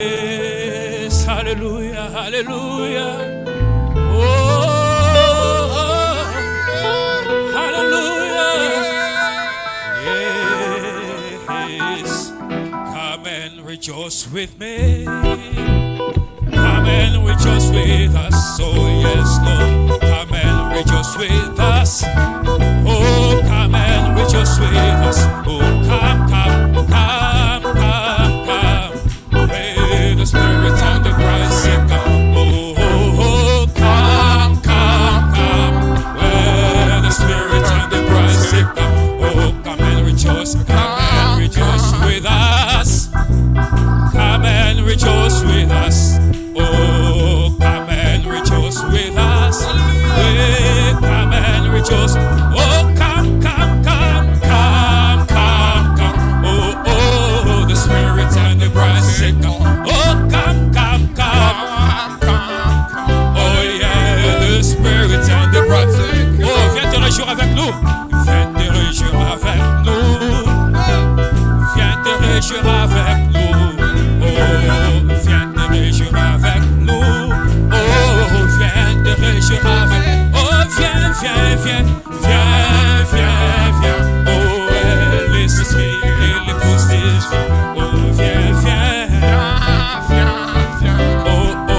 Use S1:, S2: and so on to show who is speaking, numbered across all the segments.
S1: Yes, hallelujah, hallelujah. Oh, hallelujah. Yes, come and rejoice with me. Come and rejoice with us. Oh, yes, Lord. Come and rejoice with us. Oh, come and rejoice with us. Oh, come, come, come, come, come. May the Spirit and the Christ sing. Oh, oh, oh, come, come, come. Where the Spirit and the Christ sing. Oh, come and rejoice with us. Come and rejoice with us. Oh, come and rejoice with us. Hey, come and rejoice. Oh, come, come, come, come, come, come. Oh, oh, the Spirit and the bride sing. Oh, come, come, come, come. Oh, yeah, the Spirit and the bride sing. Oh, viens te réjouir avec nous. Viens te réjouir avec nous. Viens te réjouir avec nous. Oh, viens te réjouir avec nous. Oh, viens te réjouir avec nous. Oh, viens, viens, viens, viens, viens, viens. Oh, l'esprit et l'épouse des filles. Oh, viens, viens, viens, viens. Oh, oh,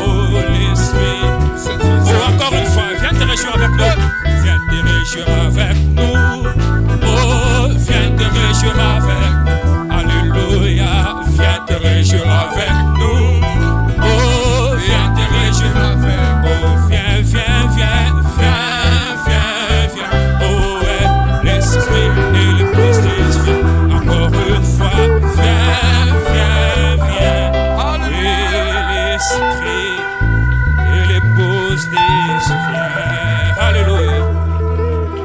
S1: l'esprit. Oh, encore une fois, viens te réjouir avec nous. Viens te réjouir avec nous. Oh, viens te réjouir avec nous. Alléluia, viens te réjouir avec nous. Oh, viens te réjouir avec nous. Oh, viens, viens, viens, viens, viens, viens. Oh, l'esprit et l'épouse des filles. Encore une fois, viens, viens, viens. Oui, l'esprit et l'épouse des filles. Alléluia.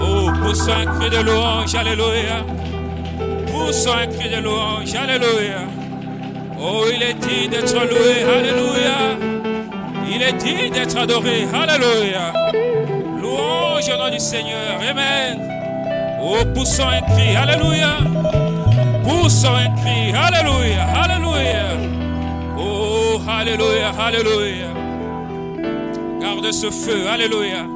S1: Oh, poussons un cri de louange, alléluia. Poussons un cri de louange, alléluia. Oh, il est dit d'être loué, alléluia. Il est dit d'être adoré, alléluia. Louange au nom du Seigneur, amen. Oh, poussons un cri, alléluia. Poussons un cri, alléluia, alléluia. Oh, alléluia, alléluia. Garde ce feu, alléluia.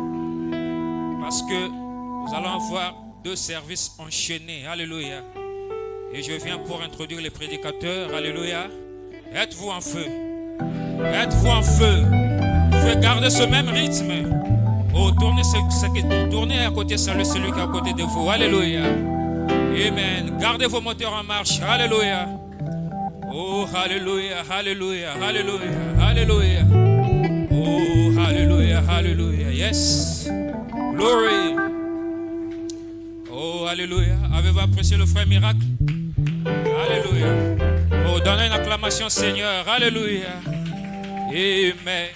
S1: Parce que nous allons avoir 2 services enchaînés, alléluia. Et je viens pour introduire les prédicateurs, alléluia. Êtes-vous en feu? Êtes-vous en feu? Faites garder ce même rythme. Oh, tournez à côté, salut celui qui est à côté de vous, alléluia. Amen. Gardez vos moteurs en marche, alléluia. Oh, alléluia, alléluia, alléluia, alléluia. Oh, alléluia, alléluia, yes. Glory. Oh, alléluia. Avez-vous apprécié le frère miracle? Alléluia. Oh, donnez une acclamation Seigneur. Alléluia. Amen.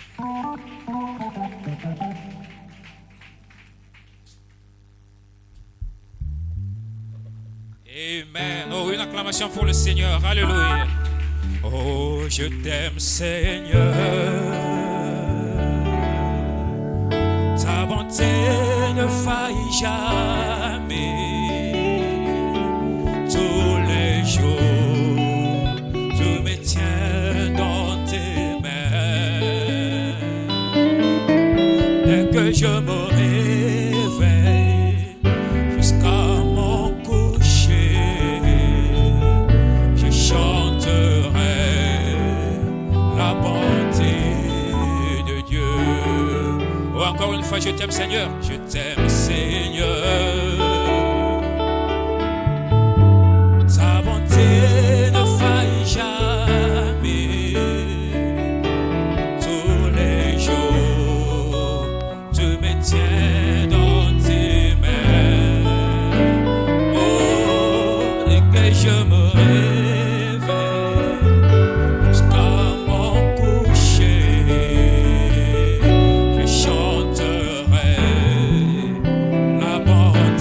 S1: Amen. Oh, une acclamation pour le Seigneur. Alléluia. Oh, je t'aime Seigneur. Ta bonté ne faillit jamais. Tous les jours, tu me tiens dans tes mains. Dès que je me réveille, jusqu'à mon coucher, je chanterai la bonté de Dieu. Oh, encore une fois, je t'aime Seigneur. Je t'aime Seigneur. Ta bonté ne faillit jamais. Tous les jours, tu me tiens dans tes mains. Oh, et que je me réveille jusqu'à mon coucher, je chanterai la bonté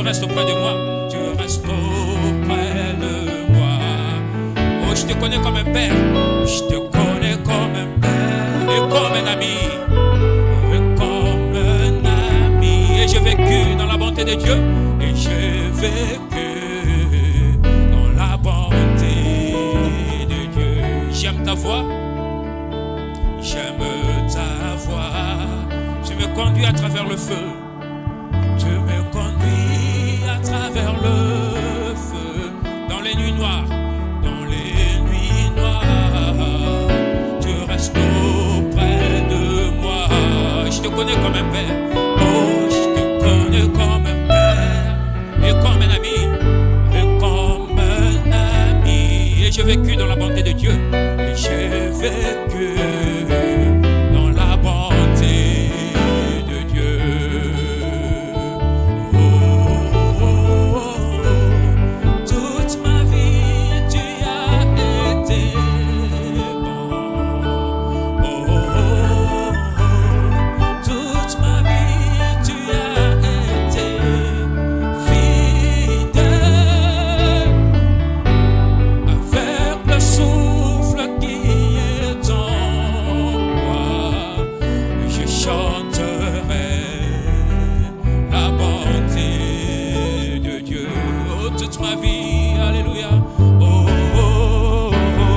S1: restes auprès de moi. Tu restes auprès de moi. Oh, je te connais comme un père. Je te connais comme un père. Et comme un ami. Et comme un ami. Et j'ai vécu dans la bonté de Dieu. Et j'ai vécu dans la bonté de Dieu. J'aime ta voix. J'aime ta voix. Tu me conduis à travers le feu. Tu me conduis à travers le feu. Dans les nuits noires. Dans les nuits noires. Tu restes auprès de moi. Je te connais comme un père. Oh, je te connais comme un père. Et comme un ami. Et comme un ami. Et j'ai vécu dans la bonté de Dieu. Et j'ai vécu dans la bonté de Dieu. Oh, oh, oh, oh. Toute ma vie tu as été bon. Oh, oh, oh, oh. Toute ma vie tu as été fidèle. Avec le souffle qui est en moi, je chanterai la bonté de Dieu. Oh, toute ma vie, alléluia. Oh, oh, oh, oh.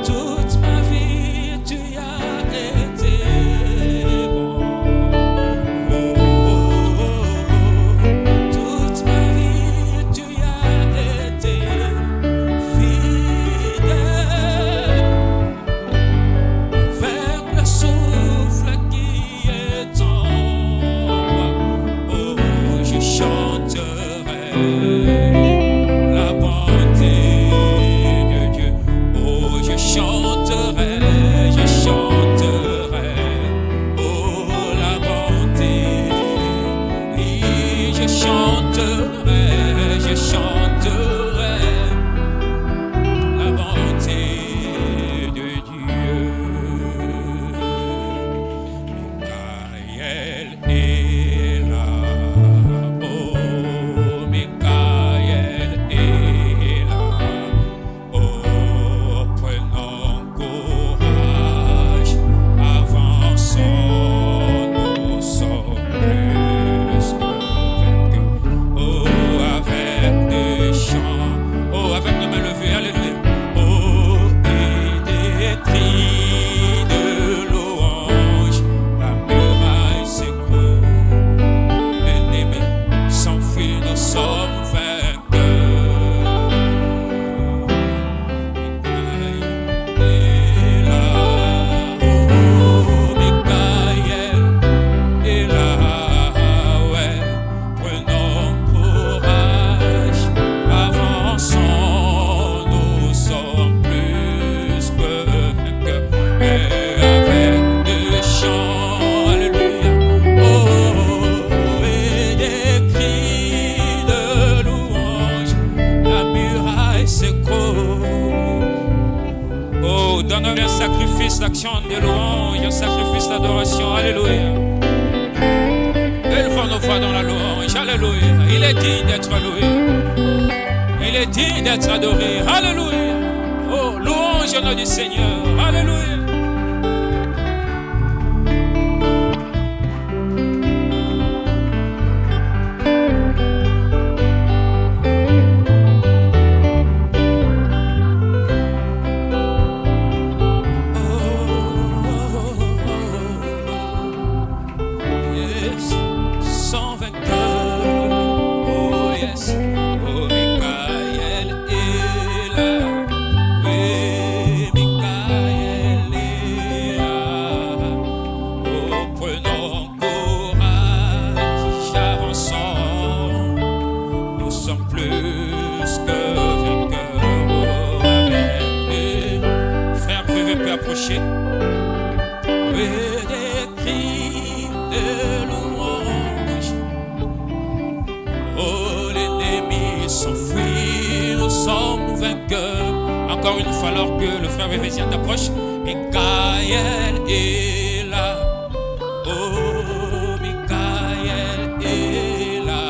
S1: Toute ma vie, tu as été bon. Oh, oh, oh, oh. Toute ma vie, tu as été fidèle. Avec le souffle qui est en moi, oh, je chanterai la bonté de Dieu. Oh, je chanterai, oh, la bonté. Oui, je chanterai la bonté de Dieu. Michael est là. Oh, Michael est là. Oh, prenons courage, avançons, nous sommes plus que vainqueurs. Oh, avec des chants, oh, avec nos mains levées, alléluia. Oh, et des cris de louange, la muraille s'écroule. L'ennemi s'enfuit, nous sommes vainqueurs. Michael est là. Oh, Michael est là. Ouais, prenons courage, avançons, nous sommes plus que vainqueurs. Et avec des chants, alléluia. Oh, et des cris de louange, la muraille s'écroule. Oh, donne-lui un sacrifice d'action de louange, un sacrifice d'adoration, alléluia. Élevons nos voix dans la louange, alléluia. Il est digne d'être loué, il est digne d'être adoré, alléluia. Oh, louange au nom du Seigneur, alléluia. Yes, sans vainqueur. Oh yes, oh Michael est là. Oui, Michael est là. Oh, prenons courage, avançons. Nous sommes plus que vainqueurs. Oh, avec des frères, vous pouvez approcher. Oui, des cris de louange. Oh, l'ennemi s'enfuit, nous sommes vainqueurs. Encore une fois, alors que le frère Éphésien t'approche, Michael est là. Oh, Michael est là.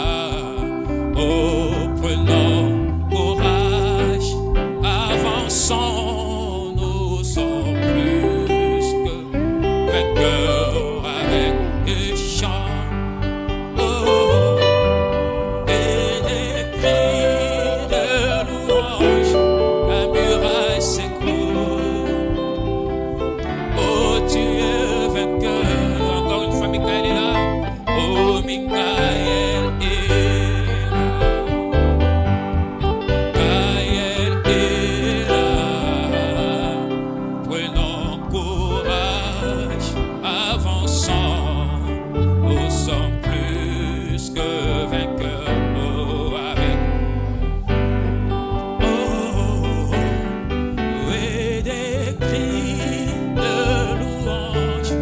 S1: Michael est là. Michael est là. Prenons courage, avançons. Nous sommes plus que vainqueurs. Oh, avec et des cris de louange,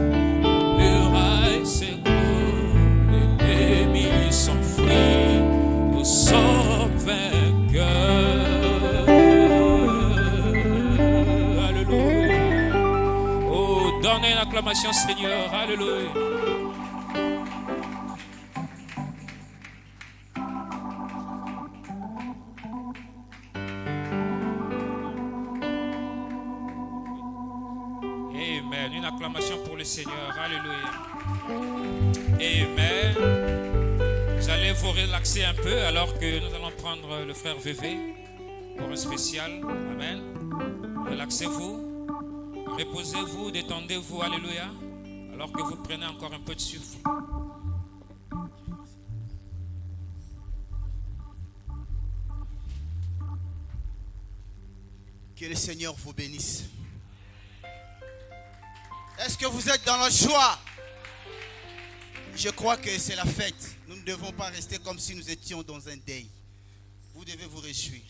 S1: murailles s'écroulent, l'ennemi s'enfuit, nous sommes vainqueurs. Alléluia. Oh, donnez une acclamation, Seigneur. Alléluia. Amen. Une acclamation pour le Seigneur. Alléluia. Amen. Vous allez vous relaxer un peu alors que nous allons prendre le frère VV pour un spécial. Amen. Relaxez-vous. Reposez-vous, détendez-vous. Alléluia. Alors que vous prenez encore un peu de souffle.
S2: Que le Seigneur vous bénisse. Est-ce que vous êtes dans la joie? Je crois que c'est la fête. Nous ne devons pas rester comme si nous étions dans un deuil. Vous devez vous réjouir.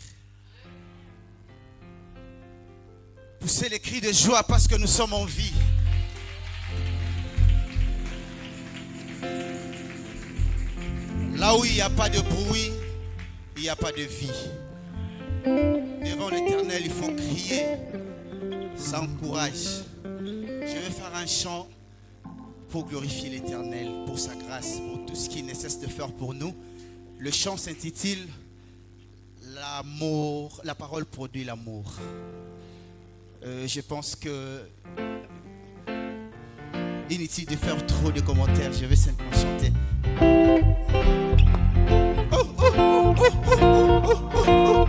S2: Poussez les cris de joie parce que nous sommes en vie. Là où il n'y a pas de bruit, il n'y a pas de vie. Devant l'Éternel, il faut crier. Ça encourage. Je vais faire un chant pour glorifier l'Éternel, pour sa grâce, pour tout ce qu'il ne cesse de faire pour nous. Le chant s'intitule L'amour, la parole produit l'amour. Je pense que inutile de faire trop de commentaires, je vais simplement chanter. Oh, oh, oh, oh, oh, oh, oh, oh.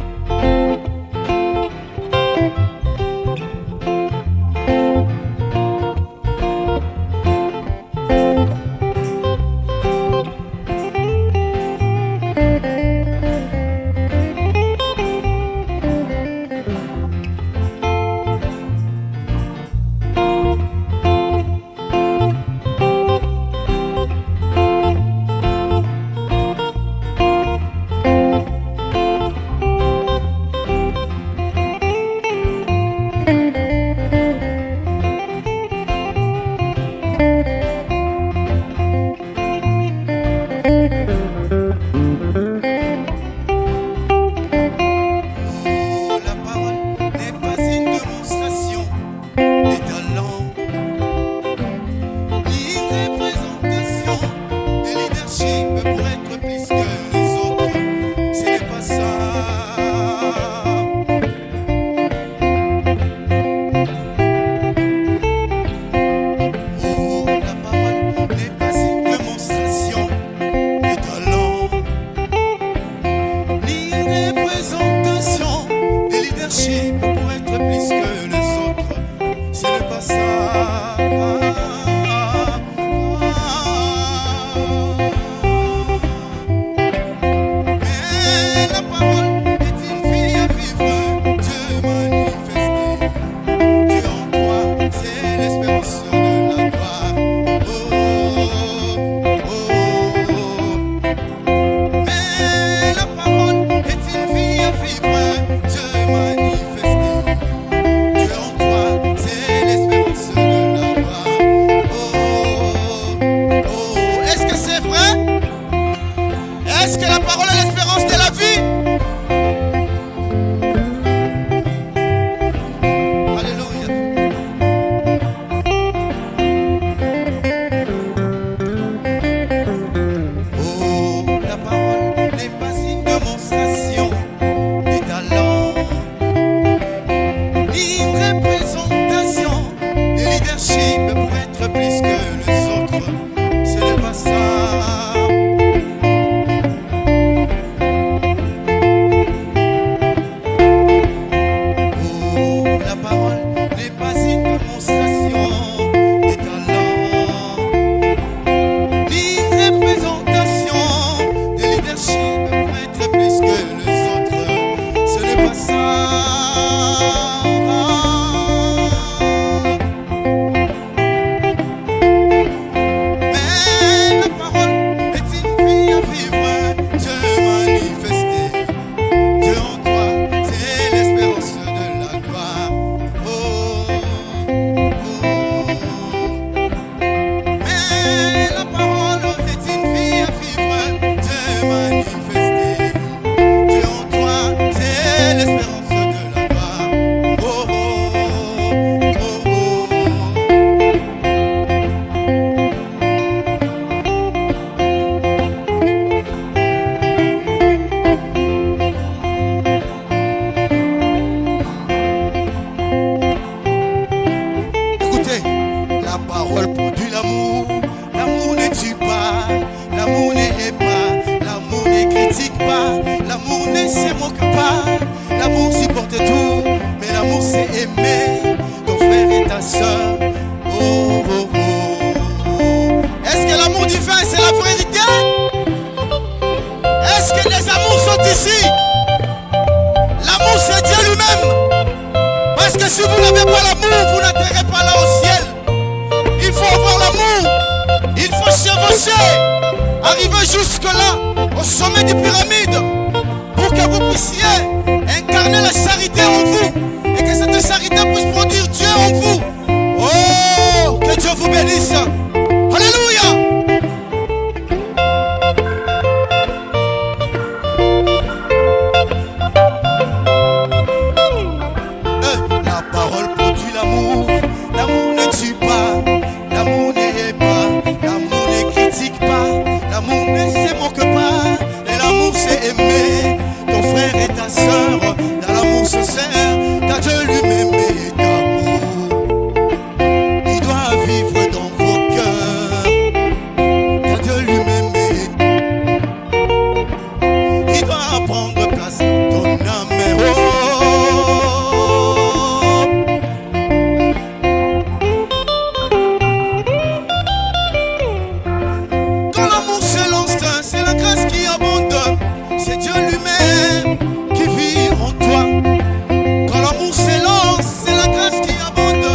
S2: n'avez pas l'amour, vous n'atterrez pas là au ciel. Il faut avoir l'amour. Il faut s'évancer. Arriver jusque-là, au sommet des pyramides, pour que vous puissiez incarner la charité en vous et que cette charité puisse produire Dieu en vous. Oh, que Dieu vous bénisse. Alléluia. La parole produit l'amour. L'amour ne tue pas. L'amour n'aime pas. L'amour ne critique pas. L'amour ne se moque pas. Et l'amour c'est aimer ton frère et ta soeur. Dans l'amour sincère, car Dieu lui-même est d'amour. Il doit vivre dans vos cœurs, car Dieu lui-même est. Il doit prendre place dans ton âme. Oh. Quand l'amour s'élance, c'est la grâce qui abonde. C'est Dieu lui-même qui vit en toi. Quand l'amour s'élance, c'est la grâce qui abonde.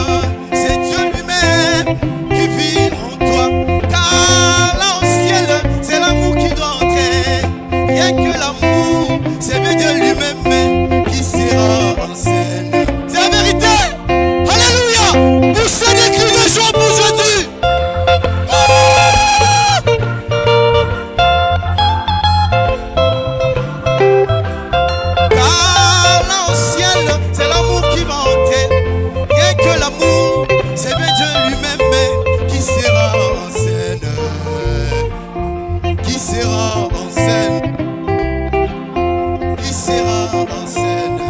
S2: C'est Dieu lui-même qui vit en toi. Car là au ciel, c'est l'amour qui doit entrer. Rien que l'amour, c'est bien Dieu lui-même qui sera en scène. C'est la vérité. Alléluia. Poussez des cris de joie pour Jésus. Car là au ciel, c'est l'amour qui va entrer. Rien que l'amour, c'est bien Dieu lui-même qui sera en scène. Qui sera en scène. Qui sera en scène.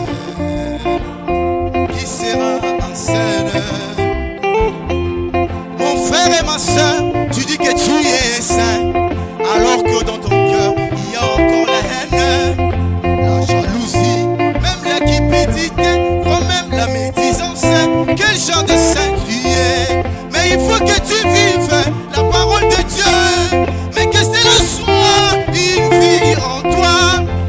S2: Qui sera en scène. Mon frère et ma soeur, tu dis que tu es saint, alors que dans ton cœur, il y a encore la haine, la jalousie, même la cupidité, voire même la médisance. Quel genre de saint tu es? Mais il faut que tu vives la parole de Dieu, mais que cela soit une vie en toi.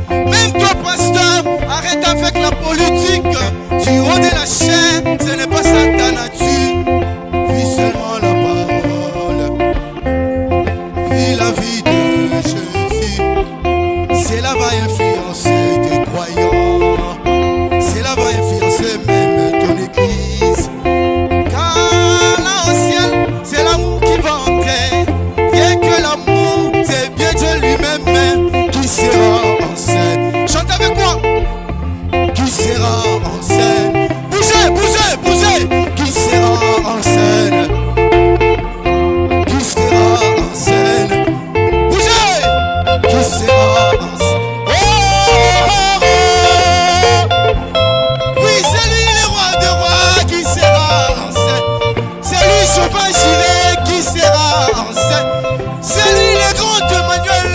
S2: Même toi, pasteur, arrête avec la politique. Tu haut de la chair, ce n'est pas ça ta nature. Vis seulement la parole. Vis la vie de Jésus. Cela va influencer tes croyants. Cela va influencer même ton église. Car là au ciel, c'est l'amour qui va entrer. Rien que l'amour, c'est bien Dieu lui-même qui sera en scène. Chante avec moi. Qui sera en scène. Bougez, bougez, bougez. Qui sera en scène. Qui sera en scène. Bougez. Qui sera en scène. Oh, oh, oh. Oui, c'est lui le roi de rois qui sera en scène. C'est lui Chopin Gilet qui sera en scène. C'est lui le grand Emmanuel.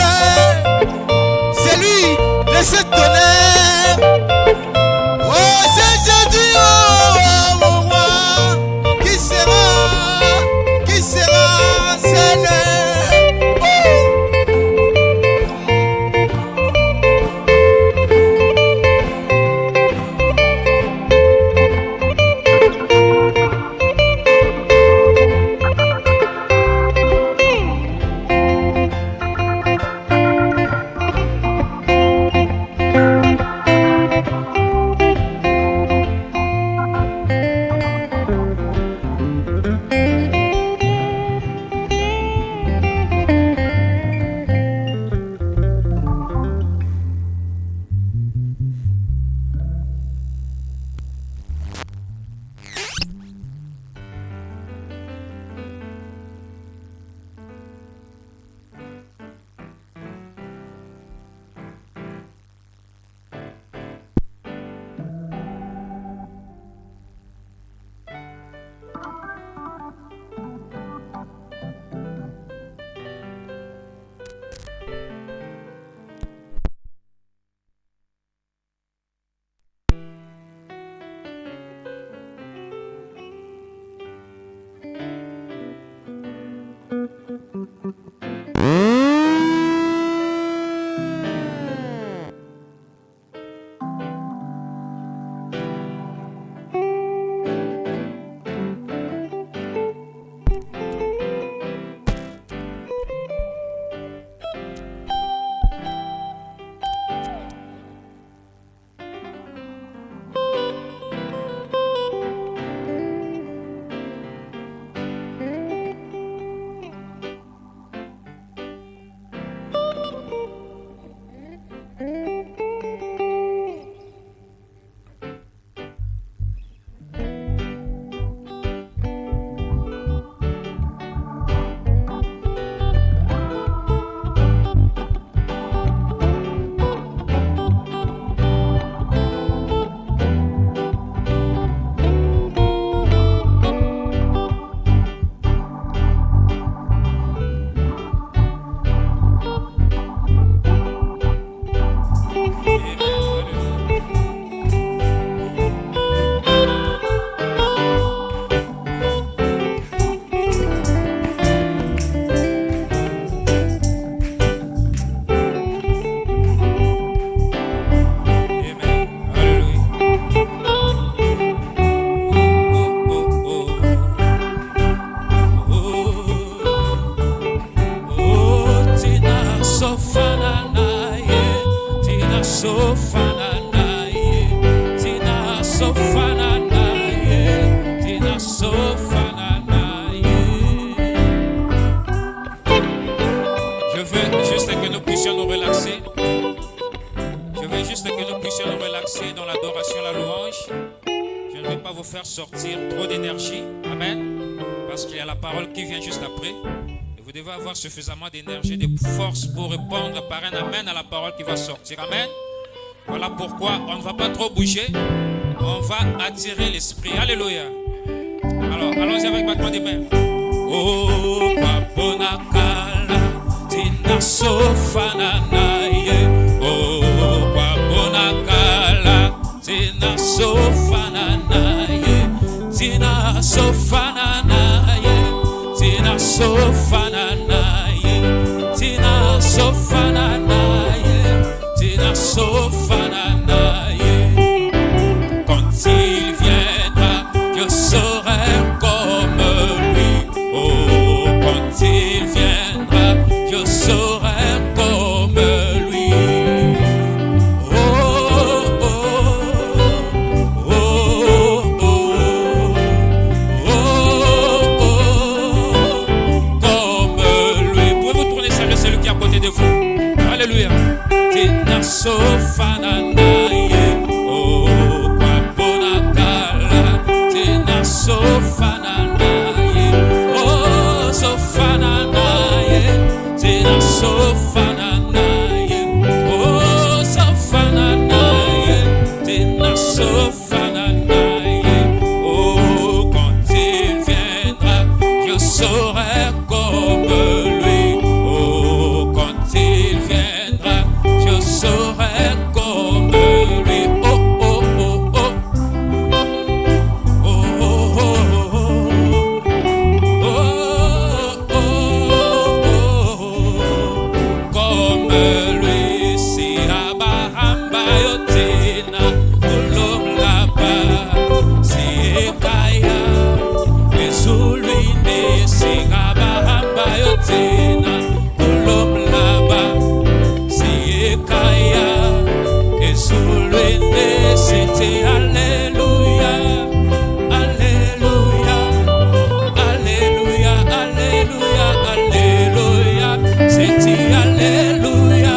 S1: sofananaye, tina sofananaye, tina sofananaye, tina sofananaye. Je veux juste que nous puissions nous relaxer. Je veux juste que nous puissions nous relaxer dans l'adoration, la louange. Je ne vais pas vous faire sortir trop d'énergie. Amen. Parce qu'il y a la parole qui vient juste après. Et vous devez avoir suffisamment d'énergie, de force pour répondre par un amen à la parole qui va sortir. Amen. Voilà pourquoi on ne va pas trop bouger. On va attirer l'esprit. Alléluia. Alors, allons-y avec battement des mains. Oh, Babonakala, Tina Sofananaye. Oh, Babonakala, Tina Sofananaye. Tina Sofananaye. Tina Sofananaye. Tina Sofananaye. Tina Sofananaye. Quand il viendra, je serai comme lui. Oh, quand il viendra, je serai comme lui. Oh, oh, oh, oh, oh, oh, comme lui. Pouvez-vous tourner saluer celui qui est à côté de vous? Alléluia. Tina Sofananaye. Oh, Kwabonakala. Tina Sofananaye. Oh, Sofananaye. Tina Sofananaye. Oh, Sofananaye. Tina Sofananaye. Oh, quand il viendra, je serai comme lui. Oh, quand il viendra, je serai comme lui. Oh, oh, oh, oh. Oh, oh, oh, oh. Oh, oh, oh. Comme lui, si Abahamba yotina, ulom laba, si Ekaya, Ezulwinde, si Abahamba yotina, ulom laba, si Ekaya, Ezulwinde, c'était Alléluia, Alléluia, Alléluia, Alléluia, Alléluia, c'était Alléluia,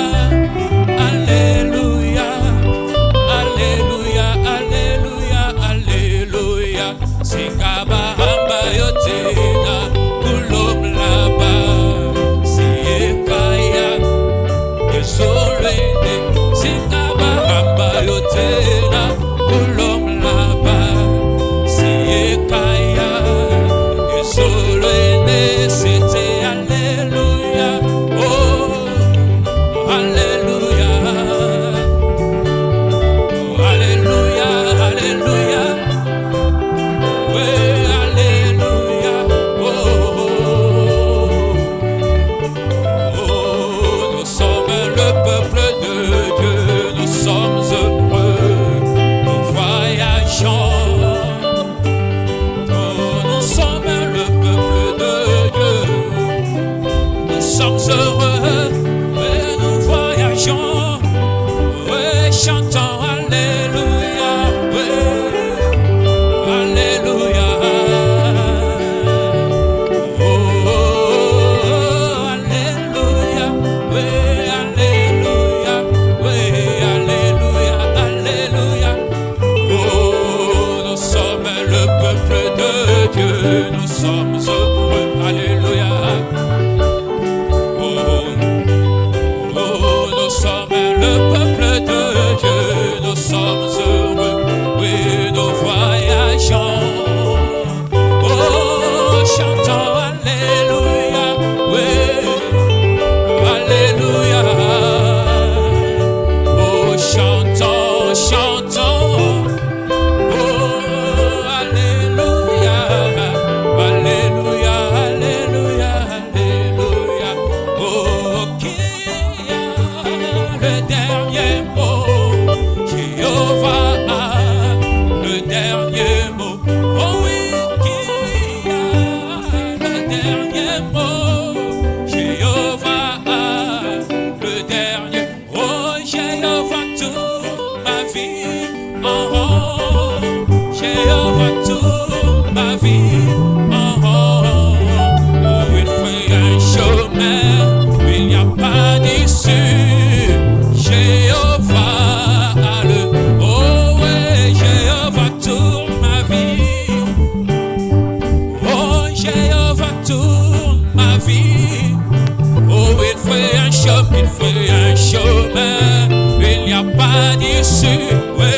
S1: un chemin, il n'y a pas d'issue. Oui,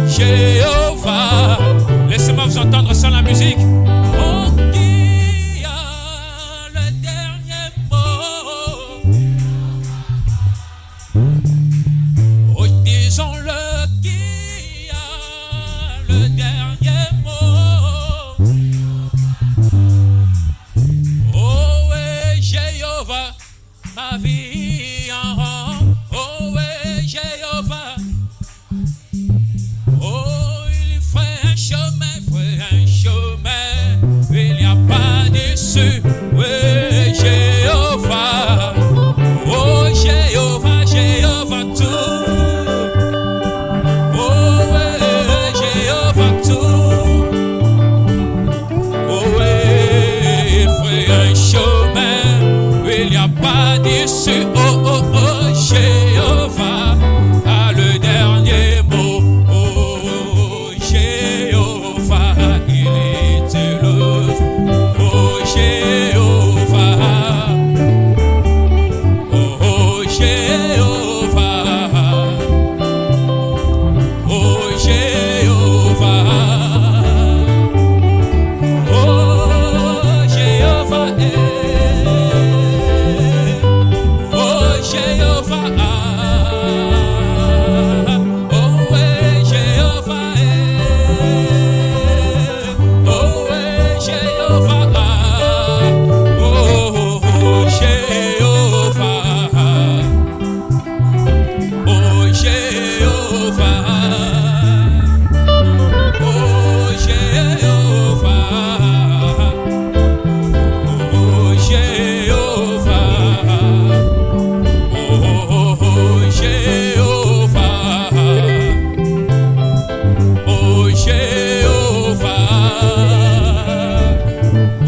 S1: Jéhovah. Laissez-moi vous entendre sans la musique. Oh, qui a le dernier mot? Oh, disons-le, qui a le dernier mot? Oh, oui, Jéhovah, ma vie en rend. Oh, oui, Jéhovah. Oh, il ferait un chemin, il n'y a pas d'issue. Oui, Jéhovah. Oh, Jéhovah, Jéhovah tout. Oh, oui, Jéhovah tout. Oh, oui, il ferait un chemin, il n'y a pas d'issue. Oh, oh, oh, Jéhovah a le dernier mot. Oh, Jéhovah, il est élevé. Oh, Jéhovah. Oh, Jéhovah. Oh, Jéhovah. Oh, Jéhovah. Oh, Jéhovah. Oh, ouais, Jéhovah. Oh, ouais, Jéhovah. Oh, Jéhovah. Oh, Jéhovah. Oh, Jéhovah. Oh, Jéhovah. Oh, Jéhovah. Oh, Jéhovah.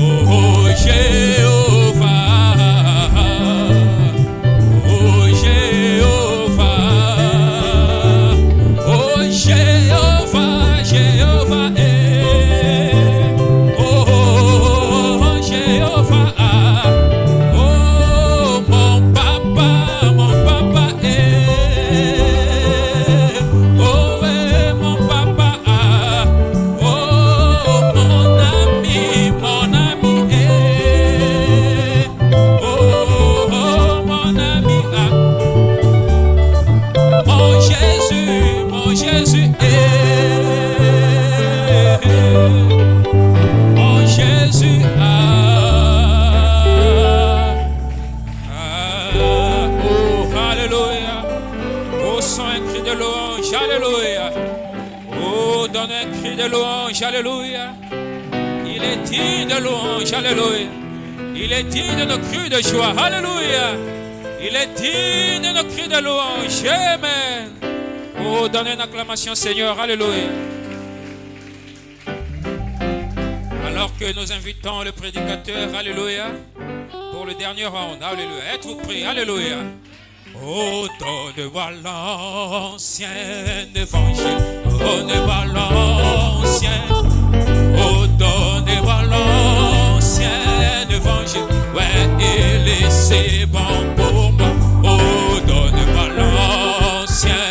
S1: Oh, Jéhovah. Oh, Jéhovah. Oh, Jéhovah, Jéhovah. Oh, Jéhovah. Oh, mon papa, oh, mon papa. Oh, mon ami, oh, mon ami. Mon Jésus, mon Jésus, oh, alléluia. Poussons un cri de louange, alléluia. Oh, donne un cri de louange, alléluia. Il est digne de louange, alléluia. Il est digne de nos cris de joie, alléluia. Il est digne de nos cris de louange, amen. Oh, donnez une acclamation, Seigneur, alléluia. Alors que nous invitons le prédicateur, alléluia, pour le dernier round, alléluia. Êtes-vous prêts, alléluia. Oh, donne-moi l'ancien évangile, donnez-moi l'ancien. Oh, donnez-moi l'ancien évangile, ouais, il est c'est bon pour moi. Oh, donnez-moi l'ancien.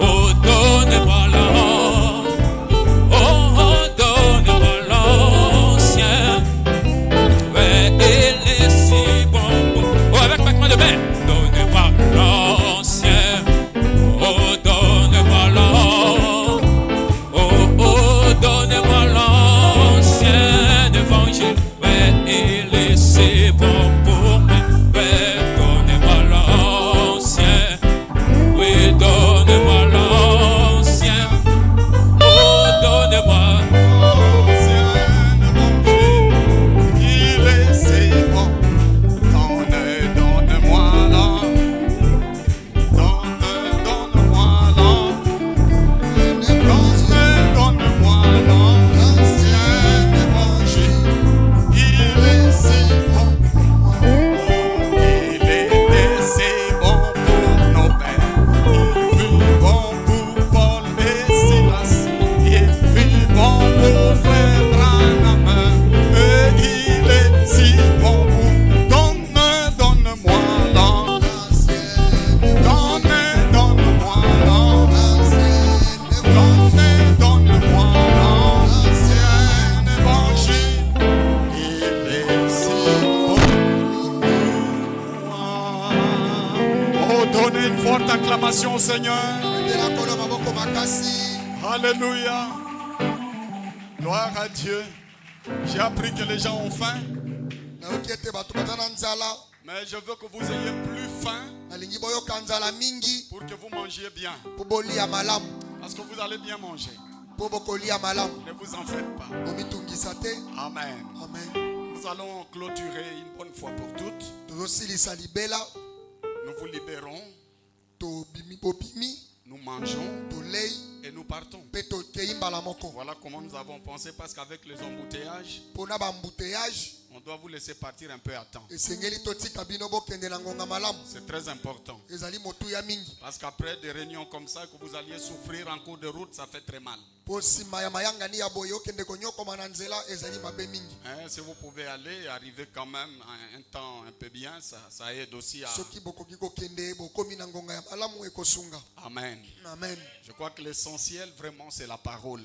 S1: Oh, donnez-moi l'ancien. Oh, donnez-moi l'ancien. Ouais, il est si bon pour moi. Oh, avec ma main de main. Donnez-moi l'ancien. Oh, donnez-moi l'ancien. Oh, oh, donnez-moi l'ancien évangile. Ouais, il est si bon pour moi. Ouais,
S3: Donnez une forte acclamation au Seigneur. Alléluia. Gloire à Dieu. J'ai appris que les gens ont faim. Mais je veux que vous ayez plus faim pour que vous mangiez bien. Parce que vous allez bien manger. Ne vous en faites pas. Amen. Nous allons clôturer une bonne fois pour toutes. Nous vous libérons. Nous mangeons et nous partons. Voilà comment nous avons pensé, parce qu'avec les embouteillages, on doit vous laisser partir un peu à temps. C'est très important. Parce qu'après des réunions comme ça, que vous alliez souffrir en cours de route, ça fait très mal. Si vous pouvez aller et arriver quand même à un temps un peu bien, ça aide aussi à... Amen. Je crois que l'essentiel vraiment c'est la parole.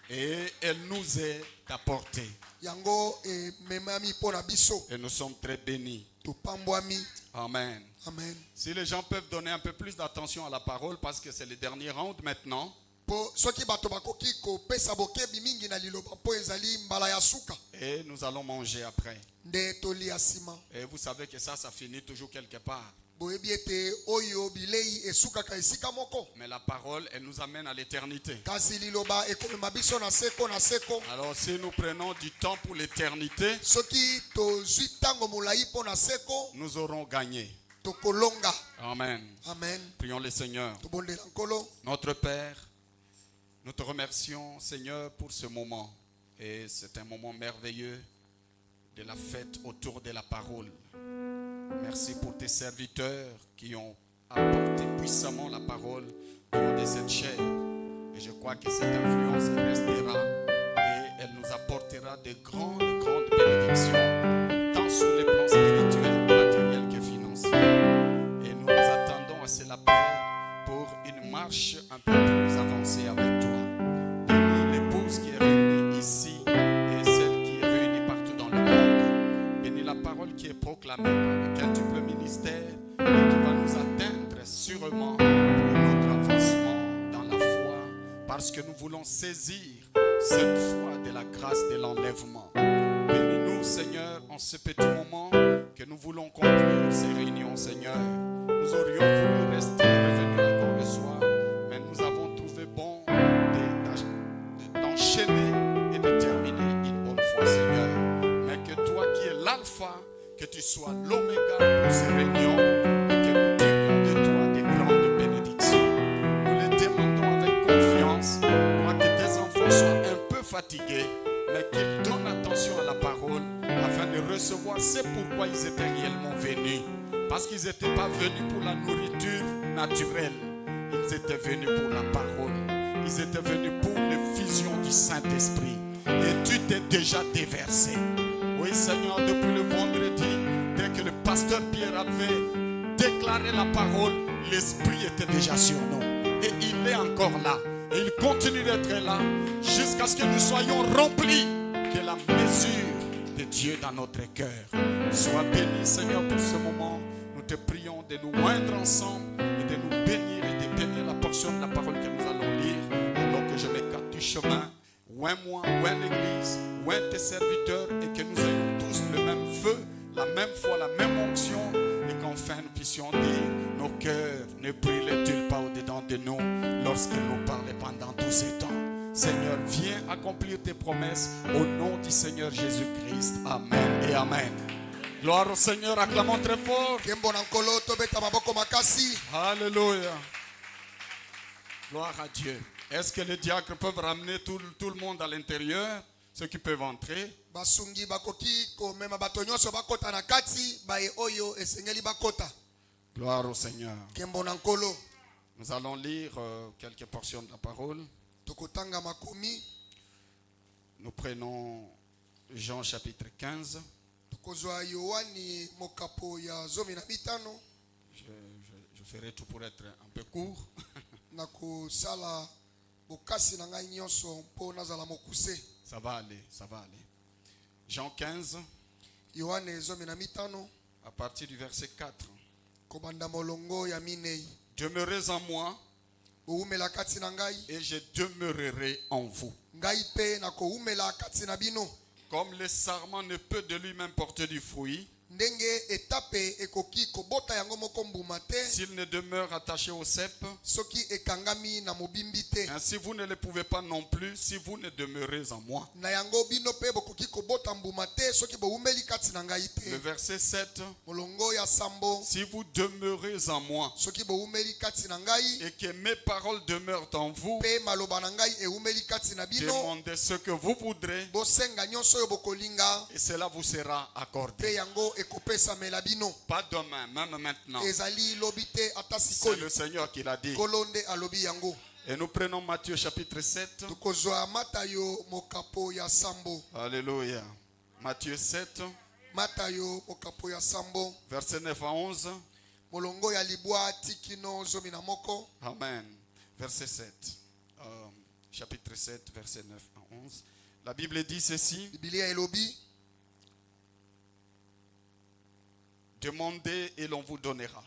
S3: Et elle nous est apportée. Et nous sommes très bénis. Amen. Si les gens peuvent donner un peu plus d'attention à la parole, parce que c'est le dernier round maintenant. Et nous allons manger après. Et vous savez que ça finit toujours quelque part. Mais la parole, elle nous amène à l'éternité. Alors si nous prenons du temps pour l'éternité, nous aurons gagné. Amen. Prions le Seigneur. Notre Père, nous te remercions, Seigneur, pour ce moment. Et c'est un moment merveilleux de la fête autour de la parole. Merci pour tes serviteurs qui ont apporté puissamment la parole au haut de cette chair. Et je crois que cette influence restera et elle nous apportera de grandes bénédictions, tant sur les plans spirituels, matériels que financiers. Et nous nous attendons à cela, Père, pour une marche un peu plus avancée avec toi. Bénis l'épouse qui est réunie ici et celle qui est réunie partout dans le monde. Bénis la parole qui est proclamée par le quintuple ministère et qui va nous atteindre sûrement pour notre avancement dans la foi, parce que nous voulons saisir cette foi de la grâce de l'enlèvement. Bénis-nous, Seigneur, en ce petit moment que nous voulons conclure ces réunions, Seigneur. Nous aurions voulu rester revenir encore le soir, mais nous avons trouvé bon d'enchaîner et de terminer une bonne fois, Seigneur. Mais que toi qui es l'alpha, que tu sois l'oméga pour ces réunions et que nous tirions de toi des grandes bénédictions. Nous les demandons avec confiance, pour que tes enfants soient un peu fatigués, mais qu'ils donnent attention à la parole afin de recevoir ce pourquoi ils étaient réellement venus. Parce qu'ils n'étaient pas venus pour la nourriture naturelle, ils étaient venus pour la parole. Ils étaient venus pour l'effusion du Saint-Esprit. Et tu t'es déjà déversé. Oui, Seigneur, depuis le vendredi, dès que le pasteur Pierre avait déclaré la parole, l'Esprit était déjà sur nous. Et il est encore là. Et il continue d'être là jusqu'à ce que nous soyons remplis de la mesure de Dieu dans notre cœur. Sois béni, Seigneur, pour ce moment. Nous te prions de nous oindre ensemble et de nous bénir et de bénir la portion de la parole que nous allons lire. Alors que je m'écarte du chemin, oins moi, oins l'église, oins tes serviteurs, et que nous ayons tous le même feu, la même foi, la même onction, et qu'enfin nous puissions dire, nos cœurs ne brûlent-ils pas au-dedans de nous lorsqu'il nous parlait pendant tous ces temps. Seigneur, viens accomplir tes promesses au nom du Seigneur Jésus-Christ. Amen et amen. Gloire au Seigneur, acclamons très fort. Alléluia. Gloire à Dieu. Est-ce que les diacres peuvent ramener tout le monde à l'intérieur? Ceux qui peuvent entrer. Gloire au Seigneur. Nous allons lire quelques portions de la parole. Nous prenons Jean chapitre 15. Je ferai tout pour être un peu court. Ça va aller, ça va aller. Jean 15, à partir du verset 4.
S4: kobanda molongo ya minei.
S3: Demeurez en moi
S4: Boumela kati na ngai,
S3: et je demeurerai en vous.
S4: ngai pe na koumela kati na bino.
S3: Comme le sarment ne peut de lui-même porter du fruit,
S4: Ndenge etape ekoki kobota yango moko mbuma te,
S3: s'il ne demeure attaché au cep,
S4: soki ekangami na mobimbi te.
S3: ainsi vous ne le pouvez pas non plus si vous ne demeurez en moi.
S4: Na yango bino pe bokoki kobota mbuma te soki boumeli kati na ngai te.
S3: Le verset 7,
S4: Molongo ya sambo,
S3: si vous demeurez en moi
S4: soki boumeli kati na ngai,
S3: et que mes paroles demeurent en vous,
S4: pe maloba na ngai eumeli kati na bino,
S3: demandez ce que vous voudrez
S4: bosenga nyonso oyo bokolinga,
S3: et cela vous sera
S4: pe
S3: accordé.
S4: yango ekopesa mela bino.
S3: Pas demain, même maintenant.
S4: Ezali lobi te ata
S3: C'est
S4: sikoyo.
S3: le Seigneur qui l'a dit.
S4: Kolonde alobi yango.
S3: Et nous prenons Matthieu chapitre 7.
S4: Tukozwa Matayo mokapo ya sambo.
S3: Alléluia. Matthieu 7,
S4: Matayo mokapo ya sambo.
S3: verset 9 à 11.
S4: Molongo ya libwa tikino zomi na moko.
S3: Amen. Verset 7. Chapitre 7, verset 9 à 11. La Bible dit ceci.
S4: Biblia elobi,
S3: Demandez et l'on vous donnera.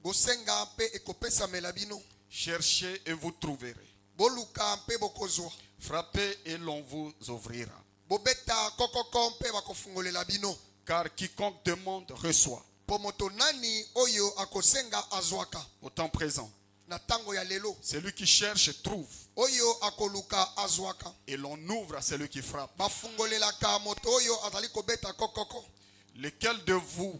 S4: bosenga pe ekopesa mela bino.
S3: Cherchez et vous trouverez.
S4: Boluka pe bokozwa.
S3: Frappez et l'on vous ouvrira.
S4: Bobeta kokoko pe bakofungolela bino.
S3: Car quiconque demande reçoit.
S4: Po moto nani oyo akosenga azwaka.
S3: Au temps présent.
S4: Na tango ya lelo.
S3: Celui qui cherche trouve.
S4: Oyo akoluka azwaka.
S3: Et l'on ouvre à celui qui frappe.
S4: Bafungolelaka moto oyo azali kobeta kokoko.
S3: Lequel de vous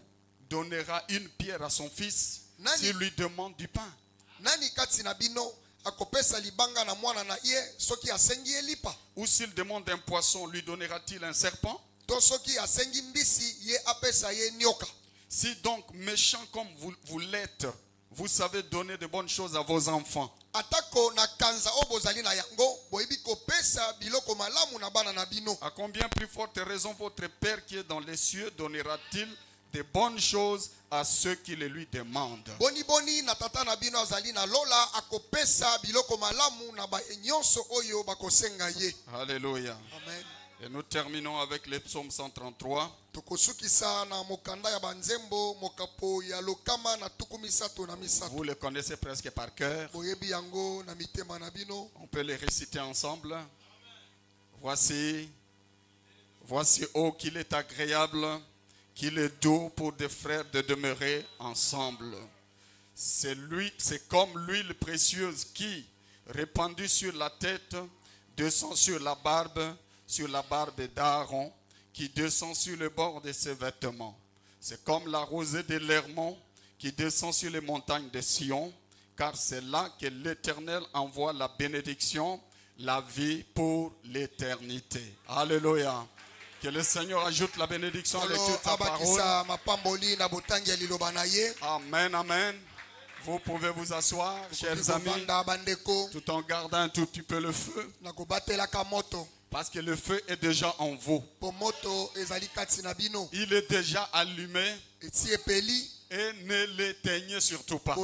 S3: donnera une pierre à son fils s'il lui demande du pain?
S4: Nani kati na bino akopesa libanga na mwana na ye soki asengi elipa?
S3: Ou s'il demande un poisson, lui donnera-t-il un serpent?
S4: To soki asengi mbisi ye apesa ye nyoka?
S3: Si donc, méchant comme vous l'êtes, vous savez donner de bonnes choses à vos enfants,
S4: Atako na kanza o bozali na yango boyebi kopesa biloko malamu na bana na bino.
S3: à combien plus forte raison votre Père qui est dans les cieux donnera-t-il de bonnes choses à ceux qui le lui demandent?
S4: Boni boni na tata na bino azali na lola akopesa biloko malamu na ba nyonso oyo bakosenga ye.
S3: Alléluia.
S4: Amen.
S3: Et nous terminons avec le psaume 133.
S4: Tokosukisa na mokanda ya banzembo mokapo ya lokama na tuku misato na misato.
S3: Vous le connaissez presque par cœur.
S4: Boyebi yango na mitema na bino.
S3: On peut les réciter ensemble. Voici, oh qu'il est agréable, qu'il est doux pour des frères de demeurer ensemble. C'est comme l'huile précieuse qui, répandue sur la tête, descend sur la barbe d'Aaron, qui descend sur le bord de ses vêtements. C'est comme la rosée de l'Hermon qui descend sur les montagnes de Sion, car c'est là que l'Éternel envoie la bénédiction, la vie pour l'éternité. Alléluia. Que le Seigneur ajoute la bénédiction avec toute sa parole. Amen, amen. Vous pouvez vous asseoir, chers amis, tout en gardant un tout petit peu le feu. Parce que le feu est déjà en vous. Il est déjà allumé. Et ne l'éteignez surtout pas.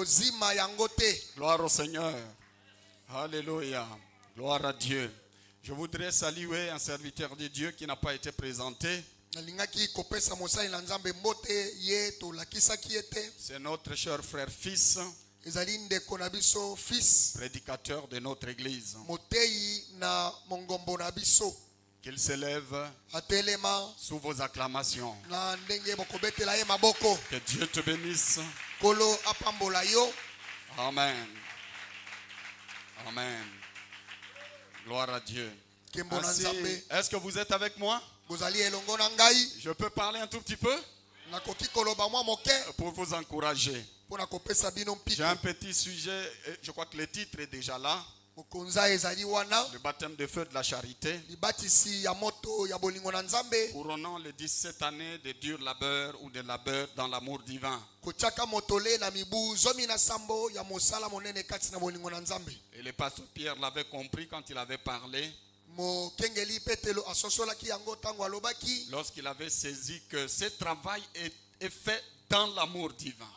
S3: Gloire au Seigneur. Alléluia. Gloire à Dieu. Je voudrais saluer un serviteur de Dieu qui n'a pas été présenté. C'est notre cher frère fils, prédicateur de notre église. Qu'il s'élève sous vos acclamations. Que Dieu te bénisse. Amen. Amen. Gloire à Dieu. Ainsi, est-ce que vous êtes avec moi? Je peux parler un tout petit peu pour vous encourager. J'ai un petit sujet, je crois que le titre est déjà là. Le baptême de feu de la charité. Couronnant les 17 années de dur labeur ou de labeur dans l'amour divin. Et le pasteur Pierre l'avait compris quand il avait parlé. Lorsqu'il avait saisi que ce travail est fait dans l'amour divin.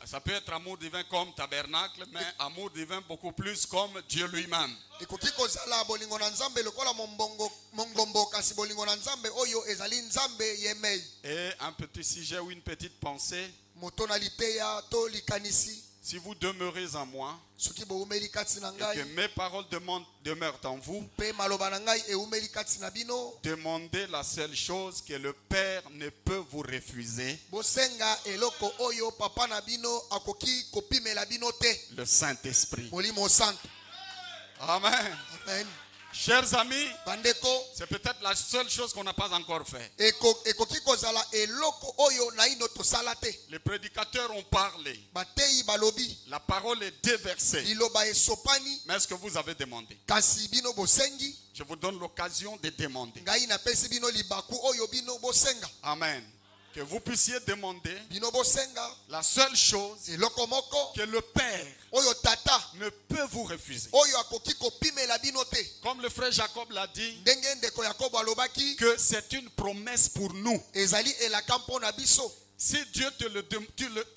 S3: Ça peut être amour divin comme tabernacle, mais amour divin beaucoup plus comme Dieu lui-même.
S4: mongombo kasi bolingo na nzambe oyo ezali nzambe yemei.
S3: Et un petit sujet ou une petite pensée.
S4: Moto na liteya to likanisi.
S3: Si vous demeurez en moi
S4: Soki boumeli kati na
S3: et
S4: ngai
S3: que mes paroles demeurent en vous,
S4: pe maloba na ngai eumeli kati na bino.
S3: demandez la seule chose que le Père ne peut vous refuser,
S4: Bosenga eloko oyo papa na bino akoki kopimela bino te.
S3: le Saint-Esprit.
S4: Molimo santo.
S3: Amen.
S4: Amen.
S3: Chers amis,
S4: Bandeko
S3: c'est peut-être la seule chose qu'on n'a pas encore fait.
S4: ekoki kozala eloko oyo na ino tosala te.
S3: Les prédicateurs ont parlé.
S4: Batei balobi
S3: La parole est déversée.
S4: liloba esopani
S3: Mais est-ce que vous avez demandé?
S4: kasi bino bosengi.
S3: Je vous donne l'occasion de demander.
S4: Ngai napesi bino libaku oyo bino bosenga.
S3: Amen. Que vous puissiez demander
S4: Bino bosenga
S3: la seule chose
S4: eloko moko
S3: que le Père
S4: oyo tata
S3: ne peut vous refuser.
S4: oyo akoki kopimela bino te.
S3: Comme le frère Jacob l'a dit,
S4: Ndenge ndeko Yakobo alobaki
S3: que c'est une promesse pour nous.
S4: ezali elaka mpona biso.
S3: Si Dieu te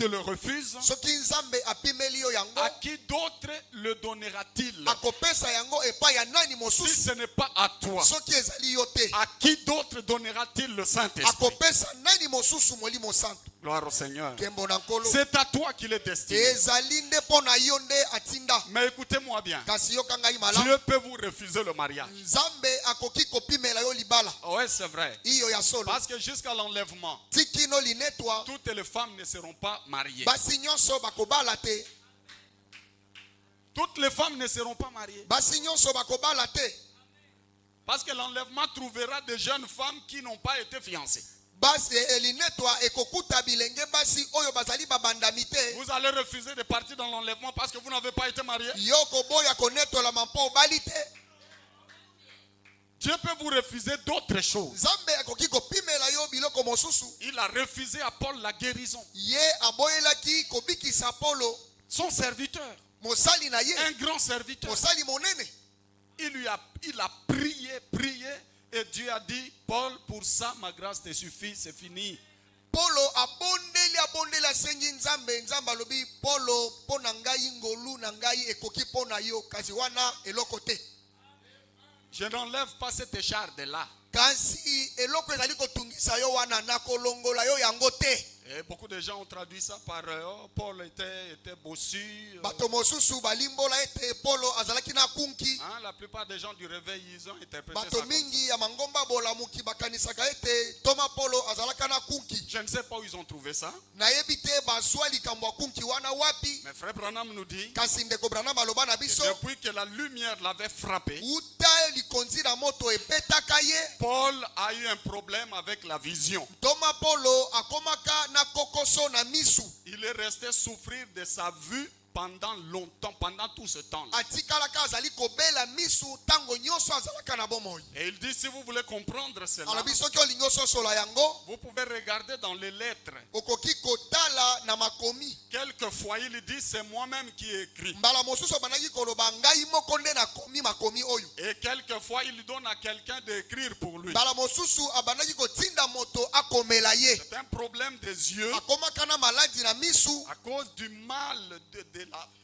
S3: le refuse,
S4: Soki nzambe apimeli yo yango
S3: à qui d'autre le donnera-t-il?
S4: akopesa yango epai ya nani
S3: Si
S4: mosusu?
S3: ce n'est pas à toi,
S4: Soki ezali yo te
S3: à qui d'autre donnera-t-il le Saint-Esprit?
S4: akopesa nani mosusu molimo santo?
S3: Gloire au Seigneur.
S4: Kembo na nkolo.
S3: C'est à toi qu'il est destiné.
S4: Ezali nde mpona yo nde atinda.
S3: Mais écoutez-moi bien.
S4: Kasi yoka ngai malamu.
S3: Dieu peut vous refuser le mariage.
S4: Nzambe akoki kopimela yo libala.
S3: Oui, c'est vrai.
S4: Iyo ya solo.
S3: Parce que jusqu'à l'enlèvement,
S4: Tikino linetwa
S3: toutes les femmes ne seront pas mariées.
S4: basi nyonso bakobala te.
S3: Toutes les femmes ne seront pas mariées.
S4: Basi nyonso bakobala te.
S3: Parce que l'enlèvement trouvera des jeunes femmes qui n'ont pas été fiancées.
S4: Basi elinetwa ekokuta bilenge basi oyo bazali babandami te.
S3: Vous allez refuser de partir dans l'enlèvement parce que vous n'avez pas été marié.
S4: Yoko boya konetola mampo obali te.
S3: Dieu peut vous refuser d'autres choses.
S4: Nzambe akoki kopimela yo biloko mosusu.
S3: Il a refusé à Paul la guérison.
S4: Ye aboyelaki kobikisa Paulo
S3: Son serviteur,
S4: mosali na ye.
S3: un grand serviteur.
S4: Mosali monene.
S3: Il a prié. Et Dieu a dit, Paul, pour ça, ma grâce te suffit, c'est fini.
S4: Paulo abondeli asengi nzambe alobi Paulo pona ngai ngolu na ngai ekoki pona yo kasi wana eloko te.
S3: Je n'enlève pas cette écharde là.
S4: Kasi eloko ezali kotungisa yo wana na kolongola yo yango te.
S3: Et beaucoup de gens ont traduit ça par oh, Paul était bossu.
S4: Bato mosusu balimbola ete Paulo azalaki na kunki.
S3: Hein, la plupart des gens du réveil, ils ont interprété
S4: Bato
S3: ça comme
S4: mingi
S3: ça.
S4: ya mangomba bolamuki bakanisaka ete Thomas Paulo azalaka na kunki.
S3: Je ne sais pas où ils ont trouvé ça.
S4: Nayebi te bazwa likambo ya kunki wana wapi.
S3: Mais frère Branham nous dit
S4: Kasi ndeko Branham aloba na
S3: que
S4: biso
S3: depuis que la lumière l'avait frappé,
S4: uta likonzi na moto ebetaka ye.
S3: Paul a eu un problème avec la vision.
S4: Thomas Paulo akomaka na kokoso na misu.
S3: Il est resté souffrir de sa vue pendant longtemps, pendant tout ce temps-là.
S4: Atikalaka azali kobela misu tango nyonso azalaka na bomoi.
S3: Et il dit, si vous voulez comprendre cela,
S4: Alobi soki olingi ososola yango
S3: vous pouvez regarder dans les lettres.
S4: okoki kotala na makomi.
S3: Quelquefois, il dit, c'est moi-même qui ai écrit.
S4: Mbala mosusu bandaki koloba ngai moko nde nakomi makomi oyo.
S3: Et quelquefois, il donne à quelqu'un d'écrire pour lui.
S4: Mbala mosusu abandaki kotinda moto akomela ye.
S3: C'est un problème des yeux
S4: Akomaka na maladi na misu
S3: à cause du mal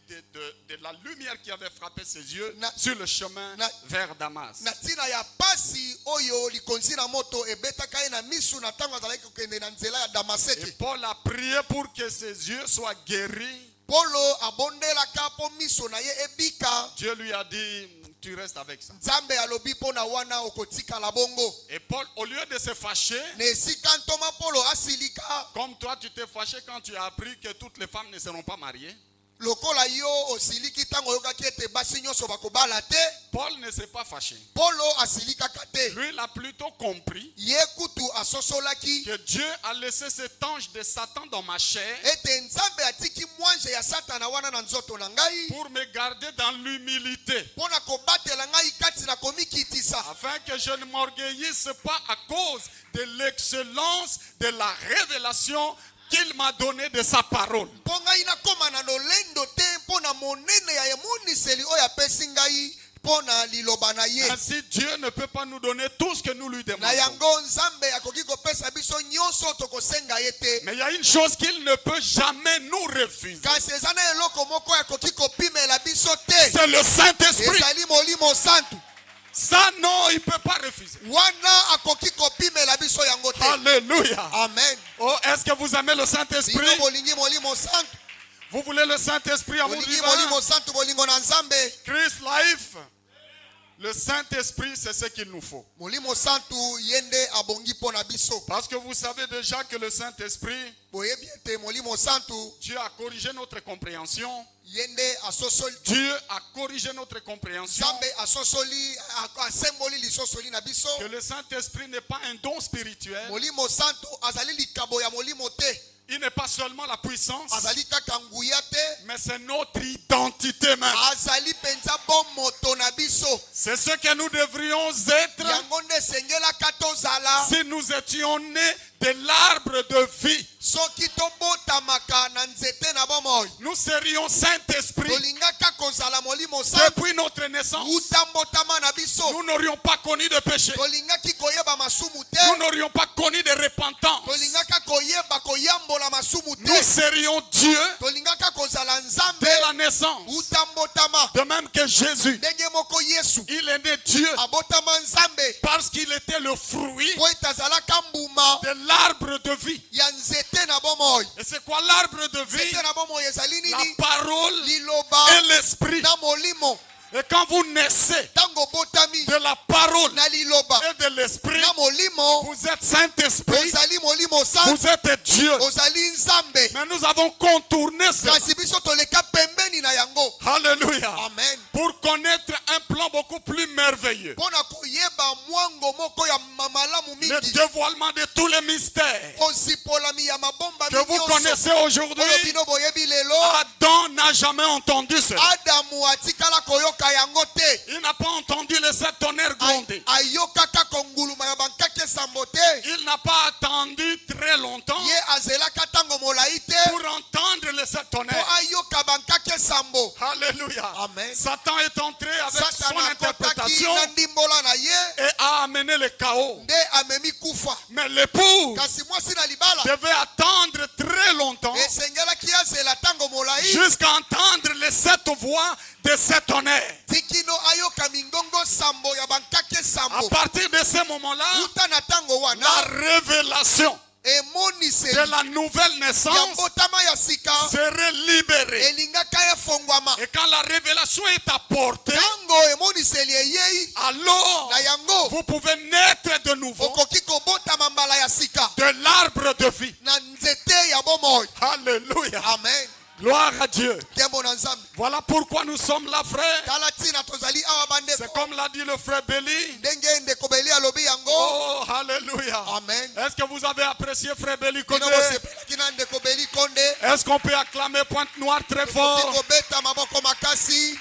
S3: de la lumière qui avait frappé ses yeux
S4: Na-
S3: sur le chemin
S4: na-
S3: vers Damas.
S4: na tina ya pasi oyo likonzi na moto ebetaka ye na misu na tango azalaki kokende na nzela ya
S3: Et
S4: Damaseke.
S3: Paul a prié pour que ses yeux soient guéris.
S4: Paulo abondelaka po miso na ye ebika.
S3: Dieu lui a dit, tu restes avec ça.
S4: Nzambe alobi pona wana okotikala bongo.
S3: Et Paul, au lieu de se fâcher,
S4: Na esika ntoma Paulo asilika.
S3: comme toi tu t'es fâché quand tu as appris que toutes les femmes ne seront pas mariées,
S4: Lokola yo osiliki tango yokaki ete basi nyonso bakobala te.
S3: Paul ne s'est pas fâché.
S4: Paulo asilikaka te.
S3: Lui, il a plutôt compris
S4: Ye kutu asosolaki
S3: que Dieu a laissé cet ange de Satan dans ma chair
S4: ete nzambe atiki mwanje ya satana wana na nzoto na ngai
S3: pour me garder dans l'humilité,
S4: pona kobatela ngai kati na komikitisa.
S3: afin que je ne m'orgueillisse pas à cause de l'excellence de la révélation qu'il m'a donné de sa parole.
S4: Mpo ngai nakoma na lolendo te mpona monene ya emoniseli oyo apesi ngai mpona liloba na ye.
S3: Ainsi, Dieu ne peut pas nous donner tout ce que nous lui
S4: Na
S3: demandons.
S4: yango nzambe akoki kopesa biso nyonso tokosenga ye te.
S3: Mais il y a une chose qu'il ne peut jamais nous refuser.
S4: Kasi eza na eloko moko akoki kopimela biso te.
S3: C'est le Saint-Esprit.
S4: Ezali molimo santu.
S3: Ça, non, il ne peut pas refuser.
S4: wana akoki kopimela biso yango te.
S3: Alléluia.
S4: Amen.
S3: Oh, est-ce que vous aimez le Saint-Esprit?
S4: Bino bolingi molimo santu.
S3: Vous voulez le Saint-Esprit à mon
S4: Bolingi
S3: vivant?
S4: molimo santu bolingo na nzambe.
S3: Christ life. Le Saint-Esprit, c'est ce qu'il nous faut.
S4: Molimo santu yende abongi pona biso.
S3: Parce que vous savez déjà que le Saint-Esprit,
S4: Boyebi ete molimo santu
S3: Dieu a corrigé notre compréhension.
S4: yende asosoli.
S3: Dieu a corrigé notre compréhension.
S4: Nzambe asosoli asemboli lisosoli na biso.
S3: Que le Saint-Esprit n'est pas un don spirituel.
S4: Molimo santu azali likabo ya molimo te.
S3: Il n'est pas seulement la puissance,
S4: Azali kaka nguya te.
S3: mais c'est notre identité même.
S4: Azali penza bon moto na biso.
S3: C'est ce que nous devrions être
S4: Yango nde sengela katozala.
S3: si nous étions nés de l'arbre de vie.
S4: Soki tobotamaka na nzete na bomoi.
S3: Nous serions Saint-Esprit.
S4: Tolingaka kozala molimo santu.
S3: Depuis notre naissance,
S4: Utambotama na biso.
S3: nous n'aurions pas connu de péché.
S4: Tolingaki koyeba masumu te.
S3: Nous n'aurions pas connu de repentance.
S4: Tolingaka koyeba koyambola masumu
S3: Nous
S4: te.
S3: serions Dieu
S4: Tolingaka kozala nzambe.
S3: dès la naissance.
S4: Utambotama.
S3: De même que Jésus,
S4: Ndenge moko Yesu.
S3: il est né Dieu
S4: Abotama nzambe.
S3: parce qu'il était le fruit
S4: Po etazalaka mbuma
S3: de l'arbre de vie.
S4: ya nzete na bomoi.
S3: Et c'est quoi l'arbre de vie?
S4: Nzete na bomoi ezali
S3: La
S4: nini?
S3: parole
S4: Liloba
S3: et l'esprit.
S4: na molimo.
S3: Et quand vous naissez
S4: Tango botami
S3: de la parole
S4: na liloba
S3: et de l'esprit,
S4: na molimo.
S3: vous êtes Saint-Esprit,
S4: Ozali molimo santu.
S3: vous êtes Dieu.
S4: Ozali nzambe.
S3: Mais nous avons contourné ça.
S4: Kasi biso toleka pembeni na yango.
S3: Alléluia.
S4: Amen.
S3: Pour connaître un plan beaucoup plus merveilleux.
S4: Pona koyeba mwango moko ya mamalamu
S3: Le
S4: mingi.
S3: dévoilement de tous les mystères
S4: Osipolami ya mabomba
S3: que vous connaissez aujourd'hui.
S4: Oyo bino boyebi lelo.
S3: Adam n'a jamais entendu cela.
S4: Adamu atikala koyoka yango te.
S3: Il n'a pas entendu les sept tonnerres gronder.
S4: Ayokaka konguluma ya bankake sambo te.
S3: Il n'a pas attendu très longtemps
S4: Ye azelaka tango molai te.
S3: pour entendre les sept
S4: Po
S3: tonnerres.
S4: ayoka bankake sambo.
S3: Alléluia.
S4: Amen.
S3: Satan est entré avec son
S4: Satana kotaki
S3: interprétation
S4: na ndimbola na ye.
S3: et a amené le chaos.
S4: Nde amemi kufa.
S3: Mais l'épouse
S4: Kasi mwasi na libala.
S3: devait attendre très longtemps
S4: Esengelaki azela tango molai.
S3: jusqu'à entendre les sept voix de sept tonnerres.
S4: Tikino ayoka mingongo sambo ya bankake
S3: À
S4: sambo.
S3: partir de ce moment-là,
S4: Uta na tango
S3: la
S4: wana.
S3: révélation
S4: Emonise
S3: de la nouvelle
S4: ya
S3: naissance
S4: mbotama ya sika.
S3: serait libérée.
S4: Elingaka efongwama.
S3: Et quand la révélation est apportée,
S4: Tango emoniseli eyei.
S3: alors
S4: Na yango.
S3: vous pouvez naître de nouveau
S4: Okoki kobotama mbala ya sika.
S3: de l'arbre de vie.
S4: Na nzete ya bomoi.
S3: Alléluia.
S4: Amen.
S3: Gloire à Dieu.
S4: Tembo na nzambe.
S3: Voilà pourquoi nous sommes là, frère.
S4: Tala tina tozali awa
S3: C'est
S4: bandeko.
S3: comme l'a dit le frère Béli.
S4: Ndenge ndeko beli alobi yango.
S3: Oh, alléluia.
S4: Amen.
S3: Est-ce que vous avez apprécié frère Béli Kodé?
S4: Bino bosepelaki na ndeko beli konde.
S3: Est-ce qu'on peut acclamer Pointe Noire très fort?
S4: Kobeta maboko makasi.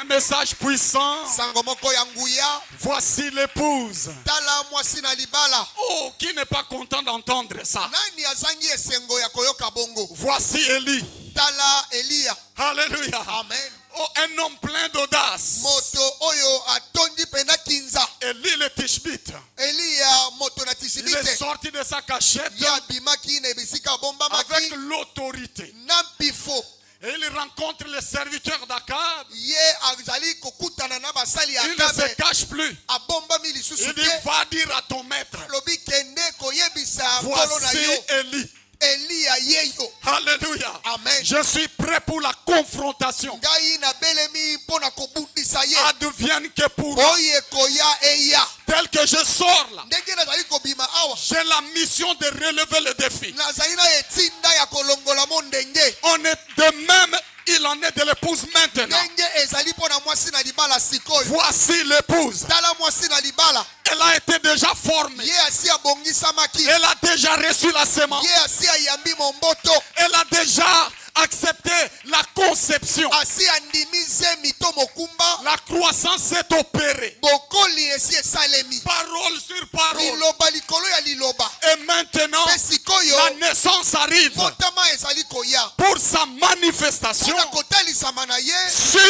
S3: Un message puissant.
S4: Sango moko ya nguya.
S3: Voici l'épouse.
S4: Tala mwasi na libala.
S3: Oh, qui n'est pas content d'entendre ça?
S4: Nani azangi esengo ya koyoka bongo?
S3: Voici Élie.
S4: Tala Elia.
S3: Alléluia.
S4: Amen.
S3: Oh, un homme plein d'audace.
S4: Moto oyo atondi pena kinza.
S3: Élie le Tishbite.
S4: Elia moto na
S3: Il est
S4: tisibite.
S3: sorti de sa cachette
S4: Ya bimaki na bisika bomba
S3: avec
S4: maki.
S3: l'autorité.
S4: Nampifo.
S3: Et il rencontre les serviteurs d'Akab.
S4: Ye azali kokutana na basali ya
S3: Il ne se
S4: Akabe.
S3: cache plus.
S4: Abomba mi lisusu
S3: Il dit,
S4: te.
S3: va dire à ton maître,
S4: Lobi kende koyebisa nkolo na
S3: voici
S4: yo.
S3: Élie.
S4: Elia yeyo.
S3: Alléluia.
S4: Amen.
S3: Je suis prêt pour la confrontation.
S4: Ngai na belemi mpona kobundisa ye.
S3: Advienne que pourra.
S4: Oye koya eya.
S3: Tel que je sors là,
S4: Ndenge nazali kobima awa.
S3: j'ai la mission de relever le défi.
S4: Nazali na etinda ya kolongola mo ndenge.
S3: On est de même, il en est de l'épouse maintenant.
S4: Ndenge ezali mpona mwasi na libala sikoyo.
S3: Voici l'épouse.
S4: Tala mwasi na libala.
S3: Elle a été déjà formée.
S4: Ye asi abongisamaki.
S3: Elle a déjà reçu la semence.
S4: Ye asi ayambi momboto.
S3: Elle a déjà accepté la conception.
S4: Asi andimize mito mokumba.
S3: La croissance s'est opérée.
S4: Bokoli esi esalemi.
S3: Parole sur parole.
S4: Liloba likolo ya liloba.
S3: Et maintenant,
S4: Pe sikoyo
S3: la naissance arrive
S4: motama ezali koya.
S3: pour sa manifestation
S4: Mpona kotalisama na ye.
S3: sur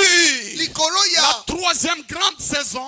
S4: Likolo
S3: la
S4: ya
S3: troisième grande saison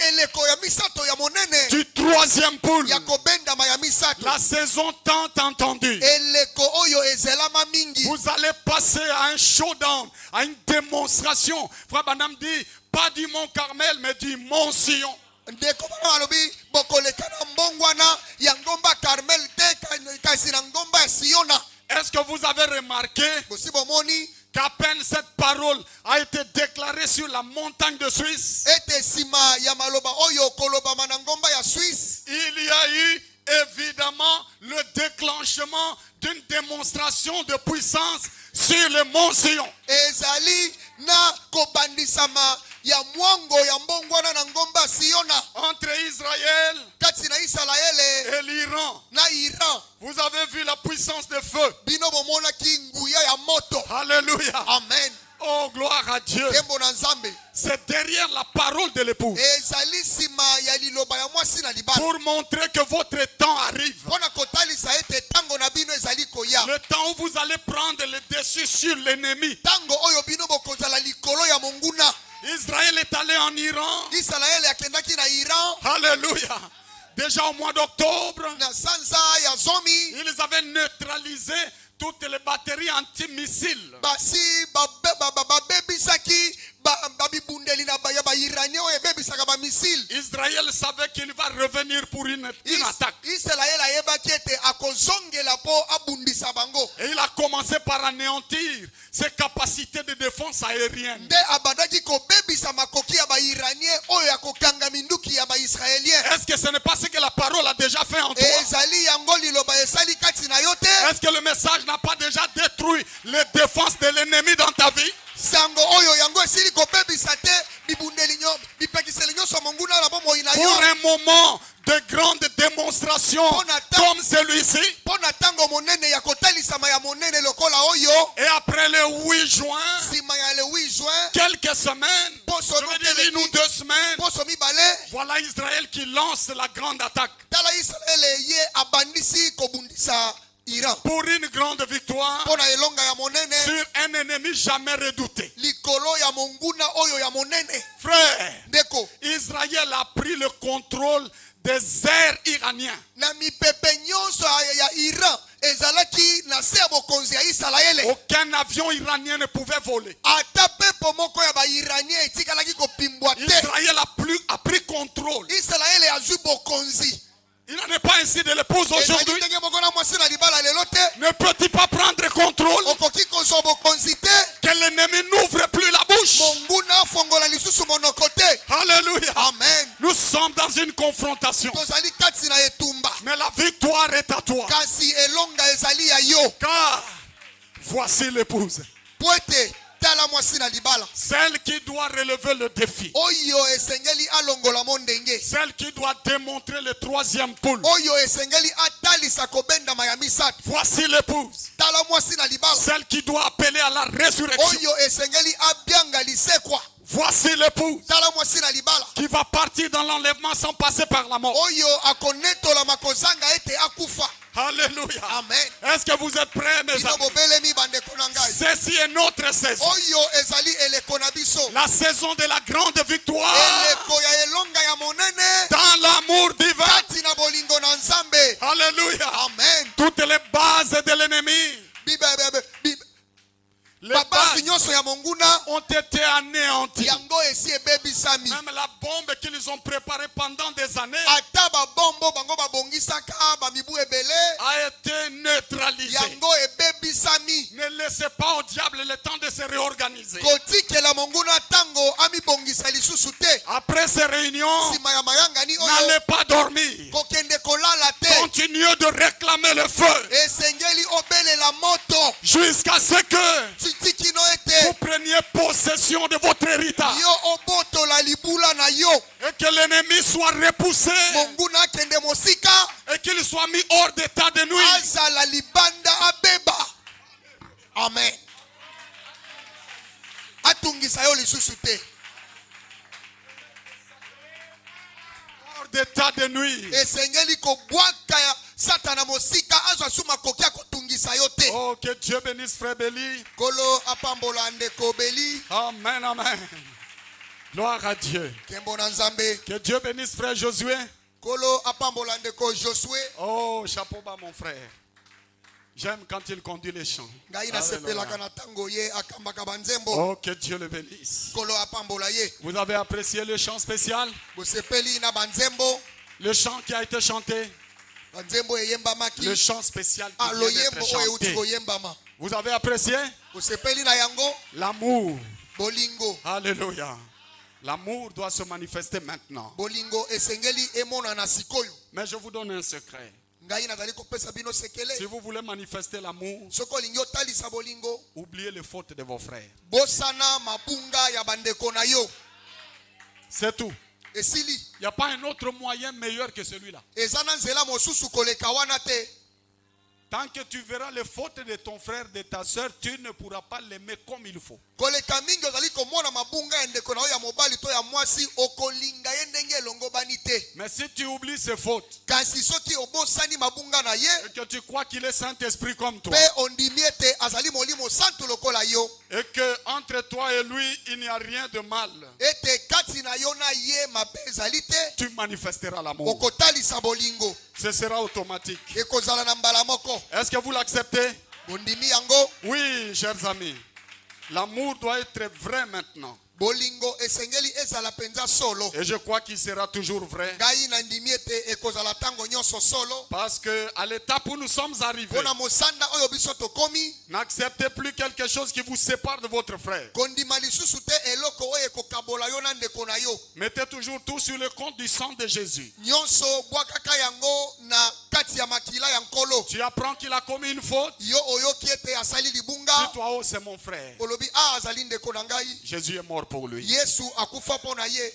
S4: eleko ya misato ya monene.
S3: du troisième poule.
S4: Ya kobendama ya misato.
S3: La saison tant entendue.
S4: Eleko oyo ezelama mingi.
S3: Vous allez passer à un showdown, à une démonstration. Frère Banam dit, pas du mont Carmel, mais du mont Sion.
S4: ndeko bana balobi bokoleka na mbongwana ya ngomba Carmel te kasi na ngomba ya Siona.
S3: Est-ce que vous avez remarqué
S4: bosi bomoni
S3: qu'à peine cette parole a été déclarée sur la montagne de Suisse,
S4: ete sima ya maloba oyo kolobama na ngomba ya Suisse,
S3: il y a eu évidemment le déclenchement d'une démonstration de puissance sur le mont Sion.
S4: ezali na kobandisama ya mwango ya mbongwana na ngomba Siona
S3: Entre Israël
S4: kati na Israele
S3: et l'Iran,
S4: na Iran.
S3: vous avez vu la puissance de feu.
S4: Bino bomonaki nguya ya moto.
S3: Alléluia.
S4: Amen.
S3: Oh, gloire à Dieu.
S4: Tembo na Nzambe.
S3: C'est derrière la parole de l'époux
S4: ezali sima ya liloba ya mwasi na libala
S3: pour montrer que votre temps arrive.
S4: mpona kotalisa ete tango na bino ezali koya,
S3: Le temps où vous allez prendre le dessus sur l'ennemi.
S4: tango oyo bino bokozala likolo ya monguna.
S3: Israël est allé en Iran.
S4: Israele akendaki na Iran
S3: Alléluia. Déjà au mois d'octobre,
S4: na sanza ya zomi,
S3: ils avaient neutralisé toutes les batteries anti-missiles.
S4: basi babebisaki babibundeli na ya bairanie oyo ebebisaka bamisile.
S3: Israël savait qu'il va revenir pour une attaque.
S4: Israele ayebaki ete akozongela mpo abundisa bango,
S3: Et il a commencé par anéantir ses capacités de défense aérienne.
S4: nde abandaki kobebisa makoki ya bairanie oyo ya kokanga minduki ya baisraélien.
S3: Est-ce que ce n'est pas ce que la parole a déjà fait en toi?
S4: ezali yango liloba esali kati na yo te.
S3: Est-ce que le message n'a pas déjà détruit les défenses de l'ennemi dans ta vie?
S4: sango oyo yango esili kobebisa te bibundeli bipekiseli nyonso monguna na bomoi na
S3: Pour
S4: yo
S3: un moment de grande démonstration comme celui-ci,
S4: mpo na ntango monene ya kotalisama ya monene lokola oyo.
S3: et après le 8 juin,
S4: nsima ya le 8 juin
S3: quelques semaines,
S4: poso
S3: je veux dire 1 ou 2 semaines,
S4: poso mibale,
S3: voilà Israël qui lance la grande attaque
S4: tala Israele ye abandisi kobundisa Iran
S3: pour une grande victoire
S4: mpo na elonga ya monene
S3: sur un ennemi jamais redouté.
S4: likolo ya monguna oyo ya monene.
S3: Frère,
S4: ndeko
S3: Israël a pris le contrôle des airs iraniens.
S4: na mipepe nyonso ya Iran ezalaki na se ya bokonzi ya Israele.
S3: Aucun avion iranien ne pouvait voler.
S4: ata pepo moko ya bairanien etikalaki kopimbwa te.
S3: Israël a pris contrôle.
S4: Israele azwi bokonzi.
S3: Il n'en est pas ainsi de l'épouse
S4: ezali
S3: aujourd'hui.
S4: ndenge moko na mwasi na libala lelo te.
S3: Ne peut-il pas prendre contrôle?
S4: okoki kozwa bokonzi te.
S3: Que l'ennemi n'ouvre plus la bouche.
S4: monguna afongola lisusu monoko te.
S3: Alléluia.
S4: Amen.
S3: Nous sommes dans une confrontation.
S4: tozali kati na etumba
S3: Mais la victoire est à toi.
S4: kasi elonga ezali ya yo.
S3: Car voici l'épouse.
S4: po ete tala mwasi na libala
S3: Celle qui doit relever le défi.
S4: oyo esengeli alongola mo ndenge,
S3: Celle qui doit démontrer le 3e pôle.
S4: oyo esengeli atalisa kobendama ya misato.
S3: Voici l'épouse.
S4: tala mwasi na libala
S3: Celle qui doit appeler à la résurrection.
S4: oyo esengeli abianga lisekwa.
S3: Voici l'épouse
S4: tala mwasi na libala
S3: qui va partir dans l'enlèvement sans passer par la mort.
S4: oyo akonetolama kozanga ete akufa.
S3: Alléluia.
S4: Amen.
S3: Est-ce que vous êtes prêts, mes
S4: bino
S3: amis?
S4: bobelemi bandeko na ngai.
S3: Ceci est notre saison.
S4: oyo ezali eleko na biso,
S3: La saison de la grande victoire
S4: eleko ya elonga ya monene
S3: dans l'amour divin.
S4: kati na bolingo na Nzambe.
S3: Alléluia.
S4: Amen.
S3: Toutes les bases de l'ennemi, les
S4: babasi
S3: bases
S4: nyonso ya monguna
S3: ont été anéanties.
S4: yango esi ebebisami.
S3: Même la bombe qu'ils ont préparée pendant des années
S4: ata babombo bango babongisaka bamibu ebele
S3: a été neutralisée.
S4: yango ebebisami.
S3: Ne laissez pas au diable le temps de se réorganiser.
S4: kotikela monguna tango amibongisa lisusu te.
S3: Après ces réunions,
S4: nsima ya mayangani oyo
S3: n'allez pas dormir.
S4: kokende kolala te.
S3: Continuez de réclamer le feu
S4: esengeli obelela moto
S3: jusqu'à ce que
S4: tikino
S3: vous
S4: ete
S3: preniez possession de votre héritage
S4: yo obotola libula na yo.
S3: et que l'ennemi soit repoussé
S4: monguna akende mosika
S3: et qu'il soit mis hors d'état de nuit.
S4: azala libanda abeba. Amen. atungisa yo lisusu te.
S3: Hors d'état de nuit.
S4: esengeli kobwaka ya satana mosika azwa su makoki ya kotungisa yo te.
S3: Oh, que Dieu bénisse Frère Béli.
S4: kolo apambola ndeko beli.
S3: Amen, amen. Gloire à Dieu.
S4: kembo na Nzambe.
S3: Que Dieu bénisse Frère Josué.
S4: kolo apambola ndeko Josue.
S3: Oh, chapeau bas mon frère. J'aime quand il conduit les chants.
S4: ngai
S3: Alléluia.
S4: nasepelaka na ntango ye akambaka banzembo
S3: Oh, que Dieu le bénisse.
S4: kolo apambola ye
S3: Vous avez apprécié le chant spécial?
S4: bosepeli na banzembo
S3: Le chant qui a été chanté?
S4: banzembo eyembamaki
S3: Le chant spécial qui vient
S4: loyembo
S3: d'être
S4: oyo euti
S3: chanté.
S4: koyembama
S3: Vous avez apprécié?
S4: bosepeli na yango
S3: L'amour.
S4: bolingo
S3: Alléluia. L'amour doit se manifester maintenant.
S4: bolingo esengeli emonana sikoyo
S3: Mais je vous donne un secret.
S4: ngai nazali kopesa bino sekele
S3: Si vous voulez manifester l'amour,
S4: soki olingi otalisa bolingo
S3: oubliez les fautes de vos frères.
S4: bosana mabunga ya bandeko na yo
S3: C'est tout.
S4: esili
S3: Il n'y a pas un autre moyen meilleur que celui-là.
S4: eza na nzela mosusu koleka wana te
S3: Tant que tu verras les fautes de ton frère, de ta soeur, tu ne pourras pas l'aimer comme il faut.
S4: koleka mingi ozali komona mabunga ya ndeko na yo ya mobali to ya mwasi okolinga ye ndenge elongobani te
S3: Mais si tu oublies ses fautes
S4: kasi soki obosani mabunga na ye
S3: et que tu crois qu'il est Saint-Esprit comme toi,
S4: mpe ondimi ete azali molimo santu lokola yo
S3: et que entre toi et lui, il n'y a rien de mal,
S4: ete kati na yo na ye mabe ezali te
S3: tu manifesteras l'amour.
S4: okotalisa bolingo
S3: Ce sera automatique.
S4: ekozala na mbala moko
S3: Est-ce que vous l'acceptez?
S4: bondimi yango
S3: Oui, chers amis. L'amour doit être vrai maintenant.
S4: bolingo esengeli ezala penza solo
S3: Et je crois qu'il sera toujours vrai.
S4: ngai na ndimi ete ekozala ntango nyonso solo
S3: Parce que à l'étape où nous sommes arrivés,
S4: mpo na mosanda oyo biso tokomi
S3: n'acceptez plus quelque chose qui vous sépare de votre frère.
S4: kondima lisusu te eloko oyo ekokabola yo na ndeko na yo
S3: Mettez toujours tout sur le compte du sang de Jésus.
S4: nyonso bwakaka yango na kati ya makila ya nkolo
S3: Tu apprends qu'il a commis une faute.
S4: yo oyoki ete asali libunga
S3: Dis-toi, oh, c'est mon frère.
S4: olobi azali ndeko na ngai
S3: Jésus est mort pour lui.
S4: yesu akufa mpo na ye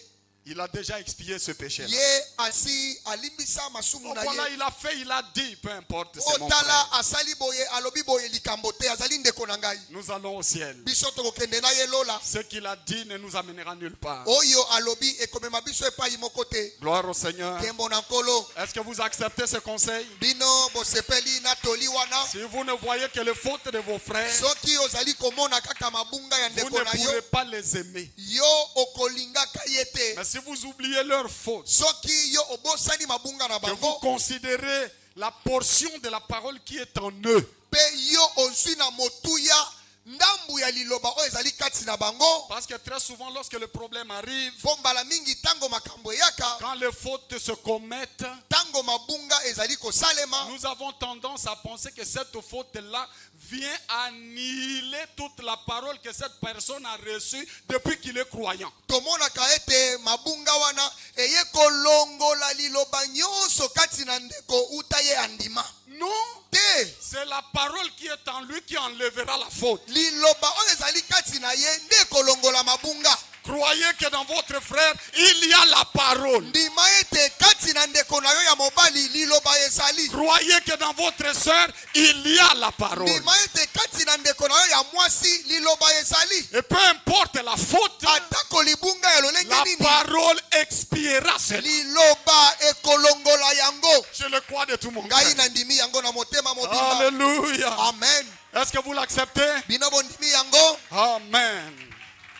S3: Il a déjà expié ce péché.
S4: ye asi alimbisa masumu
S3: Donc
S4: na
S3: voilà,
S4: ye
S3: il a fait, il a dit, peu importe, c'est mon
S4: otala
S3: frère.
S4: asali boye alobi boye likambo te azali ndeko na ngai
S3: Nous allons au ciel.
S4: biso tokokende na ye lola
S3: Ce qu'il a dit ne nous amènera nulle part.
S4: oyo alobi ekomema biso epai moko te
S3: Gloire au Seigneur.
S4: nkembo na nkolo
S3: Est-ce que vous acceptez ce conseil?
S4: bino bosepeli na toli wana
S3: Si vous ne voyez que les fautes de vos frères,
S4: soki ozali komona kaka mabunga ya
S3: vous
S4: ndeko
S3: ne
S4: na yo
S3: pourrez pas les aimer.
S4: yo okolingaka ye te
S3: Mais si vous oubliez leurs fautes,
S4: soki yo obosani mabunga na
S3: que vous
S4: bango
S3: considérez la portion de la parole qui est en eux,
S4: mpe yo ozwi na motuya ndambu ya liloba oyo ezali kati na bango
S3: parce que très souvent lorsque le problème arrive,
S4: mpo mbala mingi ntango makambo eyaka
S3: quand les fautes se commettent,
S4: ntango mabunga ezali kosalema
S3: nous avons tendance à penser que cette faute-là vient annihiler toute la parole que cette personne a reçue depuis qu'il est croyant.
S4: tomonaka ete mabunga wana eye kolongola liloba nyonso kati na ndeko uta ye andima
S3: Non,
S4: te
S3: c'est la parole qui est en lui qui enlèvera la faute.
S4: liloba oyo ezali kati na ye nde ekolongola mabunga
S3: Croyez que dans votre frère, il y a la parole.
S4: ndima ete kati na ndeko na yo ya mobali liloba ezali
S3: Croyez que dans votre soeur, il y a la parole.
S4: ndima ete kati na ndeko na yo ya mwasi liloba ezali
S3: Et peu importe la faute,
S4: atako libunga ya
S3: la
S4: lolenge nini
S3: parole expiera cela.
S4: liloba ekolongola yango
S3: Je le crois de tout mon
S4: ngai
S3: cœur.
S4: na ndimi yango na motema mobimba
S3: Alléluia.
S4: amen
S3: Est-ce que vous l'acceptez?
S4: bino bondimi yango
S3: Amen.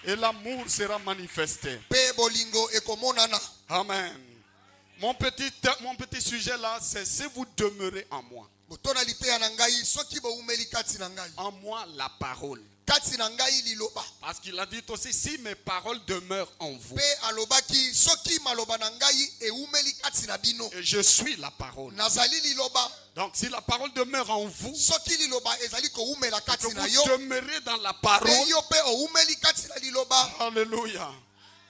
S3: Et l'amour sera manifesté.
S4: mpe bolingo ekomonana
S3: Amen. Mon petit sujet là, c'est si vous demeurez en moi.
S4: botonali te ya na ngai soki boumeli kati na ngai
S3: En moi, la parole.
S4: kati na ngai liloba
S3: Parce qu'il a dit aussi, si mes paroles demeurent en vous,
S4: mpe alobaki soki maloba na ngai eumeli kati na bino
S3: et je suis la parole.
S4: nazali liloba
S3: Donc si la parole demeure en vous,
S4: soki liloba ezali koumela
S3: que
S4: kati na
S3: vous
S4: yo
S3: demeurez dans la parole,
S4: mpe yo mpe oumeli kati na liloba
S3: alléluia,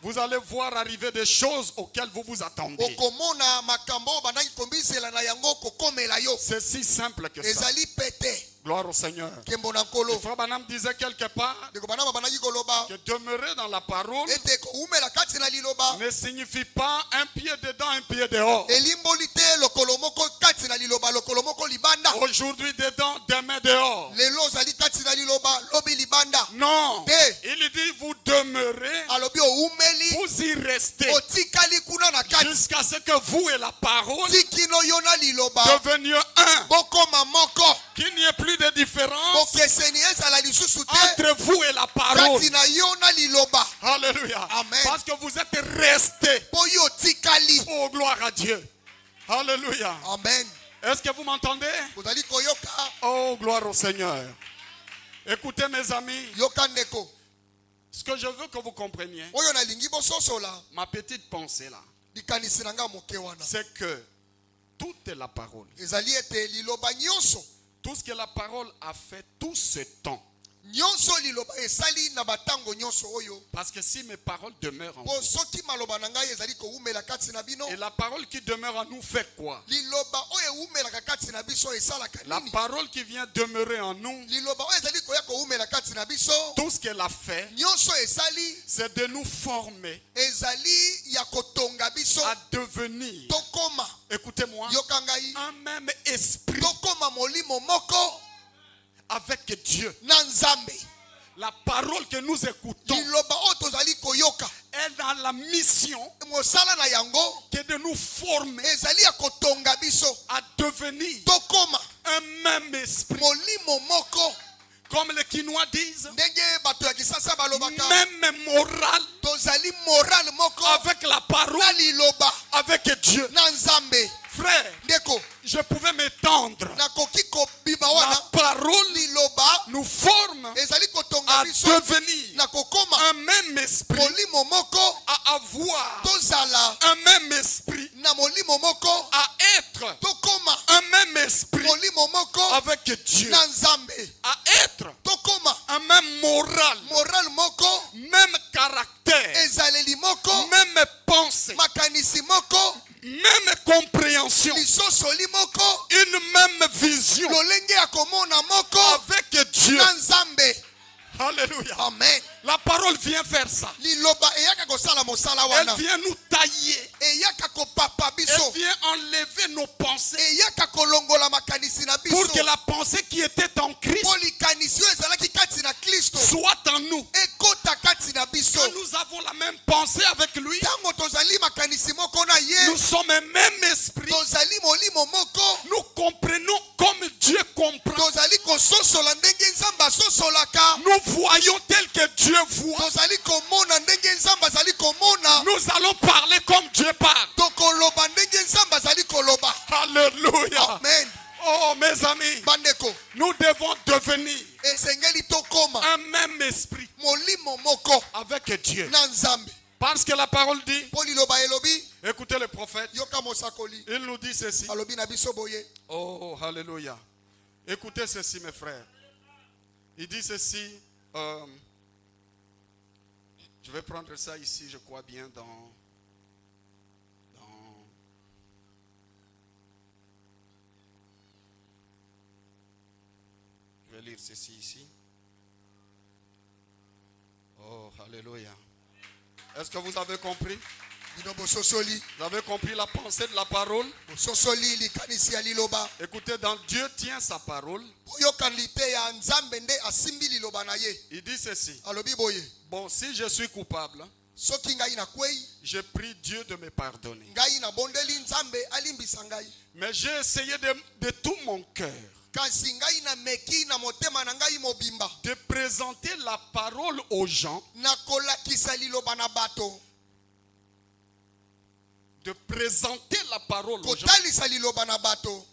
S3: vous allez voir arriver des choses auxquelles vous vous attendez.
S4: okomona makambo oyo bandaki kombisela na yango kokomela yo
S3: C'est si simple que ça.
S4: ezali pete
S3: Gloire au Seigneur.
S4: nkembo na
S3: Le
S4: nkolo
S3: frère Branham disait quelque part
S4: ndeko banama bandaki koloba
S3: que demeurer dans la parole
S4: ete koumela kati na liloba
S3: ne signifie pas un pied dedans, un pied dehors.
S4: elimboli te lokolo moko kati na liloba lokolo moko libanda
S3: Aujourd'hui dedans, demain dehors.
S4: lelo ozali kati na liloba lobi libanda
S3: Non.
S4: te
S3: Il dit vous demeurez,
S4: alobi oumeli
S3: vous y restez
S4: otikali kuna na kati
S3: jusqu'à ce que vous et la parole
S4: tikino yo na liloba
S3: deveniez un.
S4: bokoma moko
S3: Qu'il n'y ait plus de différence
S4: bokeseni ezala lisusu te
S3: entre vous et la parole.
S4: kati na yo na liloba
S3: Alléluia.
S4: Amen.
S3: Parce que vous êtes restés.
S4: mpo yo otikali
S3: Oh, gloire à Dieu. Alléluia.
S4: amen
S3: Est-ce que vous m'entendez?
S4: ozali koyoka
S3: Oh, gloire au Seigneur. Écoutez mes amis,
S4: yoka ndeko
S3: ce que je veux que vous compreniez,
S4: oyo nalingi bososola
S3: ma petite pensée là,
S4: likanisi na nga moke wana
S3: c'est que tout est la parole.
S4: ezali ete liloba nyonso
S3: Tout ce que la parole a fait tout ce temps.
S4: nyonso liloba esali na batango nyonso oyo
S3: Parce que si mes paroles demeurent en
S4: po
S3: vous,
S4: soki maloba na ngai ezali kowumela kati na bino
S3: et la parole qui demeure en nous fait quoi?
S4: liloba oyo ewumelaka kati na biso esalaka
S3: La
S4: nini
S3: parole qui vient demeurer en nous,
S4: liloba oyo ezali koya kowumela kati na biso
S3: tout ce qu'elle a fait,
S4: nyonso esali
S3: c'est de nous former
S4: ezali ya kotonga biso
S3: à devenir,
S4: tokoma
S3: écoutez-moi,
S4: yoka ngai
S3: un même esprit
S4: tokoma molimo moko
S3: avec Dieu.
S4: na nzambe
S3: La parole que nous écoutons
S4: liloba oyo tozali koyoka
S3: est dans la mission
S4: mosala na yango
S3: qui est de nous former
S4: ezali ya kotonga biso
S3: à devenir
S4: tokoma
S3: un même esprit.
S4: molimo moko
S3: Comme les Quinois disent,
S4: ndenge bato ya kisasa balobaka
S3: même morale
S4: tozali moral moko
S3: avec la
S4: na
S3: parole,
S4: liloba
S3: avec Dieu.
S4: na nzambe
S3: Frère,
S4: ndeko
S3: je pouvais m'étendre.
S4: nakoki kobima
S3: La
S4: wana
S3: parole
S4: liloba
S3: nous forme
S4: ezali kotonga
S3: à
S4: biso
S3: devenir
S4: na kokoma
S3: un même esprit,
S4: molimo moko
S3: à avoir
S4: tozala
S3: un même esprit,
S4: na molimo moko
S3: à être
S4: tokoma
S3: un même esprit
S4: molimo moko
S3: avec Dieu,
S4: na nzambe
S3: à être
S4: tokoma
S3: un même moral,
S4: moral moko
S3: même caractère,
S4: ezaleli moko
S3: même pensée,
S4: makanisi moko
S3: même compréhension,
S4: lisosoli moko
S3: une même vision
S4: lolenge ya komona moko
S3: avec Dieu.
S4: na nzambe
S3: Alléluia.
S4: amen
S3: La parole vient faire ça.
S4: liloba eyaka kosala mosala
S3: Elle
S4: wana
S3: vient nous tailler.
S4: eyaka kopapa
S3: Elle
S4: biso
S3: vient enlever nos pensées
S4: eyaka kolongola makanisi na biso
S3: pour que la pensée qui était en Christ
S4: po likanisi oyo ezalaki kati na kristo
S3: soit en nous.
S4: ekota kati na biso
S3: Quand nous avons la même pensée avec lui,
S4: ntango tozali makanisi moko na ye
S3: nous sommes un même esprit.
S4: tozali molimo moko
S3: Nous comprenons comme Dieu comprend.
S4: tozali kososola ndenge nzambe asosolaka
S3: Nous voyons tel que Dieu voit.
S4: tozali komona ndenge nzambe azali komona
S3: Nous allons parler comme Dieu parle.
S4: tokoloba ndenge nzambe azali koloba
S3: Alléluia.
S4: amen
S3: Oh mes amis,
S4: bandeko
S3: nous devons devenir
S4: esengeli tokoma
S3: un même esprit
S4: molimo moko
S3: avec Dieu.
S4: na nzambe
S3: Parce que la parole dit,
S4: mpo liloba elobi
S3: écoutez le prophète,
S4: yoka mosakoli
S3: il nous dit ceci.
S4: alobi na biso boye
S3: Oh, alléluia. Écoutez ceci, mes frères. Il dit ceci. Je vais prendre ça ici, je crois bien, Je vais lire ceci ici. Oh, alléluia. Est-ce que vous avez compris?
S4: bino bososoli
S3: Vous avez compris la pensée de la parole?
S4: bososoli likanisi ya liloba
S3: Écoutez, dans Dieu tient sa parole.
S4: boyokani te ya nzambe nde asimbi liloba na ye
S3: Il dit ceci.
S4: alobi boye
S3: Bon, si je suis coupable,
S4: soki ngai nakwei
S3: je prie Dieu de me pardonner.
S4: ngai nabondeli nzambe alimbisa ngai
S3: Mais j'ai essayé de tout mon cœur
S4: kasi ngai nameki na motema na ngai mobimba
S3: de présenter la parole aux gens,
S4: nakolakisa liloba na bato
S3: de présenter la parole aux gens,
S4: kotalisa liloba na bato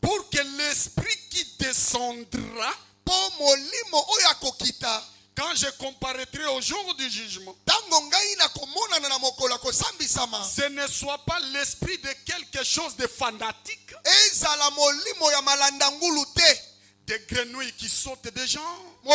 S3: pour que l'esprit qui descendra,
S4: mpo molimo oyo akokita
S3: quand je comparaîtrai au jour du jugement,
S4: ntango ngai nakomonana na mokolo ya kosambisama
S3: ce ne soit pas l'esprit de quelque chose de fanatique,
S4: ezala molimo ya malanda ngulu te
S3: des grenouilles qui sautent des gens,
S4: mo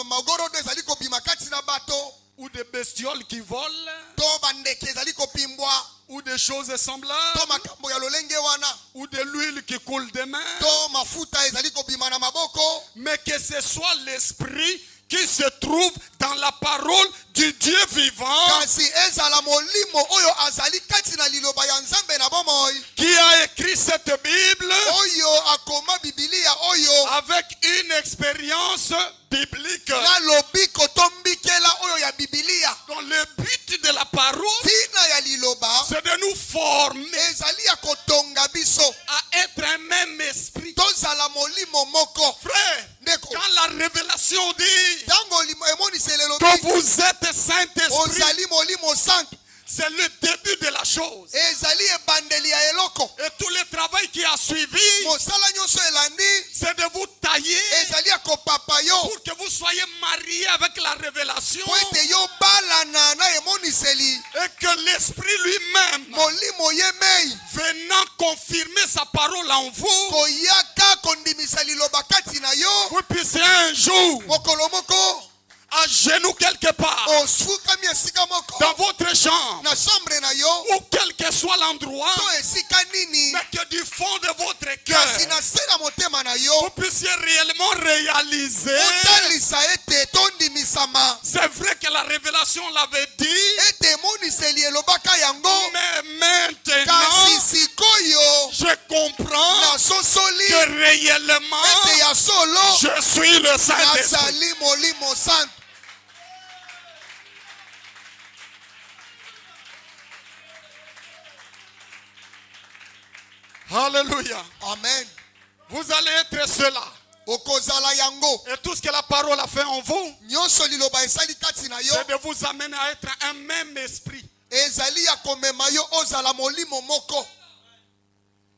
S4: magorodo ezali kobima kati na bato
S3: ou des bestioles qui volent,
S4: to bandeke ezali kopimbwa
S3: ou des choses
S4: to
S3: semblables,
S4: makambo ya lolenge wana
S3: ou de l'huile qui coule des mains,
S4: to mafuta ezali kobima na maboko
S3: mais que ce soit l'esprit qui se trouve dans la parole du Dieu vivant,
S4: kasi ezala molimo oyo azali kati na liloba ya nzambe na bomoi
S3: qui a écrit cette Bible
S4: oyo akoma bibilia oyo
S3: avec une expérience biblique.
S4: na lobiko to mbikela oyo ya bibilia
S3: Donc le but de la parole,
S4: tina ya liloba
S3: c'est de nous former
S4: ezali ya kotonga biso
S3: à être un même esprit.
S4: tozala molimo moko
S3: Frère,
S4: ndeko
S3: quand la révélation dit
S4: ntango emoniseli elobi
S3: que vous êtes Saint-Esprit,
S4: ozali molimo santu
S3: c'est le début de la chose.
S4: ezali ebandeli ya eloko
S3: Et tous les travaux travail qui a suivi,
S4: mosala nyonso elandi
S3: c'est de vous tailler
S4: ezali ya kopapa yo
S3: pour que vous soyez mariés avec la révélation
S4: po ete yo balana na emoniseli
S3: et que l'Esprit lui-même,
S4: molimo ye mei
S3: venant confirmer sa parole en vous,
S4: koyaka kondimisa liloba kati na yo
S3: vous puissiez un jour,
S4: mokolo moko
S3: à genoux quelque part,
S4: osukami esika moko
S3: dans votre chambre,
S4: na chambre na yo
S3: ou quel que soit l'endroit,
S4: to esika nini
S3: mais que du fond de votre cœur,
S4: kasi na se na motema na yo
S3: vous puissiez réellement réaliser.
S4: otalisa ete tondimisama
S3: C'est vrai que la révélation l'avait dit,
S4: ete emoniseli elobaka yango
S3: mais maintenant,
S4: kasi sikoyo
S3: je comprends
S4: nasosoli
S3: que réellement,
S4: ete ya solo
S3: je suis le Saint-Esprit.
S4: nazali molimo santo.
S3: Alléluia.
S4: Amen.
S3: Vous allez être cela.
S4: Okozala yango
S3: Et tout ce que la parole a fait en vous,
S4: nyonso liloba esali kati na yo
S3: c'est de vous amener à être un même esprit.
S4: ezali ya komema yo ozala molimo moko.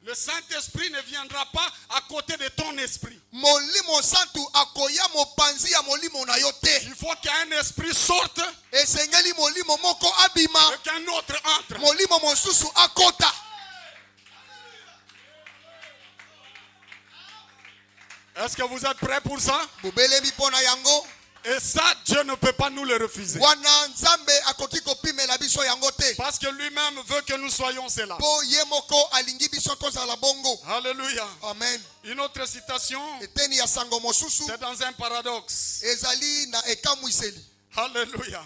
S3: Le Saint-Esprit ne viendra pas à côté de ton esprit.
S4: Molimo santu akoya mopanzi ya molimo na yo te.
S3: Il faut qu'un esprit sorte
S4: Esengeli molimo moko abima
S3: et qu'un autre entre.
S4: molimo mosusu akota.
S3: Est-ce que vous êtes prêts pour ça?
S4: Bobelemi pona yango
S3: Et ça, Dieu ne peut pas nous le refuser.
S4: wana nzambe akoki kopimela biso yango te.
S3: Parce que lui-même veut que nous soyons cela.
S4: Po ye moko alingi biso tozala bongo.
S3: Alléluia.
S4: Amen.
S3: Une autre citation,
S4: Eteni ya sango mosusu
S3: c'est dans un paradoxe.
S4: ezali na ekamwiseli.
S3: Alléluia.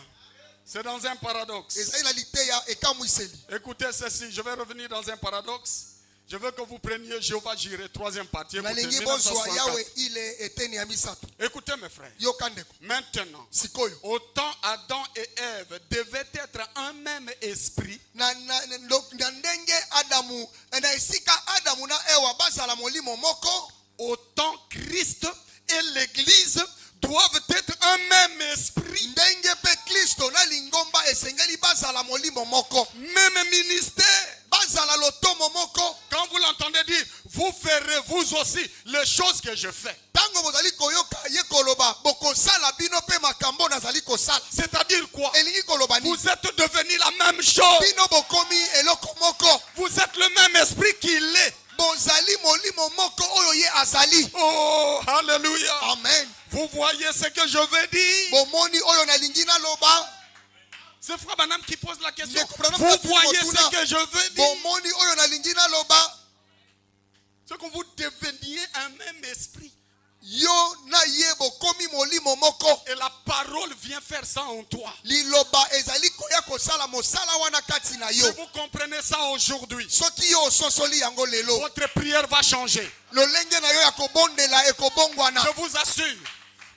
S3: C'est dans un paradoxe.
S4: Ezali na liteya ekamwiseli.
S3: Écoutez ceci, je vais revenir dans un paradoxe. Je veux que vous preniez Jéhovah Jireh, troisième partie. Écoutez,
S4: Nalingi bozwa
S3: 1964.
S4: yawe ile eteni ya misato.
S3: Écoutez mes frères.
S4: Yokandeko.
S3: Maintenant,
S4: Sikoyo.
S3: autant Adam et Ève devaient être un même esprit,
S4: Na ndenge Adamu na esika Adamu na Ewa bazala molimo moko.
S3: autant Christ et l'Église doivent être un même esprit,
S4: Ndenge pe Kristo na lingomba esengeli bazala molimo moko.
S3: même ministère.
S4: Bazala lotomo moko.
S3: Quand vous l'entendez dire, vous ferez vous aussi les choses que je fais.
S4: Tango bozali koyoka ye koloba bokosala bino pe makambo nazali kosala.
S3: C'est-à-dire quoi?
S4: Elingi koloba ni
S3: Vous êtes devenus la même chose.
S4: bino bokomi eloko moko.
S3: Vous êtes le même esprit qu'il est.
S4: Bozali molimo moko oyo ye azali.
S3: Oh, alléluia.
S4: Amen.
S3: Vous voyez ce que je veux dire?
S4: Bomoni oyo nalingi na loba.
S3: C'est Frère Branham qui pose la question.
S4: Mais Branham
S3: Vous
S4: a dit
S3: voyez
S4: Motuna.
S3: ce que je veux dire?
S4: Bomoni oyo nalingi na loba.
S3: C'est que vous deveniez un même esprit.
S4: Yo na ye bokomi molimo moko.
S3: Et la parole vient faire ça en toi.
S4: Liloba ezali koya kosala mosala wana kati na yo.
S3: Si vous comprenez ça aujourd'hui,
S4: Soki yo ososoli yango lelo.
S3: votre prière va changer.
S4: Lolenge na yo ya kobondela ekobongwana.
S3: Je vous assure,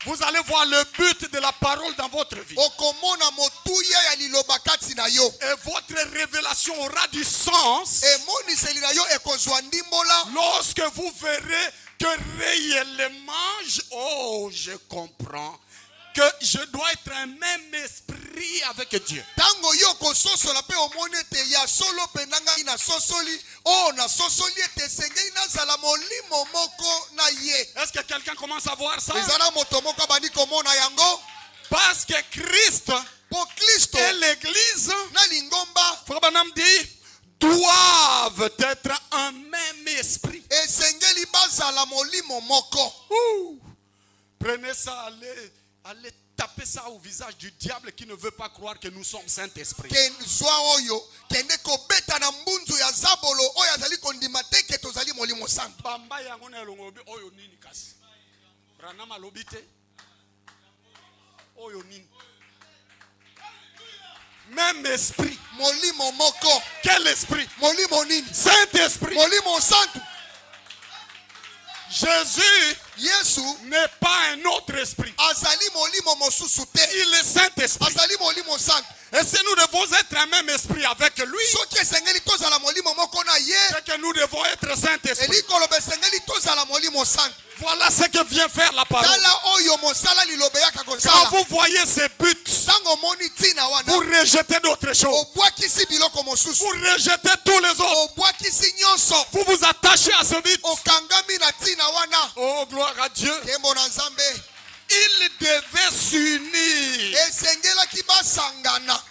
S3: vous allez voir le but de la parole dans votre vie.
S4: Okomona motuya ya liloba kati na yo.
S3: Et votre révélation aura du sens
S4: Emoniseli na yo ekozwa ndimbola.
S3: lorsque vous verrez que réellement, je comprends que je dois être un même esprit avec Dieu.
S4: Tango yo kososola pe omone te ya solo penanga ina sosoli. Oh na sosoli ete sengeli na zala molimo moko na ye.
S3: Est-ce que quelqu'un commence à voir ça?
S4: Ezana moto moko bandi komona yango.
S3: Parce que Christ
S4: Po Kristo
S3: et l'Église,
S4: na lingomba
S3: Frère Branham dit, doivent être un même esprit.
S4: esengeli bazala molimo moko.
S3: Ouh. Prenez ça, allez taper ça au visage du diable qui ne veut pas croire que nous sommes Saint-Esprit.
S4: Ken zwa oyo kende kobeta na mbunzu ya zabolo oyo azali kondima te ke tozali molimo santo.
S3: Bamba yango na elongo oyo nini kasi. Branham alobi te. Oyo nini. Même esprit.
S4: Molimo moko.
S3: Quel esprit?
S4: Molimo nini?
S3: Saint-Esprit.
S4: Molimo santo.
S3: Jésus
S4: Yesu
S3: n'est pas un autre esprit.
S4: azali molimo mosusu te.
S3: Il est Saint-Esprit.
S4: Azali molimo santo.
S3: Et si nous devons être un même esprit avec lui,
S4: Soki esengeli tozala molimo moko na ye.
S3: c'est que nous devons être Saint-Esprit.
S4: Elikoloba esengeli tozala molimo santo.
S3: Voilà ce que vient faire la parole.
S4: tala oyo mosala liloba yaka
S3: Quand
S4: kosala
S3: vous voyez ces buts,
S4: ntango omoni ntina
S3: vous
S4: wana
S3: rejetez d'autres choses.
S4: obwakisi biloko mosusu
S3: Vous rejetez tous les autres.
S4: obwakisi nyonso
S3: Vous vous attachez à ce but.
S4: okangami na ntina wana
S3: Oh, gloire à Dieu.
S4: nkembo na nzambe
S3: Ils devaient s'unir.
S4: esengelaki basangana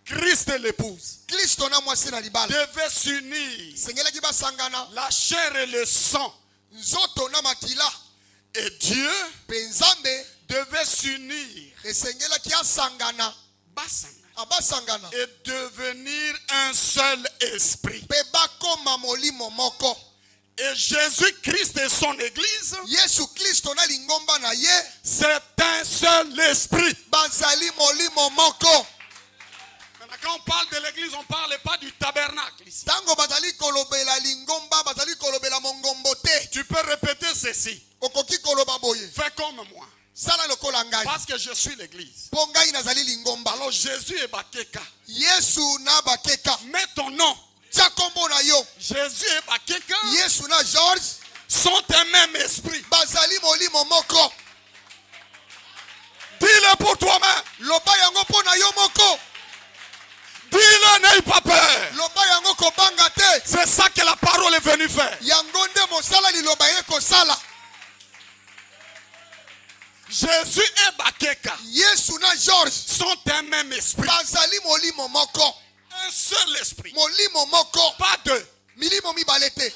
S3: Christ et l'épouse
S4: kristo na mwasi na libala
S3: devaient s'unir.
S4: esengelaki basangana
S3: La chair et le sang.
S4: nzoto na makila
S3: Et Dieu
S4: mpe nzambe
S3: devait s'unir.
S4: esengelaki asangana abasangana
S3: Et devenir un seul esprit.
S4: mpe bakoma molimo moko
S3: Et Jésus-Christ et son église,
S4: yesu kristo na lingomba na ye
S3: c'est un seul esprit.
S4: bazali molimo moko
S3: Maintenant, quand on parle de l'église, on ne parle pas du tabernacle ici.
S4: ntango bazali kolobela lingomba bazali kolobela mongombo te
S3: Tu peux répéter ceci.
S4: okoki koloba boye
S3: Fais comme moi.
S4: sala lokola ngai
S3: Parce que je suis l'église.
S4: mpo ngai nazali lingomba
S3: Alors Jésus est Bakeka.
S4: yesu na bakeka
S3: Mets ton nom.
S4: tia kombo na yo
S3: Jésus et Bakeka
S4: yesu na george
S3: sont un même esprit.
S4: bazali molimo moko
S3: Dis-le pour toi-même.
S4: loba yango mpo na yo moko
S3: Dis-le, n'aie pas peur.
S4: loba yango kobanga te
S3: C'est ça que la parole est venue faire.
S4: yango nde mosala liloba ye kosala
S3: Jésus et Bakeka
S4: yesu na george
S3: sont un même esprit.
S4: bazali molimo moko
S3: Un seul esprit.
S4: molimo moko
S3: Pas deux.
S4: milimo mibale te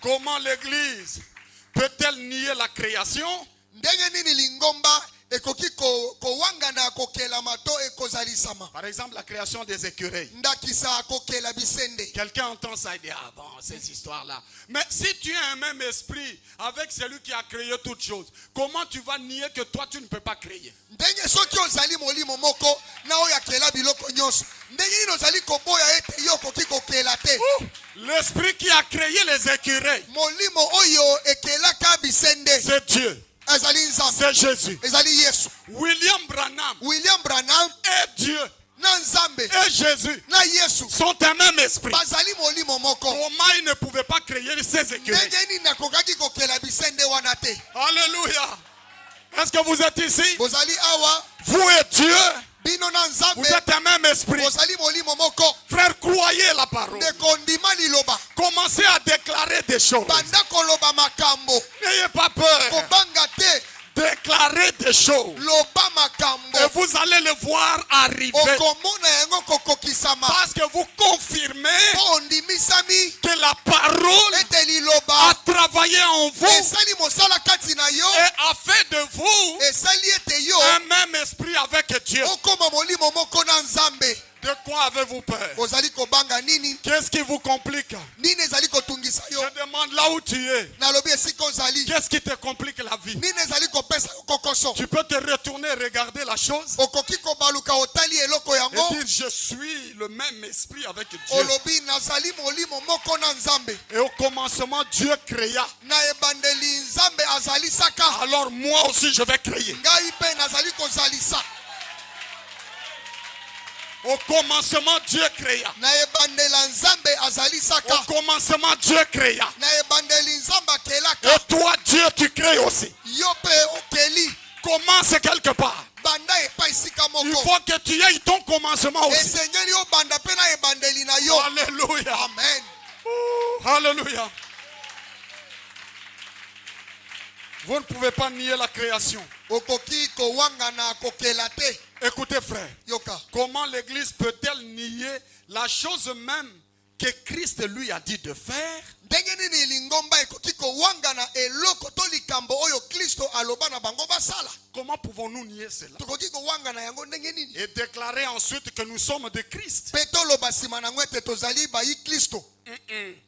S3: Comment l'église peut-elle nier la création?
S4: ndenge nini lingomba ekoki kowangana kokelama to ekozalisama
S3: Par exemple, la création des écureuils.
S4: ndakisa kokela bisende
S3: Quelqu'un entend ça et dit, ah bon, ces histoires-là. Mais si tu as un même esprit avec celui qui a créé toutes choses, comment tu vas nier que toi, tu ne peux pas créer?
S4: ndenge soki ozali molimo moko na oyo akela biloko nyonso ndenge nini ozali koboya ete yo okoki kokela te
S3: L'esprit qui a créé les écureuils,
S4: molimo oyo ekelaka bisende
S3: c'est Dieu.
S4: ezali nzambe
S3: C'est Jésus.
S4: ezali yesu
S3: William Branham
S4: william branham
S3: et Dieu
S4: na nzambe
S3: et Jésus
S4: na yesu
S3: sont un même esprit.
S4: bazali molimo moko
S3: Comment ils ne pouvaient pas créer ces écureuils?
S4: ndenge nini nakokaki kokela bisende wana te
S3: Alléluia. Est-ce que vous êtes ici?
S4: bozali awa
S3: Vous et Dieu,
S4: bino na
S3: vous
S4: nzambe
S3: êtes un même esprit.
S4: bozali molimo moko
S3: Frère, croyez la parole.
S4: ndeko ndima liloba
S3: Commencez à déclarer des choses.
S4: banda koloba makambo
S3: N'ayez pas peur.
S4: kobanga te
S3: Déclarez des choses.
S4: loba makambo
S3: Et vous allez le voir arriver.
S4: okomona yango kokokisama
S3: Parce que vous confirmez
S4: mpo ondimisami
S3: que la parole
S4: ete
S3: a
S4: liloba
S3: travaillé en vous
S4: esali mosala kati na yo
S3: et a fait de vous
S4: esali ete yo
S3: un même esprit avec Dieu.
S4: okoma molimo moko na nzambe
S3: De quoi avez-vous peur?
S4: ozali kobanga nini
S3: Qu'est-ce qui vous complique?
S4: nini ezali kotungisa yo
S3: Je demande là où tu es.
S4: nalobi esika ozali
S3: Qu'est-ce qui te complique la vie?
S4: nini ezali kopesa yo kokoso
S3: Tu peux te retourner et regarder la chose
S4: okoki kobaluka otali eloko
S3: et
S4: yango
S3: dire je suis le même esprit avec Dieu.
S4: olobi nazali molimo moko na nzambe
S3: Et au commencement, Dieu créa.
S4: na ebandeli nzambe azalisaka
S3: Alors moi aussi je vais créer.
S4: ngai mpe nazali kozalisa
S3: Au commencement, Dieu créa.
S4: na ebandela nzambe azalisaka
S3: Au commencement, Dieu créa.
S4: na ebandeli nzambe akelaka
S3: Et toi, Dieu, tu crées aussi.
S4: yo mpe okeli
S3: Commence quelque part.
S4: banda epai esika
S3: Il
S4: moko
S3: faut que tu aies ton commencement aussi.
S4: esengeli obanda mpe na ebandeli na yo
S3: Alléluia.
S4: amen
S3: Alléluia. Vous ne pouvez pas nier la création.
S4: okoki kowangana kokela te
S3: Écoutez, frère.
S4: yoka
S3: Comment l'église peut-elle nier la chose même que Christ lui a dit de faire?
S4: ndenge nini lingomba ekoki kowangana eloko to likambo oyo kristo aloba na bango basala
S3: Comment pouvons-nous nier cela?
S4: tokoki kowangana yango ndenge nini
S3: Et déclarer ensuite que nous sommes de Christ.
S4: mpe toloba nsima nango ete tozali bayi kristo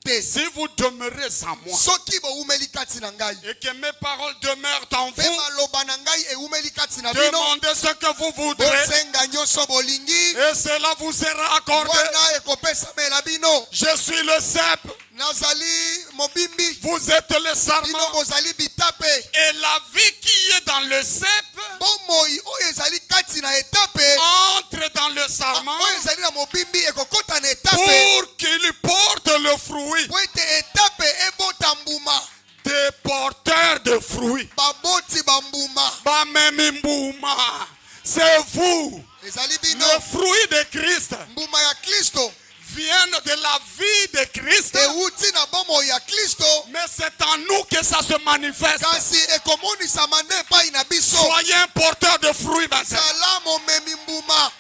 S4: te
S3: Si vous demeurez en moi
S4: soki bowumeli kati na ngai
S3: et que mes paroles demeurent en
S4: mpe
S3: vous,
S4: maloba na ngai ewumeli kati na bino
S3: demandez ce que vous voudrez
S4: bosenga nyonso bolingi
S3: et cela vous sera accordé.
S4: wana ekopesamela bino
S3: Je suis le cep,
S4: nazali mobimbi
S3: vous êtes le
S4: bino
S3: sarment.
S4: bozali bitape
S3: Et la vie qui est dans le cep
S4: bomoi oyo ezali kati na etape
S3: entre dans le sarment
S4: oyo ezali na mobimbi ekokota na etape
S3: pour qu'il porte le fruit.
S4: po ete etape ebota mbuma
S3: Des porteurs de fruits.
S4: baboti bambuma
S3: Bamemi mbuma. C'est vous.
S4: ezali bino
S3: Le fruit de Christ
S4: mbuma ya Kristo
S3: vient de la vie de Christ.
S4: euti na bomoi ya Kristo
S3: Mais c'est en nous que ça se manifeste.
S4: kasi ekomonisama nde epai na biso
S3: Soyez un porteur de fruits maintenant.
S4: zala momemi mbuma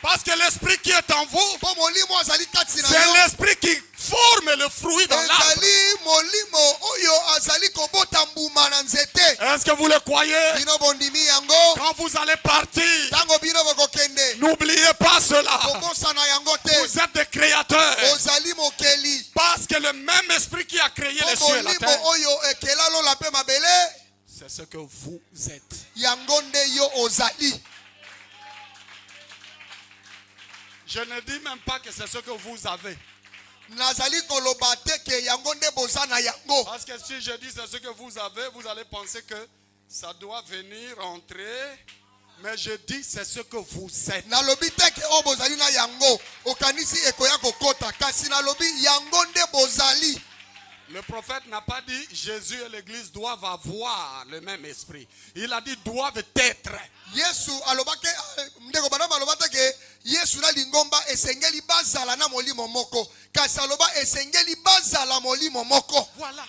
S3: Parce que l'esprit qui est en vous,
S4: po molimo azali kati na
S3: c'est
S4: yo
S3: l'esprit qui forme le fruit dans l'arbre.
S4: ezali molimo oyo azali kobota mbuma na nzete
S3: Est-ce que vous le croyez?
S4: bino bondimi yango
S3: Quand vous allez partir,
S4: ntango bino bokokende
S3: n'oubliez pas cela.
S4: kobosana yango te
S3: Vous êtes des créateurs.
S4: ozali mokeli
S3: Parce que le même esprit qui a créé les
S4: po
S3: cieux et la
S4: molimo
S3: terre,
S4: oyo ekela lola mpe mabele
S3: c'est ce que vous êtes.
S4: yango nde yo ozali
S3: Je ne dis même pas que c'est ce que vous avez.
S4: nazali koloba te ke yango nde boza na yango
S3: Parce que si je dis c'est ce que vous avez, vous allez penser que ça doit venir entrer. Mais je dis c'est ce que vous êtes.
S4: nalobi te ke oyo bozali na yango okanisi ekoya kokota kasi nalobi yango nde bozali
S3: Le prophète n'a pas dit Jésus et l'église doivent avoir le même esprit. Il a dit doivent être.
S4: yesu alobaki ndeko bana baloba te ke yesu na lingomba esengeli bazala na molimo moko kasi aloba esengeli bazala molimo moko
S3: Voilà.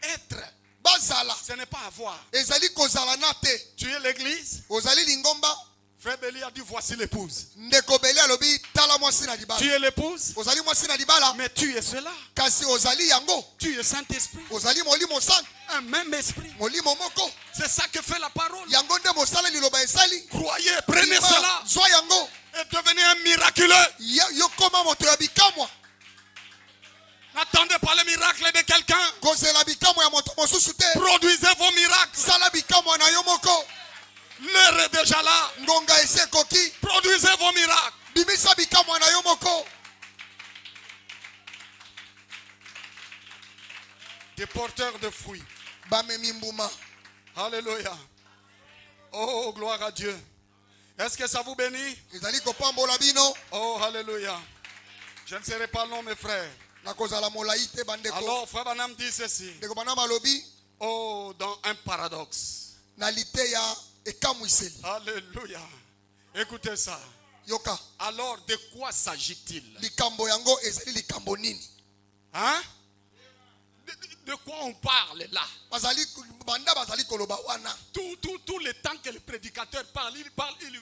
S3: Être.
S4: bazala
S3: Ce n'est pas avoir.
S4: ezali kozala na te
S3: Tu es l'église.
S4: ozali lingomba
S3: Frère Béli a dit voici l'épouse.
S4: ndeko beli alobi tala mwasi na
S3: Tu
S4: libala
S3: es l'épouse.
S4: ozali mwasi na libala
S3: Mais tu es cela.
S4: kasi ozali yango
S3: Tu es Saint-Esprit.
S4: ozali molimo santu
S3: Un même esprit.
S4: molimo moko
S3: C'est ça que fait la parole.
S4: yango nde mosala liloba esali
S3: Croyez, prenez
S4: Ndima,
S3: cela
S4: zwa yango
S3: et devenez un miraculeux.
S4: yo koma moto ya bikamwa
S3: N'attendez pas le miracle de quelqu'un.
S4: kozela bikamwa ya moto mosusu te
S3: Produisez vos miracles.
S4: sala bikamwa na yo moko
S3: L'heure est déjà là.
S4: ngonga esi ekoki
S3: Produisez vos miracles.
S4: bimisa bikamwa na yo moko
S3: Des porteurs de fruits.
S4: bamemi mbuma
S3: Alléluia. Oh, gloire à Dieu. Est-ce que ça vous bénit?
S4: ezali kopambola bino
S3: Oh, alléluia. Je ne serai pas long, mes frères.
S4: nakozala molai te bandeko
S3: Alors, frère Banam dit ceci.
S4: ndeko bana balobi
S3: Oh, dans un paradoxe.
S4: na liteya ekamwiseli
S3: Alléluia. Écoutez ça.
S4: yoka
S3: Alors, de quoi s'agit-il?
S4: likambo yango ezali likambo nini
S3: Hein? De quoi on parle là?
S4: banda bazali koloba wana
S3: Tout le temps que les prédicateurs parlent,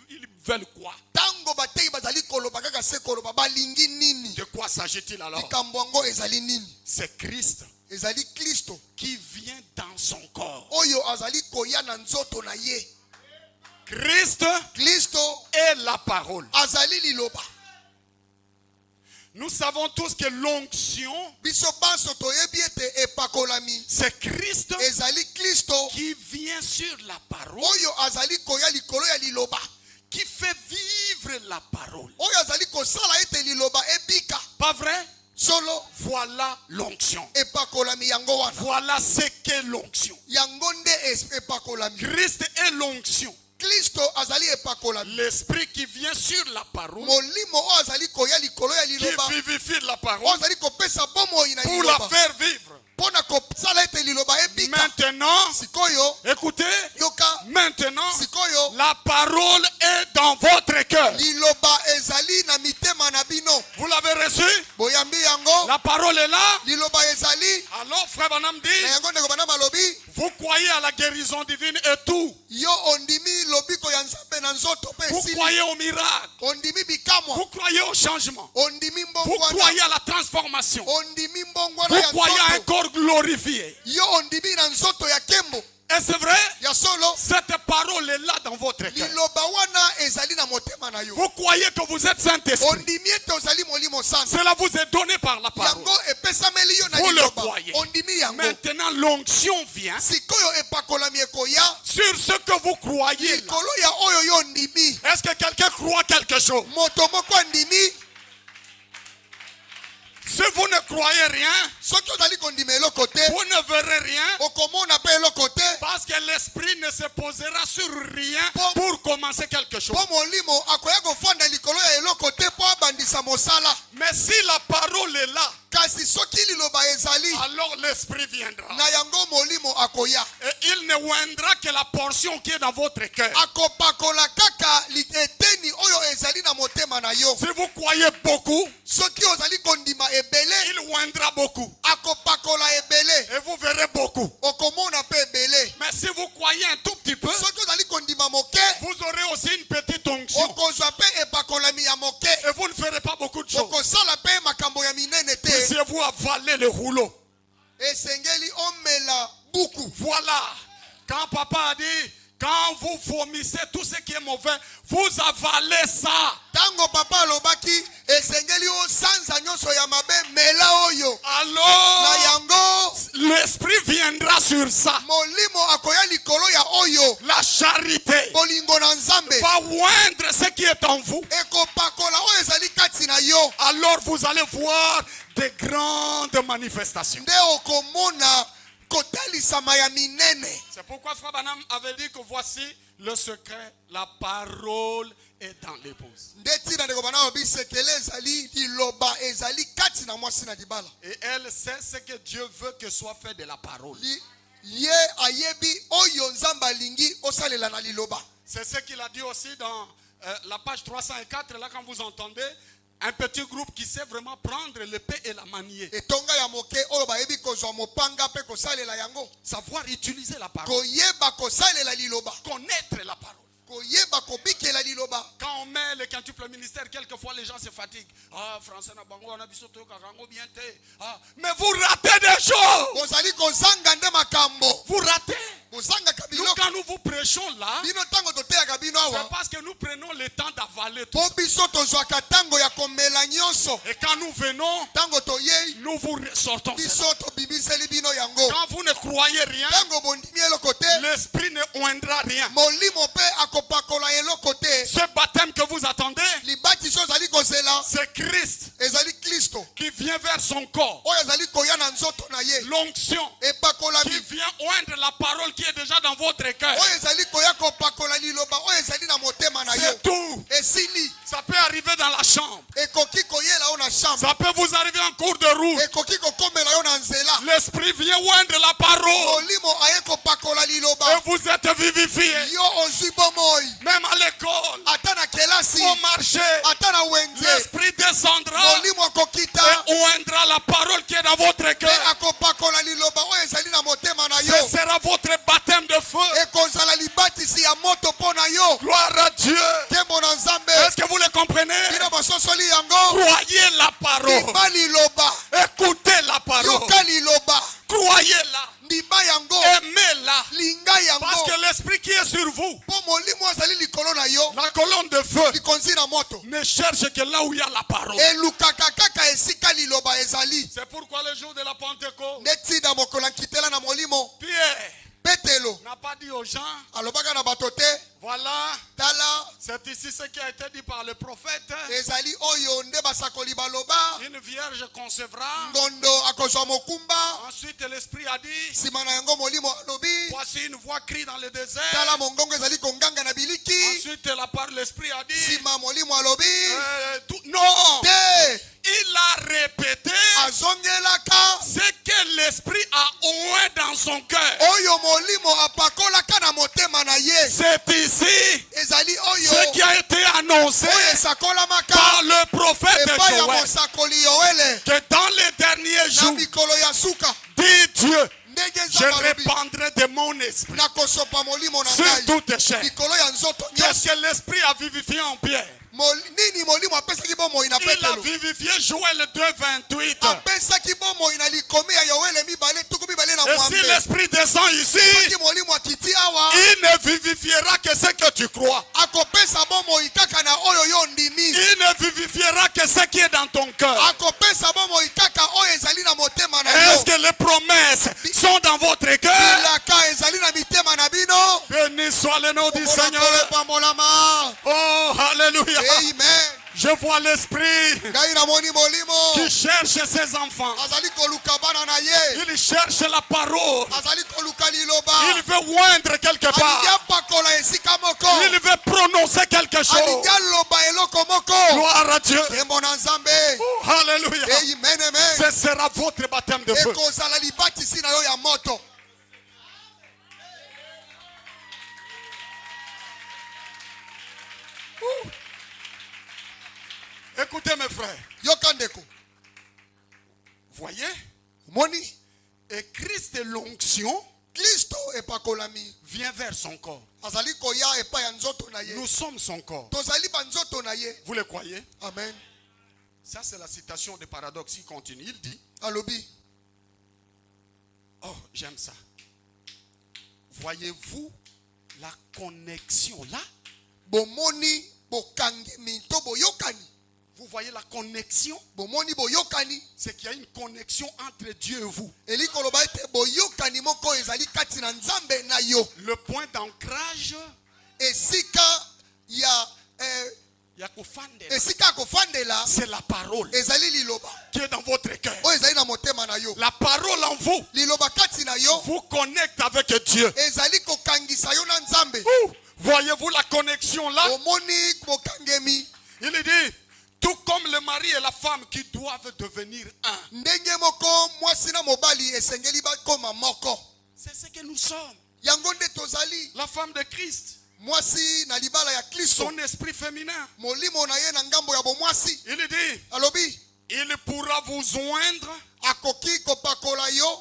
S3: ils veulent quoi?
S4: ntango bateki bazali koloba kaka se koloba balingi nini
S3: De quoi s'agit-il alors?
S4: likambo yango ezali nini
S3: C'est Christ
S4: ezali kristo
S3: qui vient dans son corps.
S4: oyo azali koya na nzoto na ye
S3: Christ
S4: kristo
S3: est la parole.
S4: azali liloba
S3: Nous savons tous que l'onction,
S4: biso banso toyebi ete epakolami
S3: c'est Christ
S4: ezali kristo
S3: qui vient sur la parole,
S4: oyo azali koya likolo ya liloba
S3: qui fait vivre la parole.
S4: oyo azali kosala ete liloba ebika
S3: Pas vrai?
S4: solo
S3: Voilà l'onction.
S4: epakolami yango wana
S3: Voilà ce qu'est l'onction.
S4: yango nde epakolami
S3: Christ est l'onction.
S4: kristo azali epakolami
S3: L'esprit qui vient sur la parole,
S4: molimo oyo azali koya likolo ya
S3: qui
S4: liloba
S3: vivifie la
S4: oyo
S3: parole
S4: azali kopesa bomoi na
S3: pour la
S4: liloba
S3: faire vivre.
S4: mpo na kosala ete liloba ebika
S3: Maintenant,
S4: sikoyo
S3: écoutez,
S4: yoka
S3: maintenant,
S4: sikoyo
S3: la parole est dans votre cœur.
S4: liloba ezali na mitema na bino
S3: Vous l'avez reçu?
S4: boyambi yango
S3: La parole est là.
S4: liloba ezali
S3: Alors, frère Banam
S4: na
S3: dit,
S4: yango ndeko bana balobi
S3: vous croyez à la guérison divine et tout.
S4: yo ondimi lobiko ya nzambe na nzoto mpe
S3: Vous
S4: esili
S3: croyez au miracle.
S4: ondimi bikamwa
S3: Vous croyez au changement.
S4: ondimi
S3: Vous
S4: mbongwana
S3: croyez à la transformation.
S4: ondimi mbongwana
S3: Vous
S4: ya
S3: croyez à un
S4: nzoto
S3: corps glorifié.
S4: yo ondimi na nzoto ya kembo
S3: Et c'est vrai,
S4: ya solo
S3: cette parole est là dans votre cœur.
S4: liloba wana ezali na motema na yo
S3: Vous croyez que vous êtes Saint-Esprit.
S4: ondimi ete ozali molimo santu
S3: Cela vous est donné par la parole.
S4: yango epesameli yo na
S3: Vous le
S4: liloba
S3: croyez.
S4: ondimi yango
S3: Maintenant, l'onction vient
S4: sikoyo epakolami ekoya
S3: sur ce que vous croyez. là.
S4: likolo ya oyo yo ondimi
S3: Est-ce que quelqu'un croit quelque chose?
S4: moto moko andimi
S3: Si vous ne croyez rien,
S4: soki ozali kondima eloko te
S3: vous ne verrez rien.
S4: okomona mpe eloko te
S3: Parce que l'esprit ne se posera sur rien
S4: Bon.
S3: pour commencer quelque chose.
S4: mpo molimo akoya kofanda likolo ya koya.
S3: Et il ne oindra que la portion qui est dans votre cœur.
S4: Akopakola kaka eteni oyo ezali na motema na yo.
S3: Si vous croyez beaucoup,
S4: Soki ozali kondima ebele,
S3: il oindra beaucoup.
S4: akopakola ebele.
S3: Et vous verrez beaucoup.
S4: Okomona pe ebele.
S3: Mais si vous croyez un tout petit peu,
S4: Soki ozali kondima moke,
S3: vous aurez aussi une petite onction.
S4: okozwa pe epakolami ya moke.
S3: Et vous ne ferez pas beaucoup de choses.
S4: Okosala pe makambo ya minene te.
S3: Puissiez-vous avaler le rouleau.
S4: Esengeli omela buku.
S3: Voilà. Quand papa a dit, quand vous vomissez tout ce qui est mauvais, vous avalez ça.
S4: Tango papa alobaki esengeli o sanza nyonso ya mabe mela oyo. Na
S3: Alors,
S4: yango
S3: l'esprit viendra sur ça.
S4: molimo akoya likolo ya oyo.
S3: La charité
S4: Bolingo na Nzambe
S3: va oindre ce qui est en vous.
S4: ekopakola oyo ezali kati na yo.
S3: Alors vous allez voir des grandes manifestations.
S4: Nde okomona kotalisama ya minene.
S3: C'est pourquoi Frère Branham avait dit que voici le secret, la parole est dans l'épouse.
S4: Nde tina ndeko bana obisekele ezali liloba ezali kati na mwasi na libala.
S3: Et elle sait ce que Dieu veut que soit fait de la parole.
S4: Ye ayebi oyo Nzambe alingi osalela na liloba.
S3: C'est ce qu'il a dit aussi dans la page 304, là quand vous entendez un petit groupe qui sait vraiment prendre l'épée et la manier.
S4: Etonga ya moke oyo bayebi kozwa mopanga pe kosalela yango.
S3: Savoir utiliser la parole.
S4: Koyeba kosalela liloba.
S3: Connaître la parole.
S4: Koyeba kobikela liloba.
S3: Quand on met le quintuple ministère, quelquefois les gens se fatiguent. Ah, français na bango, on a bisoto karango bien te. Ah, mais vous ratez des choses.
S4: Kozali kozanga nde makambo.
S3: Vous ratez.
S4: Kozanga
S3: Nous,
S4: kabilo.
S3: quand nous vous prêchons là,
S4: Bino tango toteaka bino
S3: c'est
S4: awa.
S3: parce que nous prenons le temps d'avaler tout
S4: Po
S3: ça.
S4: biso tozwaka tango ya komela nyonso.
S3: Et quand nous venons,
S4: Tango toyei
S3: nous vous ressortons cela.
S4: biso tobibiseli bino yango.
S3: Quand vous ne croyez rien,
S4: Tango bondimi eloko te.
S3: l'esprit ne oindra rien.
S4: Molimo pe akopakola eloko te.
S3: Ce baptême que vous attendez,
S4: Libatiso ezali kozela
S3: c'est Christ
S4: ezali Kristo.
S3: qui vient vers son corps.
S4: Oyo ezali koya na nzoto na ye.
S3: L'onction qui
S4: Epakolami.
S3: vient oindre la parole qui est déjà dans votre cœur.
S4: Oyo ezali koya kopakola liloba oyo ezali na motema na yo.
S3: C'est tout.
S4: Esili
S3: Ça peut arriver dans la chambre.
S4: ekoki koyela yo na chambre.
S3: Ça peut vous arriver en cours de route.
S4: Ekoki kokomela yo na nzela.
S3: L'esprit vient oindre la parole.
S4: Molimo aye kopakola
S3: Et
S4: liloba.
S3: vous êtes vivifiés.
S4: Yo ozwi bomoi.
S3: Même à l'école,
S4: Ata na kelasi.
S3: au marché,
S4: Ata na wenze.
S3: l'esprit descendra
S4: Molimo akokita.
S3: et oindra la parole qui est dans votre
S4: Pe
S3: cœur.
S4: akopakola liloba oyo ezali na motema na yo.
S3: Ce sera votre baptême de feu.
S4: Ekozala libatisi ya moto mpo na yo.
S3: Gloire à Dieu.
S4: Nkembo na Nzambe.
S3: Est-ce que vous le comprenez?
S4: Bino bososoli yango.
S3: Croyez la parole.
S4: Ndima liloba.
S3: Écoutez la parole.
S4: Yoka liloba.
S3: Croyez-la.
S4: Ndima yango.
S3: Aimez-la.
S4: Linga
S3: Parce
S4: yango.
S3: que l'esprit qui est sur vous,
S4: Po molimo azali likolo na yo.
S3: la colonne de feu,
S4: Likonzi na moto.
S3: ne cherche que là où il y a la parole.
S4: Elukaka kaka esika liloba ezali.
S3: C'est pourquoi le jour de la Pentecôte,
S4: Neti na mokolo ya nkitela na molimo.
S3: Pierre
S4: Petelo
S3: n'a pas dit aux gens,
S4: alobaka na bato te.
S3: voilà,
S4: Tala
S3: c'est ici ce qui a été dit par le prophète.
S4: ezali oyo nde basakoli baloba.
S3: Une vierge concevra.
S4: Ngondo akozwa mokumba.
S3: Ensuite, l'esprit a dit,
S4: Sima na yango molimo alobi.
S3: voici une voix crie dans le désert.
S4: Tala mongongo ezali konganga na biliki.
S3: Ensuite, la part de l'esprit a dit,
S4: Sima molimo alobi.
S3: non,
S4: Te
S3: il a répété
S4: azongelaka
S3: ce que l'esprit a oint dans son cœur.
S4: oyo molimo apakolaka na motema na ye.
S3: C'est ici
S4: Ezali oyo
S3: ce qui a été annoncé
S4: oyo esakolamaka
S3: par le prophète
S4: epai ya
S3: Joël,
S4: mosakoli Yoele
S3: que dans les derniers
S4: na
S3: jours,
S4: mikolo ya suka
S3: dit Dieu,
S4: ndenge
S3: je
S4: Nzambe alobi
S3: répandrai de mon esprit
S4: nakosopa molimo na
S3: sur
S4: ngai
S3: toute chair.
S4: likolo ya nzoto
S3: Qu'est-ce
S4: nyonso.
S3: que l'esprit a vivifié en Pierre?
S4: Nini molimo apesaki bomoi na
S3: Il a
S4: Petelo?
S3: vivifié Joël 2:28.
S4: Apesaki bomoi na likomi ya Yoele mibale tuku mibale na
S3: Et si
S4: mwambe.
S3: l'esprit descend ici,
S4: Soki molimo akiti awa
S3: il ne vivifiera que ce que tu crois.
S4: akopesa bomoi kaka na oyo yo ndimi.
S3: Il ne vivifiera que ce qui est dans ton cœur.
S4: Akopesa bomoi kaka oyo ezali na motema na
S3: Est-ce
S4: yo.
S3: que les promesses sont dans votre cœur?
S4: Bilaka ezali na mitema na bino.
S3: Béni soit le nom du
S4: Mpona
S3: Seigneur.
S4: kolepambolama.
S3: Oh, alléluia.
S4: Amen.
S3: Je vois l'esprit
S4: Ngai namoni molimo
S3: qui cherche ses enfants.
S4: azali koluka bana na ye.
S3: Il cherche la parole.
S4: Azali koluka liloba.
S3: Il veut oindre quelque
S4: Alingi
S3: part.
S4: apakola esika moko.
S3: Il veut prononcer quelque chose.
S4: Alingi aloba eloko moko.
S3: Gloire à Dieu.
S4: Nkembo na Nzambe.
S3: Oh, alléluia.
S4: Amen, amen.
S3: Ce sera votre baptême de feu.
S4: Ekozala libatisi na yo ya moto.
S3: Écoutez mes frères.
S4: yoka ndeko
S3: Voyez?
S4: moni
S3: Et Christ et l'onction
S4: Kristo epakolami
S3: vient vers son corps.
S4: azali koya epai ya nzoto na ye
S3: Nous sommes son corps.
S4: tozali banzoto na ye.
S3: Vous le croyez?
S4: Amen.
S3: Ça, c'est la citation de Paradoxe. Il continue. Il dit,
S4: Alobi
S3: oh, j'aime ça. Voyez-vous la connexion là?
S4: bomoni bokangemi to boyokani.
S3: Vous voyez la connexion?
S4: Bomoni boyokani.
S3: C'est qu'il y a une connexion entre Dieu et vous.
S4: Eli koloba ete boyokani moko ezali kati na nzambe na yo.
S3: Le point d'ancrage,
S4: Esika ya esika kofandela
S3: c'est la parole
S4: ezali liloba
S3: qui est dans votre cœur.
S4: o ezali na motema na yo.
S3: La parole en vous
S4: Liloba kati na yo
S3: vous connecte avec Dieu.
S4: ezali kokangisa yo na nzambe.
S3: Voyez-vous la connexion là?
S4: Bomoni bokangemi.
S3: Il dit, tout comme le mari et la femme qui doivent devenir un.
S4: Ndenge moko mwasi na mobali esengeli bakoma moko.
S3: C'est ce que nous sommes.
S4: Yango nde tozali.
S3: La femme de Christ,
S4: Mwasi na libala ya Kristo.
S3: son esprit féminin.
S4: Molimo na ye na ngambo ya bomwasi.
S3: Il dit,
S4: Alobi
S3: il pourra vous joindre.
S4: akoki kopakola yo.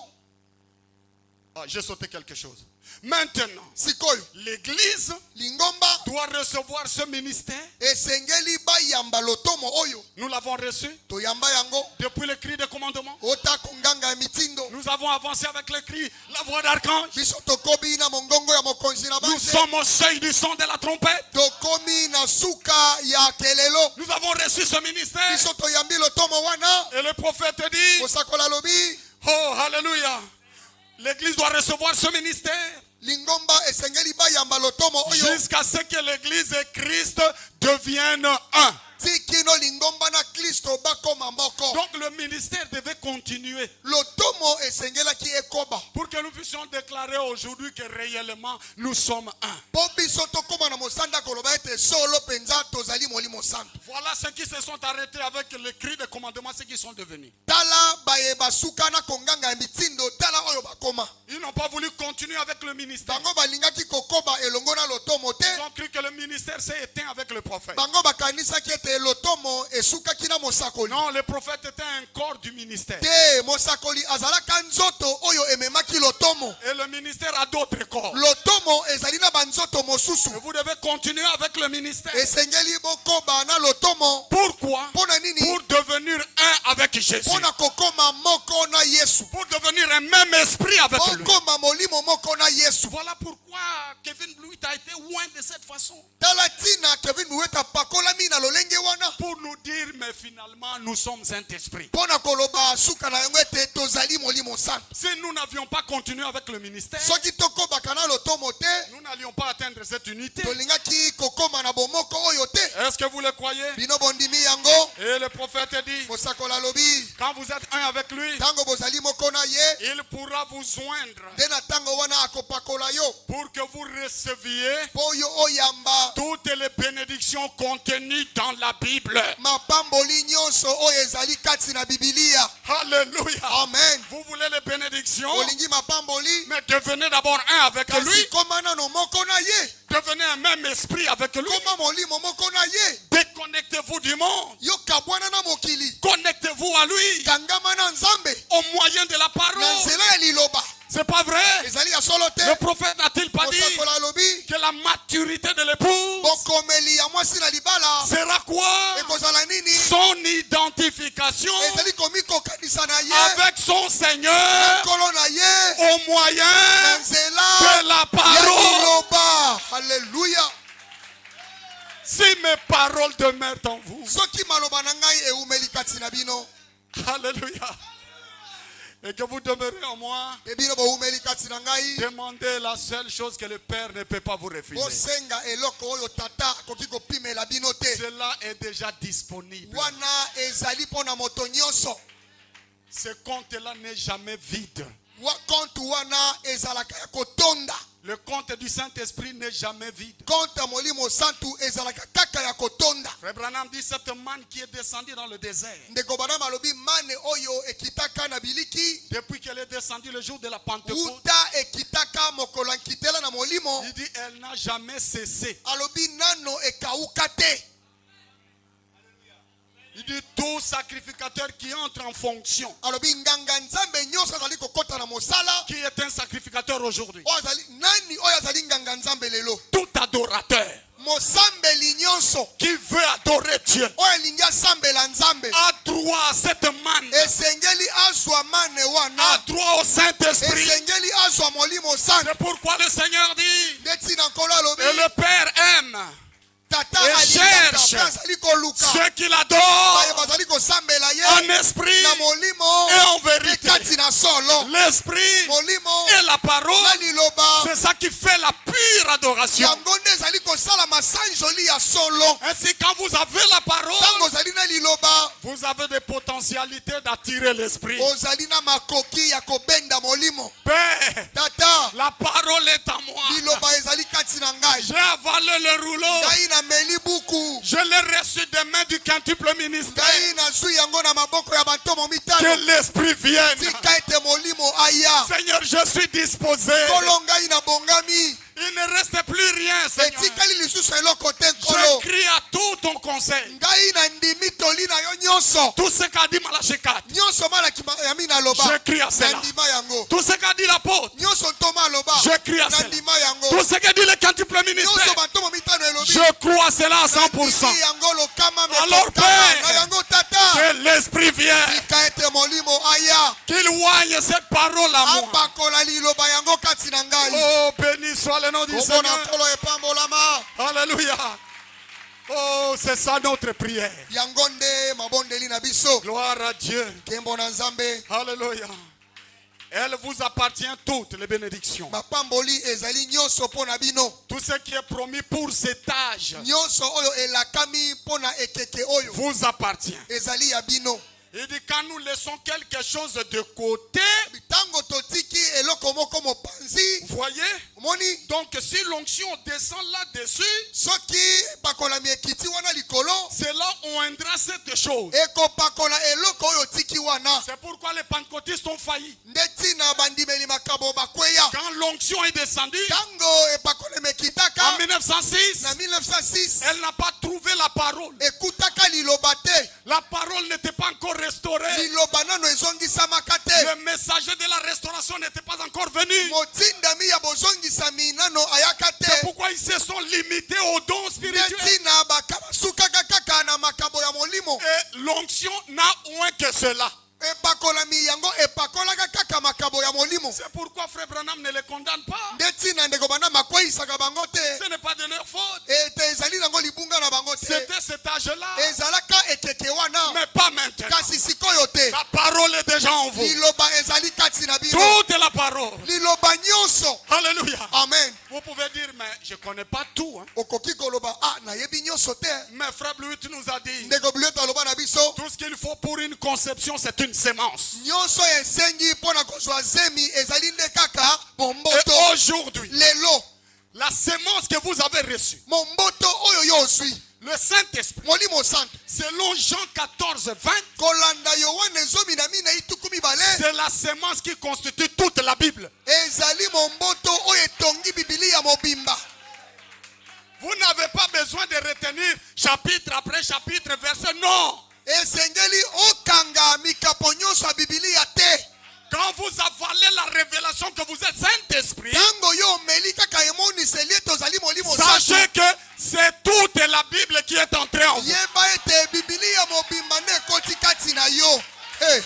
S3: Ah, j'ai sauté quelque chose. Maintenant,
S4: Sikoyo
S3: l'église
S4: lingomba
S3: doit recevoir ce ministère.
S4: esengeli bayamba lotomo oyo.
S3: Nous l'avons reçu
S4: Toyamba yango
S3: depuis le cri de commandement.
S4: ota konganga ya mitindo.
S3: Nous avons avancé avec le cri, la voix d'archange.
S4: Biso tokobi na mongongo ya mokonzi na
S3: Nous
S4: base.
S3: sommes au seuil du son de la trompette.
S4: Tokomi na suka ya kelelo.
S3: Nous avons reçu ce ministère.
S4: Biso toyambi lotomo wana.
S3: Et le prophète dit,
S4: Osakola lobi
S3: oh, alléluia. L'église doit recevoir ce ministère
S4: lingomba esengeli bayamba lotomo oyo.
S3: jusqu'à ce que l'église et Christ deviennent un.
S4: Tikino lingomba na Kristo bakoma moko.
S3: Donc le ministère devait continuer
S4: Lotomo esengelaki ekoba.
S3: pour que nous puissions déclarer aujourd'hui que réellement nous sommes un.
S4: Po biso tokoma na mosanda koloba ete solo penza tozali molimo santo.
S3: Voilà ceux qui se sont arrêtés avec le cri de commandement, ceux qui sont devenus.
S4: Tala bayeba suka na konganga ya mitindo tala oyo bakoma.
S3: Ils n'ont pas voulu continuer avec le ministère.
S4: Bango balingaki kokoba elongo na lotomo te.
S3: Ils ont cru que le ministère s'est éteint avec le prophète.
S4: Bango bakanisaki ete lotomo esukaki na mosakoli.
S3: Non, le prophète était un corps du ministère.
S4: Te mosakoli azalaka nzoto oyo ememaki lotomo.
S3: Et le ministère a d'autres corps.
S4: Lotomo ezali na banzoto mosusu.
S3: Et vous devez continuer avec le ministère.
S4: Esengeli bokoba na lotomo.
S3: Pourquoi?
S4: Pona nini?
S3: Pour devenir un avec Jésus.
S4: Pona kokoma moko na Yesu.
S3: Pour devenir un même esprit avec lui.
S4: Okoma molimo moko na Yesu.
S3: Voilà pourquoi Kevin Blewett a été loin de cette façon.
S4: Tala tina Kevin Muweta pakolami na lolenge wana.
S3: Pour nous dire, mais finalement, nous sommes un esprit.
S4: Pona koloba suka na yango ete tozali molimo santo.
S3: Si nous n'avions pas continué avec le ministère,
S4: Soki tokobaka na lotomo te,
S3: nous n'allions pas atteindre cette unité.
S4: tolingaki kokoma na bomoko oyo te.
S3: Est-ce que vous le croyez?
S4: Bino bondimi yango.
S3: Et le prophète dit,
S4: Mosakola lobi.
S3: quand vous êtes un avec lui,
S4: Tango bozali moko na ye.
S3: il pourra vous joindre
S4: Dena tango wana akopakola yo.
S3: pour que vous receviez
S4: Po yo oyamba.
S3: toutes les bénédictions contenues dans la Bible.
S4: Mapamboli nyonso oyo ezali kati na Biblia.
S3: Alléluia.
S4: Amen.
S3: Vous voulez les bénédictions,
S4: Olingi mapamboli.
S3: mais devenez d'abord un avec lui.
S4: Kasi koma nano moko na ye.
S3: Devenez un même esprit avec lui.
S4: Koma molimo moko na ye.
S3: Déconnectez-vous du monde.
S4: Yo kabwana na mokili.
S3: Connectez-vous à lui
S4: Kangama na nzambe.
S3: au moyen de la
S4: Na
S3: parole.
S4: nzela ya liloba.
S3: C'est pas vrai?
S4: Ezali ya solo te.
S3: Le prophète n'a-t-il pas dit
S4: Mosakola lobi.
S3: que la maturité de l'épouse
S4: Bokomeli ya mwasi na libala.
S3: sera quoi?
S4: Ekozala nini?
S3: Son identification
S4: Ezali komi kokanisa na ye.
S3: avec son Seigneur
S4: Nkolo na ye.
S3: au moyen
S4: Na nzela
S3: de la
S4: ya
S3: parole.
S4: liloba. Alléluia.
S3: Si mes paroles demeurent en vous,
S4: Soki maloba na ngai eumeli kati na bino.
S3: alléluia, et que vous demeurez en moi,
S4: Ebino boumeli kati na ngai.
S3: demandez la seule chose que le Père ne peut pas vous refuser.
S4: Bosenga eloko oyo tata koki kopimela bino te.
S3: Cela est déjà disponible.
S4: Wana ezali pona moto nyonso.
S3: Ce compte-là n'est jamais vide.
S4: compte wana ezalaka ya kotonda.
S3: Le compte du Saint-Esprit n'est jamais vide.
S4: Compte molimo santu ezalaka kaka ya kotonda.
S3: Frère Branham dit cette manne qui est descendue dans le désert.
S4: Ndeko Branham alobi mane oyo ekitaka na biliki.
S3: Depuis qu'elle est descendue le jour de la Pentecôte.
S4: Uta ekitaka mokolo nkitela na molimo.
S3: Il dit elle n'a jamais cessé.
S4: Alobi nano ekauka te.
S3: Il dit tout sacrificateur qui entre en fonction,
S4: Alobi nganga nzambe nyonso azali kokota na mosala.
S3: qui est un sacrificateur aujourd'hui,
S4: Nani oyo azali nganga nzambe lelo.
S3: tout adorateur
S4: Mosambeli nyonso
S3: qui veut adorer Dieu
S4: oyo alingi asambela nzambe
S3: a droit à cette manne,
S4: esengeli azwa mane
S3: a
S4: wana,
S3: droit au Saint-Esprit.
S4: esengeli azwa molimo santu.
S3: C'est pourquoi le Seigneur dit,
S4: Ndeti na nkolo alobi
S3: et le Père aime
S4: tata
S3: et
S4: alingaka
S3: cherche
S4: mpe azali koluka
S3: ceux qui l'adorent
S4: baye bazali kosambela ye
S3: en esprit
S4: na molimo
S3: et en
S4: mpe
S3: vérité.
S4: kati na solo.
S3: L'esprit
S4: Molimo
S3: et la
S4: na
S3: parole,
S4: liloba
S3: c'est ça qui fait la pure adoration.
S4: yango nde ezali kosala masanjoli ya solo.
S3: Ainsi, quand vous avez la parole,
S4: Ntango ozali na liloba
S3: vous avez des potentialités d'attirer l'esprit.
S4: ozali na makoki ya kobenda molimo.
S3: Père,
S4: Tata
S3: la parole est à moi.
S4: liloba ezali kati na ngai.
S3: J'ai avalé le rouleau.
S4: Ngai na meli buku.
S3: Je l'ai reçu des mains du quintuple ministère.
S4: Ngai nazwi yango na maboko ya bantomo
S3: Que
S4: mitano.
S3: l'esprit vienne.
S4: Tika ete molimo aya.
S3: Seigneur, je suis disposé.
S4: Kolo ngai na bongami.
S3: Il ne reste plus rien, Seigneur.
S4: Etikali lisusu eloko te nkolo.
S3: Je crie à tout ton conseil.
S4: Ngai na ndimi toli na yo nyonso.
S3: Tout ce qu'a dit Malachikat,
S4: Nyonso malaki yami na loba.
S3: je crie à cela.
S4: Na ndima yango.
S3: Tout ce qu'a dit l'apôtre,
S4: Nyonso ntoma loba.
S3: je crie à
S4: Na
S3: cela.
S4: ndima yango.
S3: Tout ce qu'a dit le quintuple
S4: Nyonso
S3: ministère,
S4: bantomo mitano elobi.
S3: je crois à cela à
S4: Na
S3: 100%.
S4: ndimi yango lokama
S3: Alors,
S4: mekokama.
S3: Père,
S4: Na yango tata.
S3: Que l'esprit vienne,
S4: Tika ete molimo aya.
S3: qu'il voie cette parole à moi.
S4: Apakola liloba yango kati na ngai.
S3: Oh, béni soit le nom du
S4: Kombo na
S3: Seigneur.
S4: nkolo epambolama.
S3: Alléluia. Oh, c'est ça notre prière.
S4: Yango nde mabondeli na biso.
S3: Gloire à Dieu.
S4: Kembo na nzambe.
S3: Alléluia. Elle vous appartient toutes les bénédictions.
S4: Mapamboli ezali nyonso mpo na bino.
S3: Tout ce qui est promis pour cet âge
S4: Nyonso oyo elakami mpo na ekeke oyo
S3: vous appartient.
S4: ezali ya bino.
S3: Il dit quand nous laissons quelque chose de côté,
S4: Ntango totiki eloko moko mopanzi.
S3: vous voyez,
S4: Omoni
S3: donc si l'onction descend là-dessus,
S4: soki epakolami ekiti wana likolo
S3: cela oindra cette chose.
S4: ekopakola eloko oyo otiki wana.
S3: C'est pourquoi les pentecôtistes ont failli.
S4: Nde ntina bandimeli makabo bakweya.
S3: Quand l'onction est descendue,
S4: Ntango epakolami
S3: en
S4: ekitaka
S3: 1906,
S4: na 1906
S3: elle n'a pas trouvé la parole.
S4: ekutaka liloba te.
S3: La parole n'était pas encore restaurée.
S4: Liloba nano ezongisamaka te.
S3: Le messager de la restauration n'était pas encore venu.
S4: Motindami ya bozongisami nano ayaka
S3: C'est
S4: te.
S3: pourquoi ils se sont limités aux dons spirituels.
S4: Ntina bakabasukaka kaka na makambo ya molimo.
S3: Et l'onction n'a moins que cela.
S4: Epakolami yango epakolaka kaka makambo ya molimo.
S3: C'est pourquoi Frère Branham ne les condamne pas.
S4: Nde ntina ndeko bana makweyisaka bango te.
S3: Ce n'est pas de leur faute.
S4: Ete ezali nango libunga na bango te.
S3: C'était cet âge-là.
S4: Ezalaka ekeke wana.
S3: Mais pas maintenant.
S4: Kasi sikoyo te.
S3: La parole est déjà en vous.
S4: Liloba ezali kati na bino.
S3: Toute la parole.
S4: Liloba nyonso.
S3: Alléluia.
S4: Amen.
S3: Vous pouvez dire, mais je ne connais pas tout. Hein.
S4: Okoki koloba nayebi nyonso te.
S3: Mais Frère Bluet nous a dit,
S4: Ndeko Bluet aloba na biso.
S3: tout ce qu'il faut pour une conception, c'est une sémence.
S4: Nyonso esengi mpona kozwa zemi ezali nde kaka
S3: Et
S4: momboto.
S3: aujourd'hui,
S4: Lelo
S3: la sémence que vous avez reçue,
S4: momboto oyo yo ozwi.
S3: le Saint-Esprit,
S4: Molimo santo.
S3: selon Jean 14, 20,
S4: Kolanda Yohane zomi na mina ituku mibale.
S3: c'est la sémence qui constitue toute la Bible.
S4: Ezali momboto oyo etongi Biblia mobimba.
S3: Vous n'avez pas besoin de retenir chapitre après chapitre, verset. Non.
S4: Esengeli okanga mikapo nyonso ya Biblia te.
S3: Quand vous avalez la révélation que vous êtes Saint-Esprit,
S4: Tango yo omeli kaka emoniseli ete ozali molimo santo.
S3: sachez que c'est toute la Bible qui est entrée en vous.
S4: Yeba ete Biblia mobimba nde ekoti kati na yo. Hey.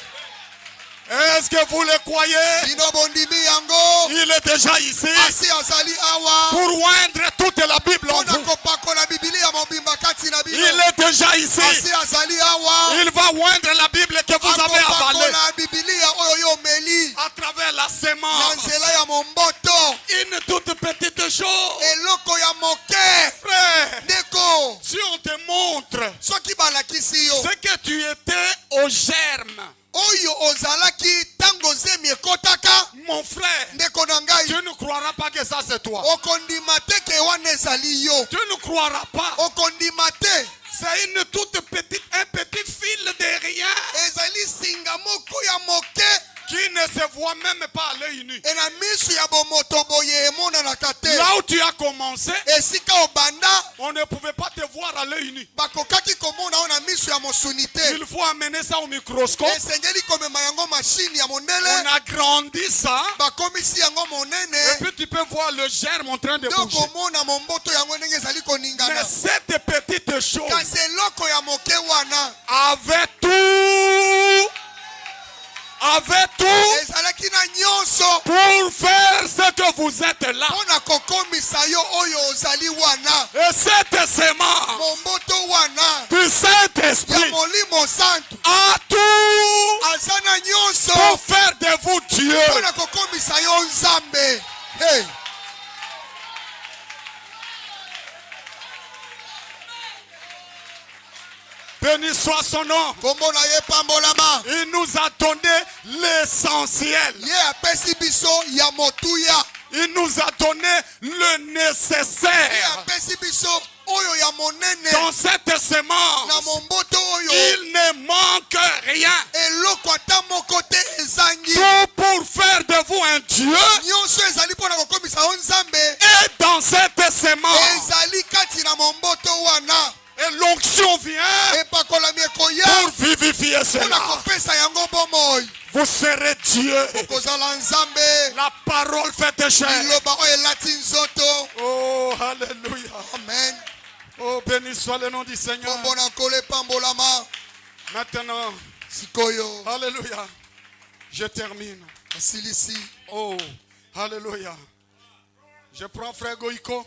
S3: Est-ce que vous le croyez?
S4: Bino bondimi yango.
S3: Il est déjà ici
S4: Asi azali awa.
S3: pour oindre toute la Bible en
S4: Mpona
S3: vous.
S4: kopakola Biblia mobimba kati na bino.
S3: Il est déjà ici.
S4: Asi azali awa.
S3: Il va oindre la Bible que vous avez avalée
S4: Akopakola Biblia oyo yo omeli.
S3: à travers la
S4: Na
S3: sémence.
S4: nzela ya momboto.
S3: Une toute petite chose.
S4: Eloko ya moke.
S3: Frère,
S4: Ndeko.
S3: si on te montre
S4: Soki balakisi yo.
S3: ce que tu étais au germe,
S4: oyo ozalaki tango zemi ekotaka
S3: Mon frère,
S4: ndeko na ngai
S3: tu ne croiras pas que ça c'est toi.
S4: okondima te ke wana ezali yo
S3: Tu ne croiras pas.
S4: okondima te
S3: C'est une toute petite, un petit fil de rien
S4: ezali singa moko ya moke
S3: qui ne se voit même pas à l'œil nu.
S4: ena misu ya bomoto boye emonanaka te
S3: Là où tu as commencé,
S4: esika obanda
S3: on ne pouvait pas te voir à l'œil nu.
S4: bakokaki komona yo na misu ya mosuni te
S3: Il faut amener ça au microscope.
S4: esengeli komema yango mashine ya
S3: On
S4: monene
S3: agrandit ça.
S4: bakomisi yango
S3: Et
S4: monene
S3: puis tu peux voir le germe en train de
S4: nde
S3: bouger.
S4: okomona momboto yango ndenge ezali
S3: Mais
S4: koningana
S3: cette petite chose
S4: kasi eloko ya moke wana
S3: avait tout
S4: ezalaki na nyonso
S3: pour faire ce que vous êtes là.
S4: mpo na kokomisa yo oyo ozali wana
S3: Et cette semence
S4: momboto wana
S3: du
S4: ya
S3: Saint-Esprit
S4: molimo santu
S3: a tout
S4: aza na nyonso
S3: pour faire de vous Dieu.
S4: mpo na kokomisa yo nzambe hey.
S3: Béni soit son nom.
S4: kombo na ye pambolama
S3: Il nous a donné l'essentiel.
S4: ye apesi biso ya motuya
S3: Il nous a donné le
S4: ye
S3: nécessaire.
S4: apesi biso oyo ya monene
S3: Dans cette
S4: na
S3: semence,
S4: momboto oyo
S3: il ne manque rien.
S4: eloko ata moko te ezangi
S3: Tout pour faire de vous un Dieu.
S4: nyonso ezali mpo na kokomisa yo nzambe
S3: Et dans cette semence,
S4: ezali kati na momboto wana
S3: et l'onction vient
S4: epakolami ekoya
S3: pour vivifier
S4: mpo na
S3: cela.
S4: kopesa yango bomoi
S3: Vous serez Dieu.
S4: kozala nzambe
S3: La parole fait chair.
S4: liloba oyo elati nzoto
S3: Oh, alléluia.
S4: amen
S3: Oh, béni soit le nom du Seigneur.
S4: kombo na nkolo epambolama
S3: Maintenant,
S4: sikoyo
S3: alléluia. Je termine.
S4: asilisi
S3: Oh, alléluia. Je prends frère Goïko.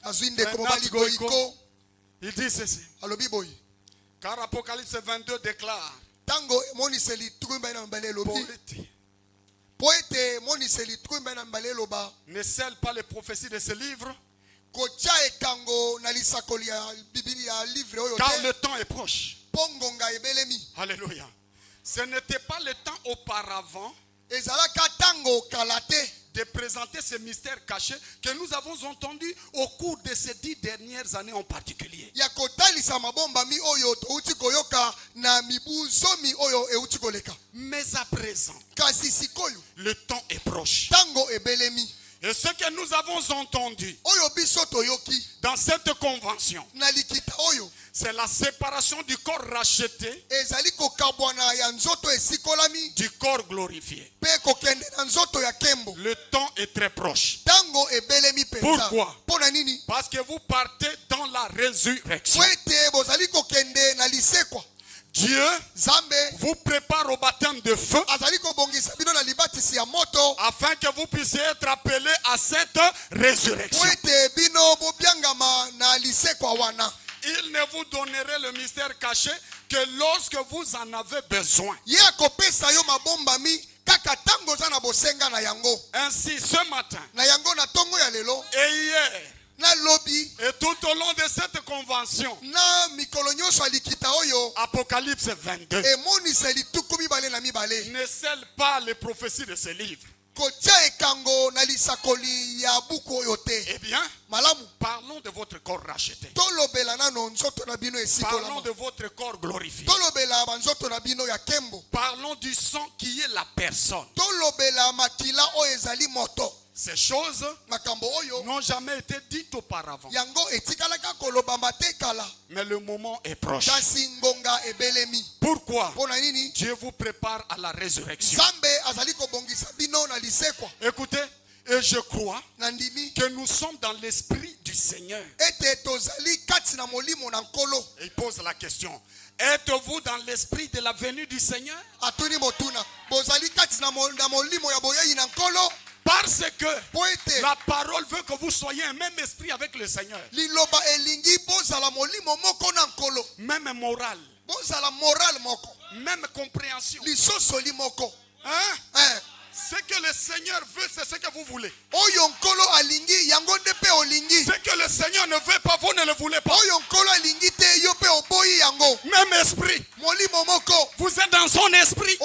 S4: azwi ndeko
S3: Bernard
S4: mobali goyiko
S3: Il dit ceci.
S4: alobi boye
S3: Car Apocalypse 22 déclare
S4: ntango emoniseli tuku mibale na mibale elobi
S3: poète
S4: po ete emoniseli tuku mibale na mibale eloba
S3: ne scelle pas les prophéties de ce livre,
S4: kotia ekango na lisakoli ya bibili ya livre oyo
S3: car
S4: te
S3: le temps est proche.
S4: mpo ngonga ebelemi
S3: Alléluia. Ce n'était pas le temps auparavant
S4: ezalaka ntango kala te
S3: de présenter ce mystère caché que nous avons entendu au cours de ces 10 dernières années en particulier.
S4: ya kotalisa mabombami oyo touti koyoka na mibu zomi oyo euti koleka
S3: Mais à présent,
S4: kasi sikoyo
S3: le temps est proche.
S4: ntango ebelemi
S3: Et ce que nous avons entendu
S4: oyo biso toyoki
S3: dans cette convention,
S4: na likita oyo
S3: c'est la séparation du corps racheté
S4: ezali kokabwana ya nzoto esikolami
S3: du corps glorifié.
S4: mpe kokende na nzoto ya kembo
S3: Le temps est très proche.
S4: ntango ebelemi mpenza
S3: Pourquoi?
S4: mpo na nini
S3: Parce que vous partez dans la résurrection.
S4: po ete bozali kokende na lisekwa
S3: Dieu
S4: nzambe
S3: vous prépare au baptême de feu
S4: azali kobongisa bino na libatisi ya moto
S3: afin que vous puissiez être appelés à cette
S4: po
S3: résurrection.
S4: ete bino bobiangama na lisekwa wana
S3: Il ne vous donnerait le mystère caché que lorsque vous en avez besoin.
S4: ye akopesa yo mabombami kaka ntango oza na bosenga na yango
S3: Ainsi, ce matin
S4: na yango na ntongo ya lelo
S3: et hier,
S4: na lobi
S3: et tout au long de cette convention,
S4: na mikolo nyonso ya likita oyo
S3: Apocalypse 22
S4: emoniseli tuku mibale na mibale
S3: ne scelle pas les prophéties de ce livre.
S4: kotia ekango na lisakoli ya buku oyo te
S3: Eh bien,
S4: malamu
S3: parlons de votre corps racheté.
S4: tolobela nano nzoto na bino
S3: Parlons
S4: esikolama
S3: de votre corps glorifié.
S4: tolobela banzoto na bino ya kembo
S3: Parlons du sang qui est la personne.
S4: tolobela makila oyo ezali moto
S3: Ces choses
S4: makambo oyo
S3: n'ont jamais été dites auparavant.
S4: yango etikalaka kolobama te kala
S3: Mais le moment est proche.
S4: kasi ngonga ebelemi
S3: Pourquoi?
S4: mpo na nini
S3: Dieu vous prépare à la résurrection.
S4: nzambe azali kobongisa bino na lisekwa
S3: Écoutez, et je crois
S4: na ndimi
S3: que nous sommes dans l'esprit du Seigneur.
S4: ete tozali kati na molimo na nkolo
S3: Et il pose la question. Êtes-vous dans l'esprit de la venue du Seigneur?
S4: atuni motuna bozali kati na molimo ya boyei na nkolo
S3: Parce que
S4: po ete
S3: la parole veut que vous soyez un même esprit avec le Seigneur.
S4: liloba elingi bozala molimo moko na nkolo
S3: Même morale,
S4: bozala moral moko
S3: même compréhension.
S4: lisosoli moko
S3: Hein?
S4: Eh,
S3: Ce que le Seigneur veut, c'est ce que vous voulez.
S4: oyo nkolo alingi yango nde mpe olingi
S3: Ce que le Seigneur ne veut pas, vous ne le voulez pas.
S4: oyo nkolo alingi te yo mpe oboyi yango
S3: Même esprit.
S4: molimo moko
S3: Vous êtes dans son esprit.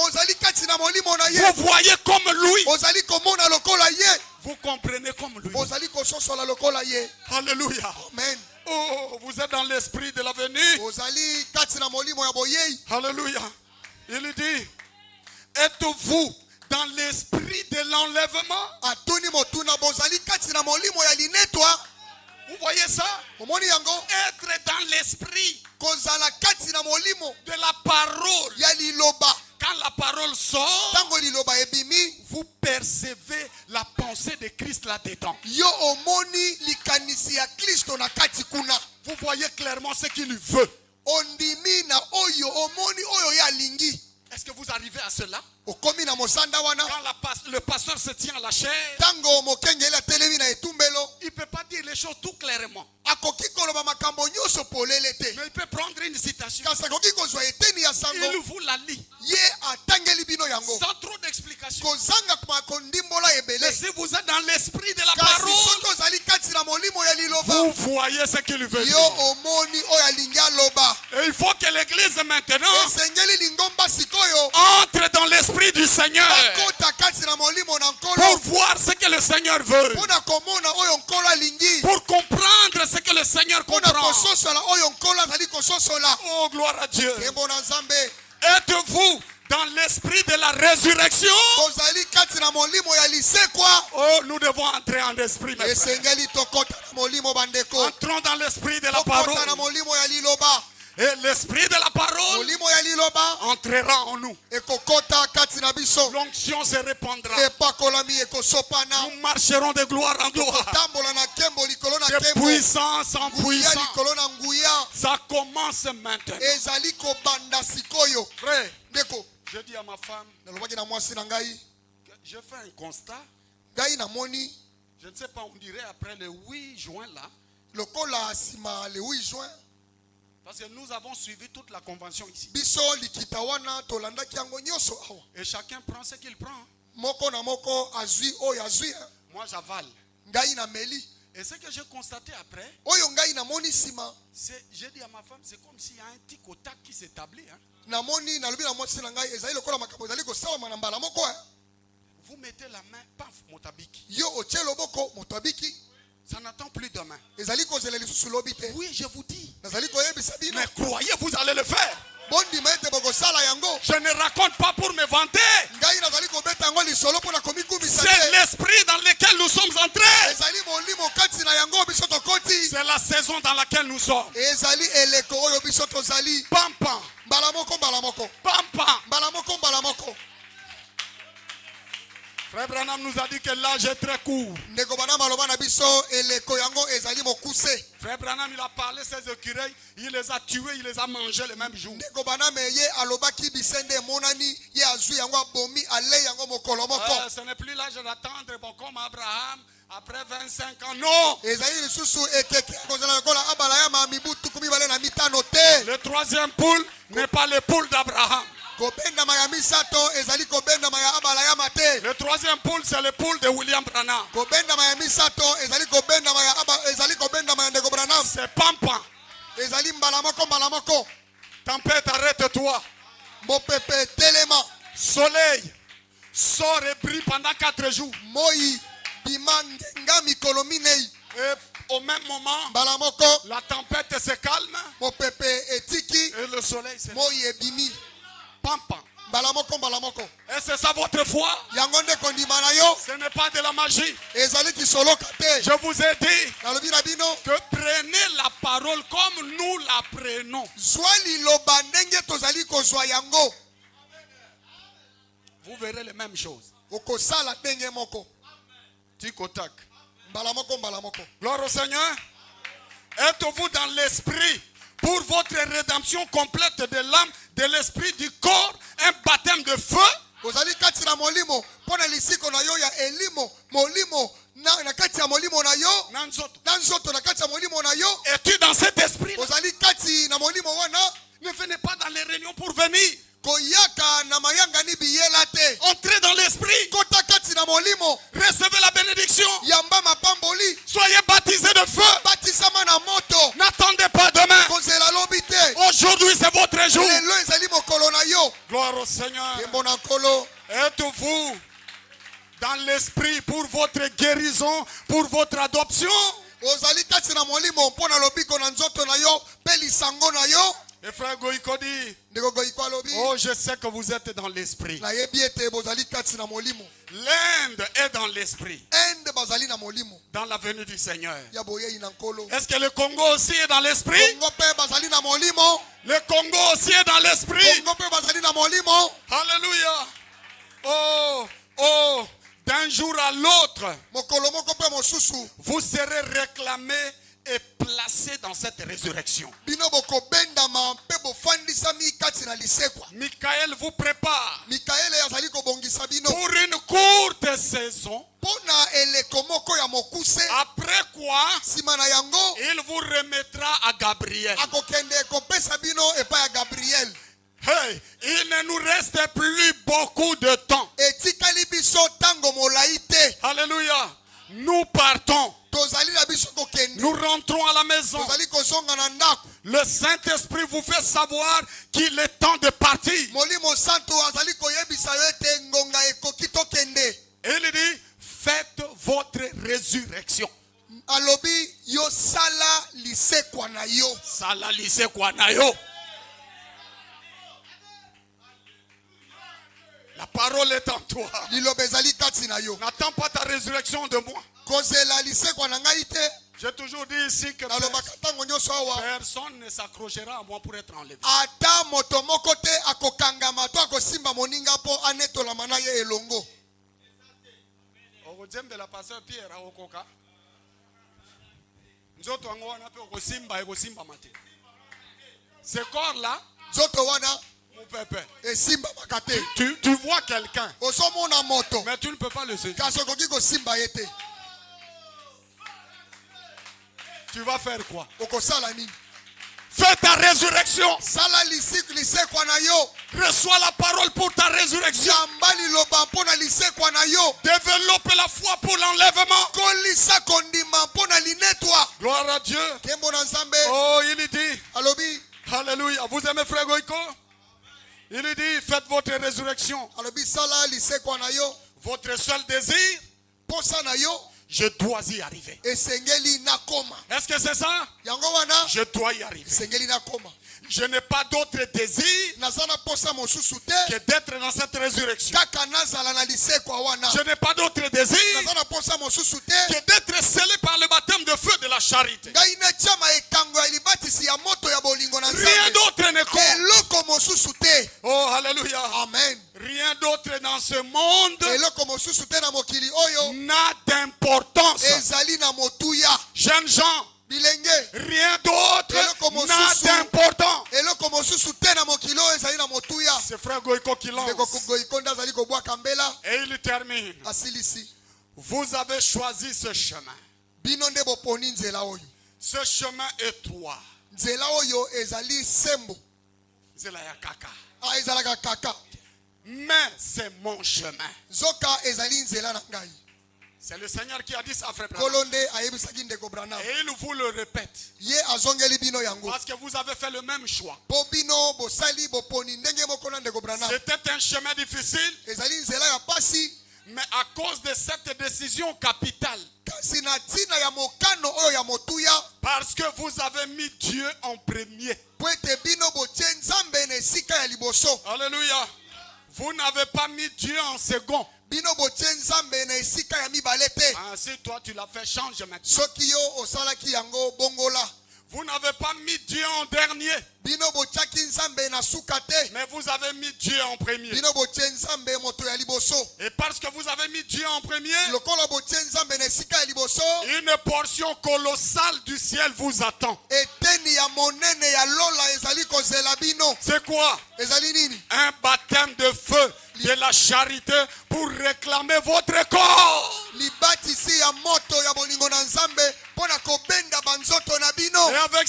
S4: bozali komona lokola ye.
S3: Vous comprenez comme lui.
S4: Bozali kososola lokola ye.
S3: Alléluia.
S4: Amen.
S3: Oh, vous êtes dans l'esprit de l'avenir.
S4: Bozali kati na molimo ya boyei.
S3: Alléluia. Il dit, êtes-vous dans l'esprit de l'enlèvement?
S4: Atuni motuna bozali kati na molimo ya linetwa.
S3: Vous voyez ça?
S4: Omoni yango.
S3: Être dans l'esprit
S4: Kozala kati na molimo
S3: de la parole.
S4: ya liloba.
S3: Quand la parole sort,
S4: Tango liloba ebimi.
S3: vous percevez la pensée de Christ là-dedans.
S4: Yo omoni likanisi ya Kristo na kati kuna.
S3: Vous voyez clairement ce qu'il veut.
S4: Ondimi na oyo omoni oyo ya lingi.
S3: Est-ce que vous arrivez à cela?
S4: Okomi na mosanda wana.
S3: Quand le pasteur se tient à la chaise,
S4: Tango mokenge la telemi na etumbelo.
S3: il ne peut pas dire les choses tout clairement.
S4: Akoki koloba makambo nyonso polele te.
S3: Mais il peut prendre une citation.
S4: Kasi akoki kozwa eteni ya sango.
S3: Il vous la lit.
S4: Ye atangeli bino yango.
S3: Sans trop d'explications.
S4: Kozanga makondimbola ebele.
S3: Mais si vous êtes dans l'esprit de la
S4: Kasi
S3: parole,
S4: soki ozali kati na molimo ya liloba.
S3: vous voyez ce qu'il veut
S4: Yo
S3: dire.
S4: omoni oyo alingi aloba.
S3: Et il faut que l'église maintenant
S4: Esengeli lingomba sikoyo.
S3: entre dans l'esprit du Seigneur
S4: Akota kati na molimo na
S3: pour
S4: nkolo.
S3: voir ce que le Seigneur veut.
S4: Pona komona oyo nkolo alingi.
S3: Pour comprendre ce que le Seigneur
S4: Pona
S3: comprend.
S4: kososola oyo nkolo azali kososola.
S3: Oh, gloire à Dieu.
S4: Kembo na Nzambe.
S3: Êtes-vous dans l'esprit de la résurrection?
S4: Kozali kati na molimo ya lisekwa.
S3: Oh, nous devons entrer en esprit, mes frères.
S4: Esengeli tokota na molimo bandeko.
S3: Entrons dans l'esprit de la
S4: Tokota na
S3: parole.
S4: molimo ya liloba.
S3: Et l'esprit de la parole
S4: Molimo ya liloba.
S3: entrera en nous.
S4: Ekokota kati na biso.
S3: L'onction se répandra.
S4: Epakolami ekosopana.
S3: Nous marcherons de gloire en gloire.
S4: Tambola na kembo likolo na
S3: De
S4: kembo.
S3: puissance en
S4: Nguya
S3: puissance.
S4: likolo na nguya.
S3: Ça commence maintenant.
S4: Ezali kobanda sikoyo.
S3: Frère,
S4: Ndeko.
S3: je dis à ma femme,
S4: Nalobaki na mwasi na ngai.
S3: que je fais un constat.
S4: Ngai na moni.
S3: Je ne sais pas, on dirait après le 8 juin là.
S4: Lokola sima le 8 juin.
S3: Parce que nous avons suivi toute la convention ici.
S4: Biso likita wana tolandaki yango nyonso awa.
S3: Et chacun prend ce qu'il prend.
S4: Moko na moko azwi oyo azwi.
S3: Moi j'avale.
S4: Ngai na meli.
S3: Et ce que j'ai constaté après,
S4: Oyo ngai na moni sima.
S3: j'ai dit à ma femme, c'est comme s'il y a un tic au tac qui s'établit. Hein.
S4: Na moni na lobi na mwasi na ngai ezali lokola makambo ezali kosalama na mbala moko.
S3: Vous mettez la main, paf, motabiki.
S4: Yo otie loboko moto abiki.
S3: Ça n'attend plus demain.
S4: Ezali kozela lisusu lobi te.
S3: Oui, je vous dis.
S4: Nazali koyebisa bino.
S3: Mais croyez, vous allez le faire.
S4: Bondima ete bokosala yango.
S3: Je ne raconte pas pour me vanter.
S4: Ngai nazali kobeta yango lisolo mpona komikumisa
S3: C'est
S4: te.
S3: l'esprit dans lequel nous sommes entrés.
S4: Ezali molimo kati na yango biso tokoti.
S3: C'est la saison dans laquelle nous sommes.
S4: Ezali eleko oyo biso tozali.
S3: Pam pam,
S4: Mbala moko mbala moko.
S3: pam pam.
S4: Mbala moko mbala moko.
S3: Frère Branham nous a dit que l'âge est très court.
S4: Ndeko bana maloba na biso eleko yango ezali mokuse.
S3: Frère Branham, il a parlé ses écureuils, il les a tués, il les a mangés le même jour.
S4: Ndeko bana me ye alobaki bisende monani ye azwi yango abomi ale yango mokolo moko.
S3: Ce n'est plus l'âge d'attendre, bon, comme Abraham, après 25 ans. Non!
S4: Ezali lisusu ekeke kozala lokola abala ya ma mibu tukumi bale na mitano te.
S3: Le troisième poule n'est pas le poule d'Abraham.
S4: Kobendama ya misato ezali kobendama ya abala ya mate.
S3: Le troisième poule, c'est le poule de William Branham.
S4: Kobendama ya misato ezali kobendama ya aba ezali kobendama ya ndeko Branham.
S3: C'est pampa.
S4: Ezali mbala moko mbala moko.
S3: Tempête, arrête-toi.
S4: Mopepe telema.
S3: Soleil, sort et brille pendant 4 jours.
S4: Moi bimangenga mikolo minei.
S3: Et au même moment,
S4: Mbala moko
S3: la tempête se calme
S4: mopepe etiki.
S3: et le soleil se lève.
S4: Moi ebimi.
S3: Pampa.
S4: Mbala moko mbala moko.
S3: Et c'est ça votre foi?
S4: Yango nde kondima na yo.
S3: Ce n'est pas de la magie.
S4: Ezali kisoloka te.
S3: Je vous ai dit
S4: Nalobi na bino.
S3: que prenez la parole comme nous la prenons.
S4: Zwa liloba ndenge tozali kozwa yango.
S3: Vous verrez les mêmes choses.
S4: Okosala ndenge moko.
S3: Tic au tac.
S4: Mbala moko mbala moko.
S3: Gloire au Seigneur. Êtes-vous dans l'esprit pour votre rédemption complète de l'âme, de l'esprit, du corps, un baptême de feu?
S4: Ozali kati na molimo pona lisiko na yo ya elimo molimo na kati ya molimo na yo
S3: Nanzoto.
S4: na nzoto na kati ya molimo na yo.
S3: Es-tu dans cet esprit?
S4: Ozali kati na molimo wana.
S3: Ne venez pas dans les réunions pour venir.
S4: Koyaka na mayanga ni biyela te.
S3: Entrez dans l'esprit.
S4: Kota kati na molimo.
S3: Recevez la bénédiction.
S4: Yamba mapamboli.
S3: Soyez baptisés de feu.
S4: Batisama na moto.
S3: N'attendez pas demain.
S4: Kozela lobi te.
S3: Aujourd'hui, c'est votre jour.
S4: Lelo ezali mokolo na yo.
S3: Gloire au Seigneur.
S4: Yembo na nkolo.
S3: Êtes-vous dans dans l'esprit pour votre guérison, pour votre adoption.
S4: ozali kati na molimo mpo na lobiko na nzoto na yo mpe lisango na yo.
S3: Et frère Goïko dit,
S4: Ndeko Goïko alobi
S3: oh, je sais que vous êtes dans l'esprit.
S4: nayebi ete bozali kati na molimo.
S3: L'Inde est dans l'esprit,
S4: Ende bazali na molimo
S3: dans la venue du Seigneur.
S4: ya boyei na nkolo.
S3: Est-ce que le Congo aussi est dans l'esprit?
S4: Kongo mpe bazali na molimo.
S3: Le Congo aussi est dans l'esprit.
S4: Kongo mpe bazali na molimo.
S3: Alléluia. Oh, oh, d'un jour à l'autre,
S4: Mokolo moko mpe mosusu
S3: vous serez réclamés et placés dans cette résurrection.
S4: bino bokobendama mpe bofandisami kati na lisekwa.
S3: Michael vous prépare
S4: Mikaele azali kobongisa bino
S3: pour une courte saison,
S4: mpo na eleko moko ya mokuse.
S3: après quoi
S4: Nsima na yango
S3: il vous remettra à Gabriel.
S4: akokende kopesa bino epai ya Gabriel.
S3: Hey, il ne nous reste plus beaucoup de temps.
S4: Etikali biso tango molai te.
S3: Alléluia. Nous partons.
S4: Tozali na biso kokende.
S3: Nous rentrons à la maison.
S4: Tozali kozonga na ndako.
S3: Le Saint-Esprit vous fait savoir qu'il est temps de partir.
S4: Molimo santo azali koyebisa yo ete ngonga ekoki tokende.
S3: Et il dit, faites votre résurrection.
S4: Alobi yo sala lisekwa na yo.
S3: Sala lise kwa na yo. La parole est en toi.
S4: Liloba ezali kati na yo.
S3: N'attends pas ta résurrection de moi.
S4: Kozela lisekwa na ngai te.
S3: J'ai toujours dit ici que
S4: Nalobaka ntango nyonso awa.
S3: personne ne s'accrochera à moi pour être enlevé.
S4: Ata moto moko te akokangama to akosimba moninga mpo anetolama na ye elongo.
S3: Okozembe la pasteur Pierre aokoka. Nzoto wangu wana pe okosimba ekosimba mate. Ce corps là,
S4: Nzoto wana
S3: mon pépé.
S4: esimba makate.
S3: Tu vois quelqu'un,
S4: Osomona moto.
S3: mais tu ne peux pas le saisir.
S4: Kasi okoki kosimba ye te.
S3: Tu vas faire quoi?
S4: Okosala nini?
S3: Fais ta résurrection.
S4: Sala lisekwa na yo.
S3: Reçois la parole pour ta résurrection.
S4: Yamba liloba mpo na lisekwa na yo.
S3: Développe la foi pour l'enlèvement.
S4: Kolisa kondima mpo na linetwa.
S3: Gloire à Dieu.
S4: Kembo na Nzambe.
S3: Oh, il dit,
S4: Alobi.
S3: alléluia. Vous aimez frère Goïko? Il dit, faites votre résurrection.
S4: Alobi sala lisekwa na yo.
S3: Votre seul désir,
S4: Posa na yo.
S3: je dois y arriver.
S4: Esengeli nakoma.
S3: Est-ce que c'est ça?
S4: Yango wana.
S3: Je dois y arriver.
S4: Esengeli nakoma.
S3: Je n'ai pas d'autre désir
S4: Nazana posa mosusu te.
S3: que d'être dans cette résurrection.
S4: Kaka nazala na lisekwa wana.
S3: Je n'ai pas d'autre désir
S4: Nazana posa mosusu te.
S3: que d'être scellé par le baptême de feu de la charité.
S4: Ngai netiama ekango ya libatisi ya moto ya bolingo na
S3: Rien
S4: Nzambe.
S3: d'autre ne compte.
S4: Eloko mosusu te.
S3: Oh, alléluia.
S4: Amen.
S3: Rien d'autre dans ce monde
S4: Eloko mosusu te na mokili oyo.
S3: n'a d'importance.
S4: Ezali na motuya.
S3: Jeunes gens,
S4: Bilenge.
S3: rien d'autre
S4: Eloko
S3: n'a
S4: mosusu.
S3: d'importance.
S4: Eloko mosusu te na mokili oyo ezali na motuya.
S3: C'est frère Goïko qui lance.
S4: Ndeko Goïkonda azali kobwaka mbela.
S3: Et il termine.
S4: Asilisi.
S3: Vous avez choisi ce chemin.
S4: Bino nde boponi nzela oyo.
S3: Ce chemin étroit.
S4: Nzela oyo ezali sembo.
S3: Zela ya kaka.
S4: Ezalaka kaka.
S3: Mais c'est mon chemin.
S4: Zoka ezali nzela na ngai.
S3: C'est le Seigneur qui a dit ça, frère.
S4: Kolonde ayebisaki ndeko Branham.
S3: Et il vous le répète.
S4: Ye azongeli bino yango.
S3: Parce que vous avez fait le même choix.
S4: Po bino bosali boponi ndenge moko na ndeko Branham.
S3: C'était un chemin difficile.
S4: Ezali nzela ya pasi.
S3: Mais à cause de cette décision capitale,
S4: Kasi na tina ya mokano oyo ya motuya.
S3: parce que vous avez mis Dieu en premier.
S4: Po ete bino botie Nzambe na esika ya liboso.
S3: Alléluia. Vous n'avez pas mis Dieu en second.
S4: Bino botie Nzambe na esika ya mibale te.
S3: Ah, si toi tu l'as fait, change maintenant.
S4: Soki yo osalaki yango bongola.
S3: Vous n'avez pas mis Dieu en dernier,
S4: Bino botiaki Nzambe na suka te.
S3: mais vous avez mis Dieu en premier.
S4: Bino botie Nzambe moto ya liboso.
S3: Et parce que vous avez mis Dieu en premier,
S4: Lokola botie Nzambe na esika ya liboso.
S3: une portion colossale du ciel vous attend.
S4: Eteni ya monene ya lola ezali kozela bino.
S3: C'est quoi?
S4: Ezali nini?
S3: Un baptême de feu de la charité pour réclamer votre corps.
S4: Libatisi ya moto ya bolingo na Nzambe pona kobenda banzoto na bino.
S3: Et avec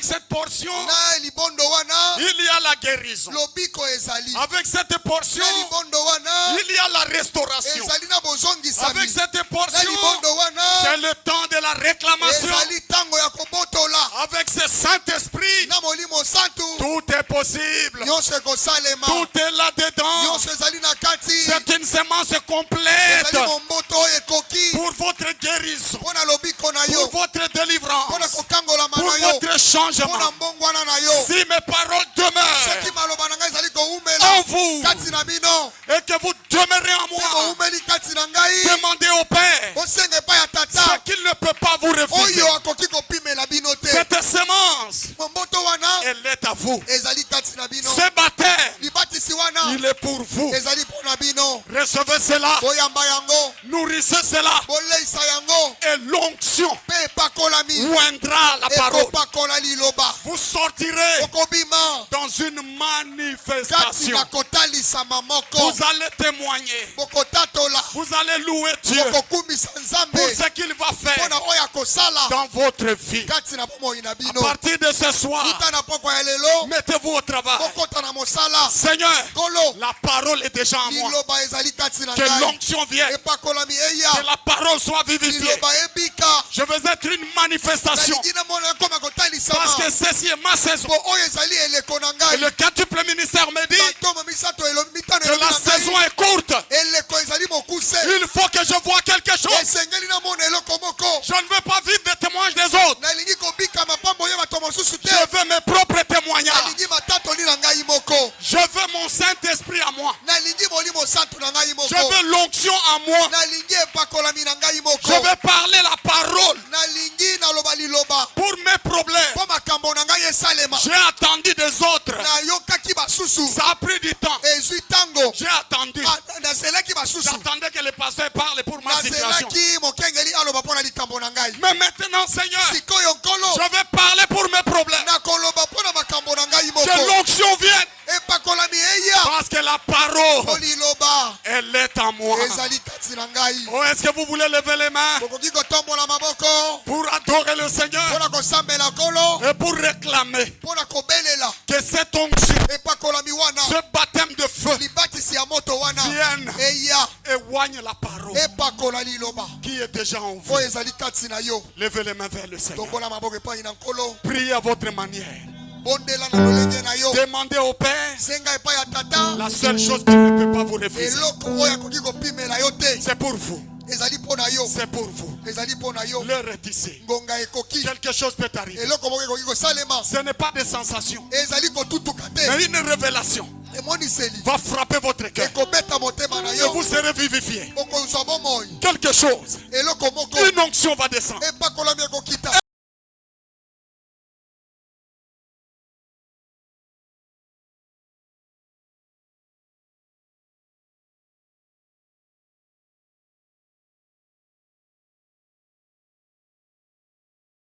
S3: cette portion,
S4: Na libondo wana
S3: il y a la guérison.
S4: lobiko ezali.
S3: Avec cette portion,
S4: Na libondo wana
S3: il y a la restauration.
S4: ezali na bozongisami.
S3: Avec cette
S4: Na
S3: portion,
S4: libondo wana
S3: c'est le temps de la réclamation.
S4: ezali tango ya kobotola.
S3: Avec ce Saint-Esprit,
S4: Na molimo santu
S3: tout est possible.
S4: nyonso ekosalema.
S3: Tout est là-dedans.
S4: Nyonso ezali na kati. ekoti
S3: C'est une semence complète
S4: ezali momboto oyo ekoki
S3: pour votre guérison,
S4: mpo na lobiko na yo
S3: pour votre délivrance,
S4: mpo na kokangolama
S3: pour
S4: na yo
S3: votre
S4: mpo na
S3: changement.
S4: mbongwana na yo
S3: Si mes paroles demeurent
S4: soki maloba na ngai ezali
S3: en
S4: koumela
S3: vous
S4: kati na bino
S3: et que vous demeurez en
S4: mpe
S3: moi,
S4: boumeli kati na ngai
S3: demandez au Père
S4: bosenga epai ya
S3: ce
S4: tata
S3: qu'il ne peut pas vous refuser.
S4: oyo akoki kopimela bino te
S3: Cette semence,
S4: momboto wana
S3: elle est à vous.
S4: ezali kati na bino
S3: Ce baptême,
S4: libatisi wana
S3: il est pour vous.
S4: ezali mpo na bino
S3: Recevez cela,
S4: boyamba yango
S3: nourrissez cela,
S4: boleisa yango
S3: et l'onction
S4: mpe epakolami
S3: oindra la parole.
S4: ekopakola liloba
S3: Vous sortirez
S4: okobima
S3: dans une
S4: kati
S3: manifestation.
S4: na kotalisama moko
S3: Vous allez témoigner,
S4: bokotatola
S3: vous allez louer Dieu
S4: bokokumisa nzambe
S3: pour ce qu'il va
S4: mpo
S3: faire
S4: na oyo akosala
S3: dans votre vie.
S4: kati na bomoi na
S3: À
S4: bino
S3: partir de ce soir,
S4: kuta na pokwa ya lelo
S3: mettez-vous au travail.
S4: bokota na mosala
S3: Seigneur,
S4: kolo
S3: la parole est déjà en moi.
S4: liloba ezali kati na
S3: Que
S4: ngai
S3: l'onction vienne,
S4: epakolami
S3: que
S4: eya
S3: la parole soit vivifiée.
S4: liloba ebika
S3: Je veux être une manifestation
S4: nalingi namona ekoma
S3: parce
S4: kotalisama
S3: que ceci est ma saison.
S4: po oyo ezali eleko na
S3: Et
S4: ngai
S3: le quintuple ministère me dit
S4: bantoma misato mitano
S3: que
S4: elobi
S3: la
S4: na
S3: saison
S4: ngai
S3: est courte.
S4: eleko ezali mokuse
S3: Il faut que je vois quelque chose.
S4: esengeli namona eloko moko
S3: Je ne veux pas vivre des témoignages des autres.
S4: nalingi kobika mapambo oyo bato mosusu te
S3: Je veux mes propres témoignages.
S4: nalingi matatoli na ngai moko
S3: Je veux mon Saint-Esprit à moi.
S4: nalingi molimo santu na ngai
S3: Je
S4: moko
S3: veux l'onction à moi.
S4: nalingi epakolami na ngai
S3: Je
S4: moko
S3: veux parler la parole
S4: nalingi naloba liloba
S3: pour mes problèmes.
S4: mpo makambo na ngai esalema
S3: J'ai attendu des autres.
S4: nayokaki basusu
S3: Ça a pris du temps.
S4: ezwi ntango
S3: J'ai attendu.
S4: nazelaki basusu
S3: J'attendais que le pasteur parle pour ma situation.
S4: nazelaki mokengeli aloba mpo na likambo na ngai
S3: Mais maintenant, Seigneur,
S4: sikoyo nkolo
S3: je vais parler pour mes problèmes.
S4: nakoloba mpo na makambo na ngai
S3: Que
S4: moko
S3: l'onction vienne.
S4: epakolami eya
S3: Parce que la parole,
S4: mpo liloba
S3: elle est en moi.
S4: ezali kati na ngai
S3: Oh, est-ce que vous voulez lever les mains
S4: bokoki kotombola maboko
S3: pour adorer le Seigneur
S4: mpo na kosambela nkolo
S3: et pour réclamer
S4: mpo na kobelela
S3: que cette onction,
S4: epakolami wana
S3: ce baptême de feu,
S4: libatisi ya moto wana
S3: vienne
S4: eya
S3: éloigne la parole
S4: epakola liloba
S3: qui est déjà en vous.
S4: oyo ezali kati na yo
S3: Levez les mains vers le Seigneur.
S4: tombola maboko epai na nkolo
S3: Priez à votre manière.
S4: bondela na lolenge na yo
S3: Demandez au Père
S4: senga epai ya tata
S3: la seule chose qu'il ne peut pas vous refuser.
S4: eloko oyo akoki kopimela yo te
S3: C'est pour vous.
S4: ezali mpo na yo
S3: C'est pour vous.
S4: ezali mpo na yo
S3: L'heure est ici.
S4: ngonga ekoki
S3: Quelque chose peut arriver.
S4: eloko moko ekoki kosalema
S3: Ce n'est pas des sensations,
S4: ezali kotutuka te
S3: mais une révélation
S4: emoniseli
S3: va frapper votre cœur.
S4: ekobeta motema na
S3: Et
S4: yo
S3: vous serez vivifié.
S4: okozwa bomoi
S3: Quelque chose,
S4: eloko moko
S3: une onction va descendre.
S4: epakolami ekokita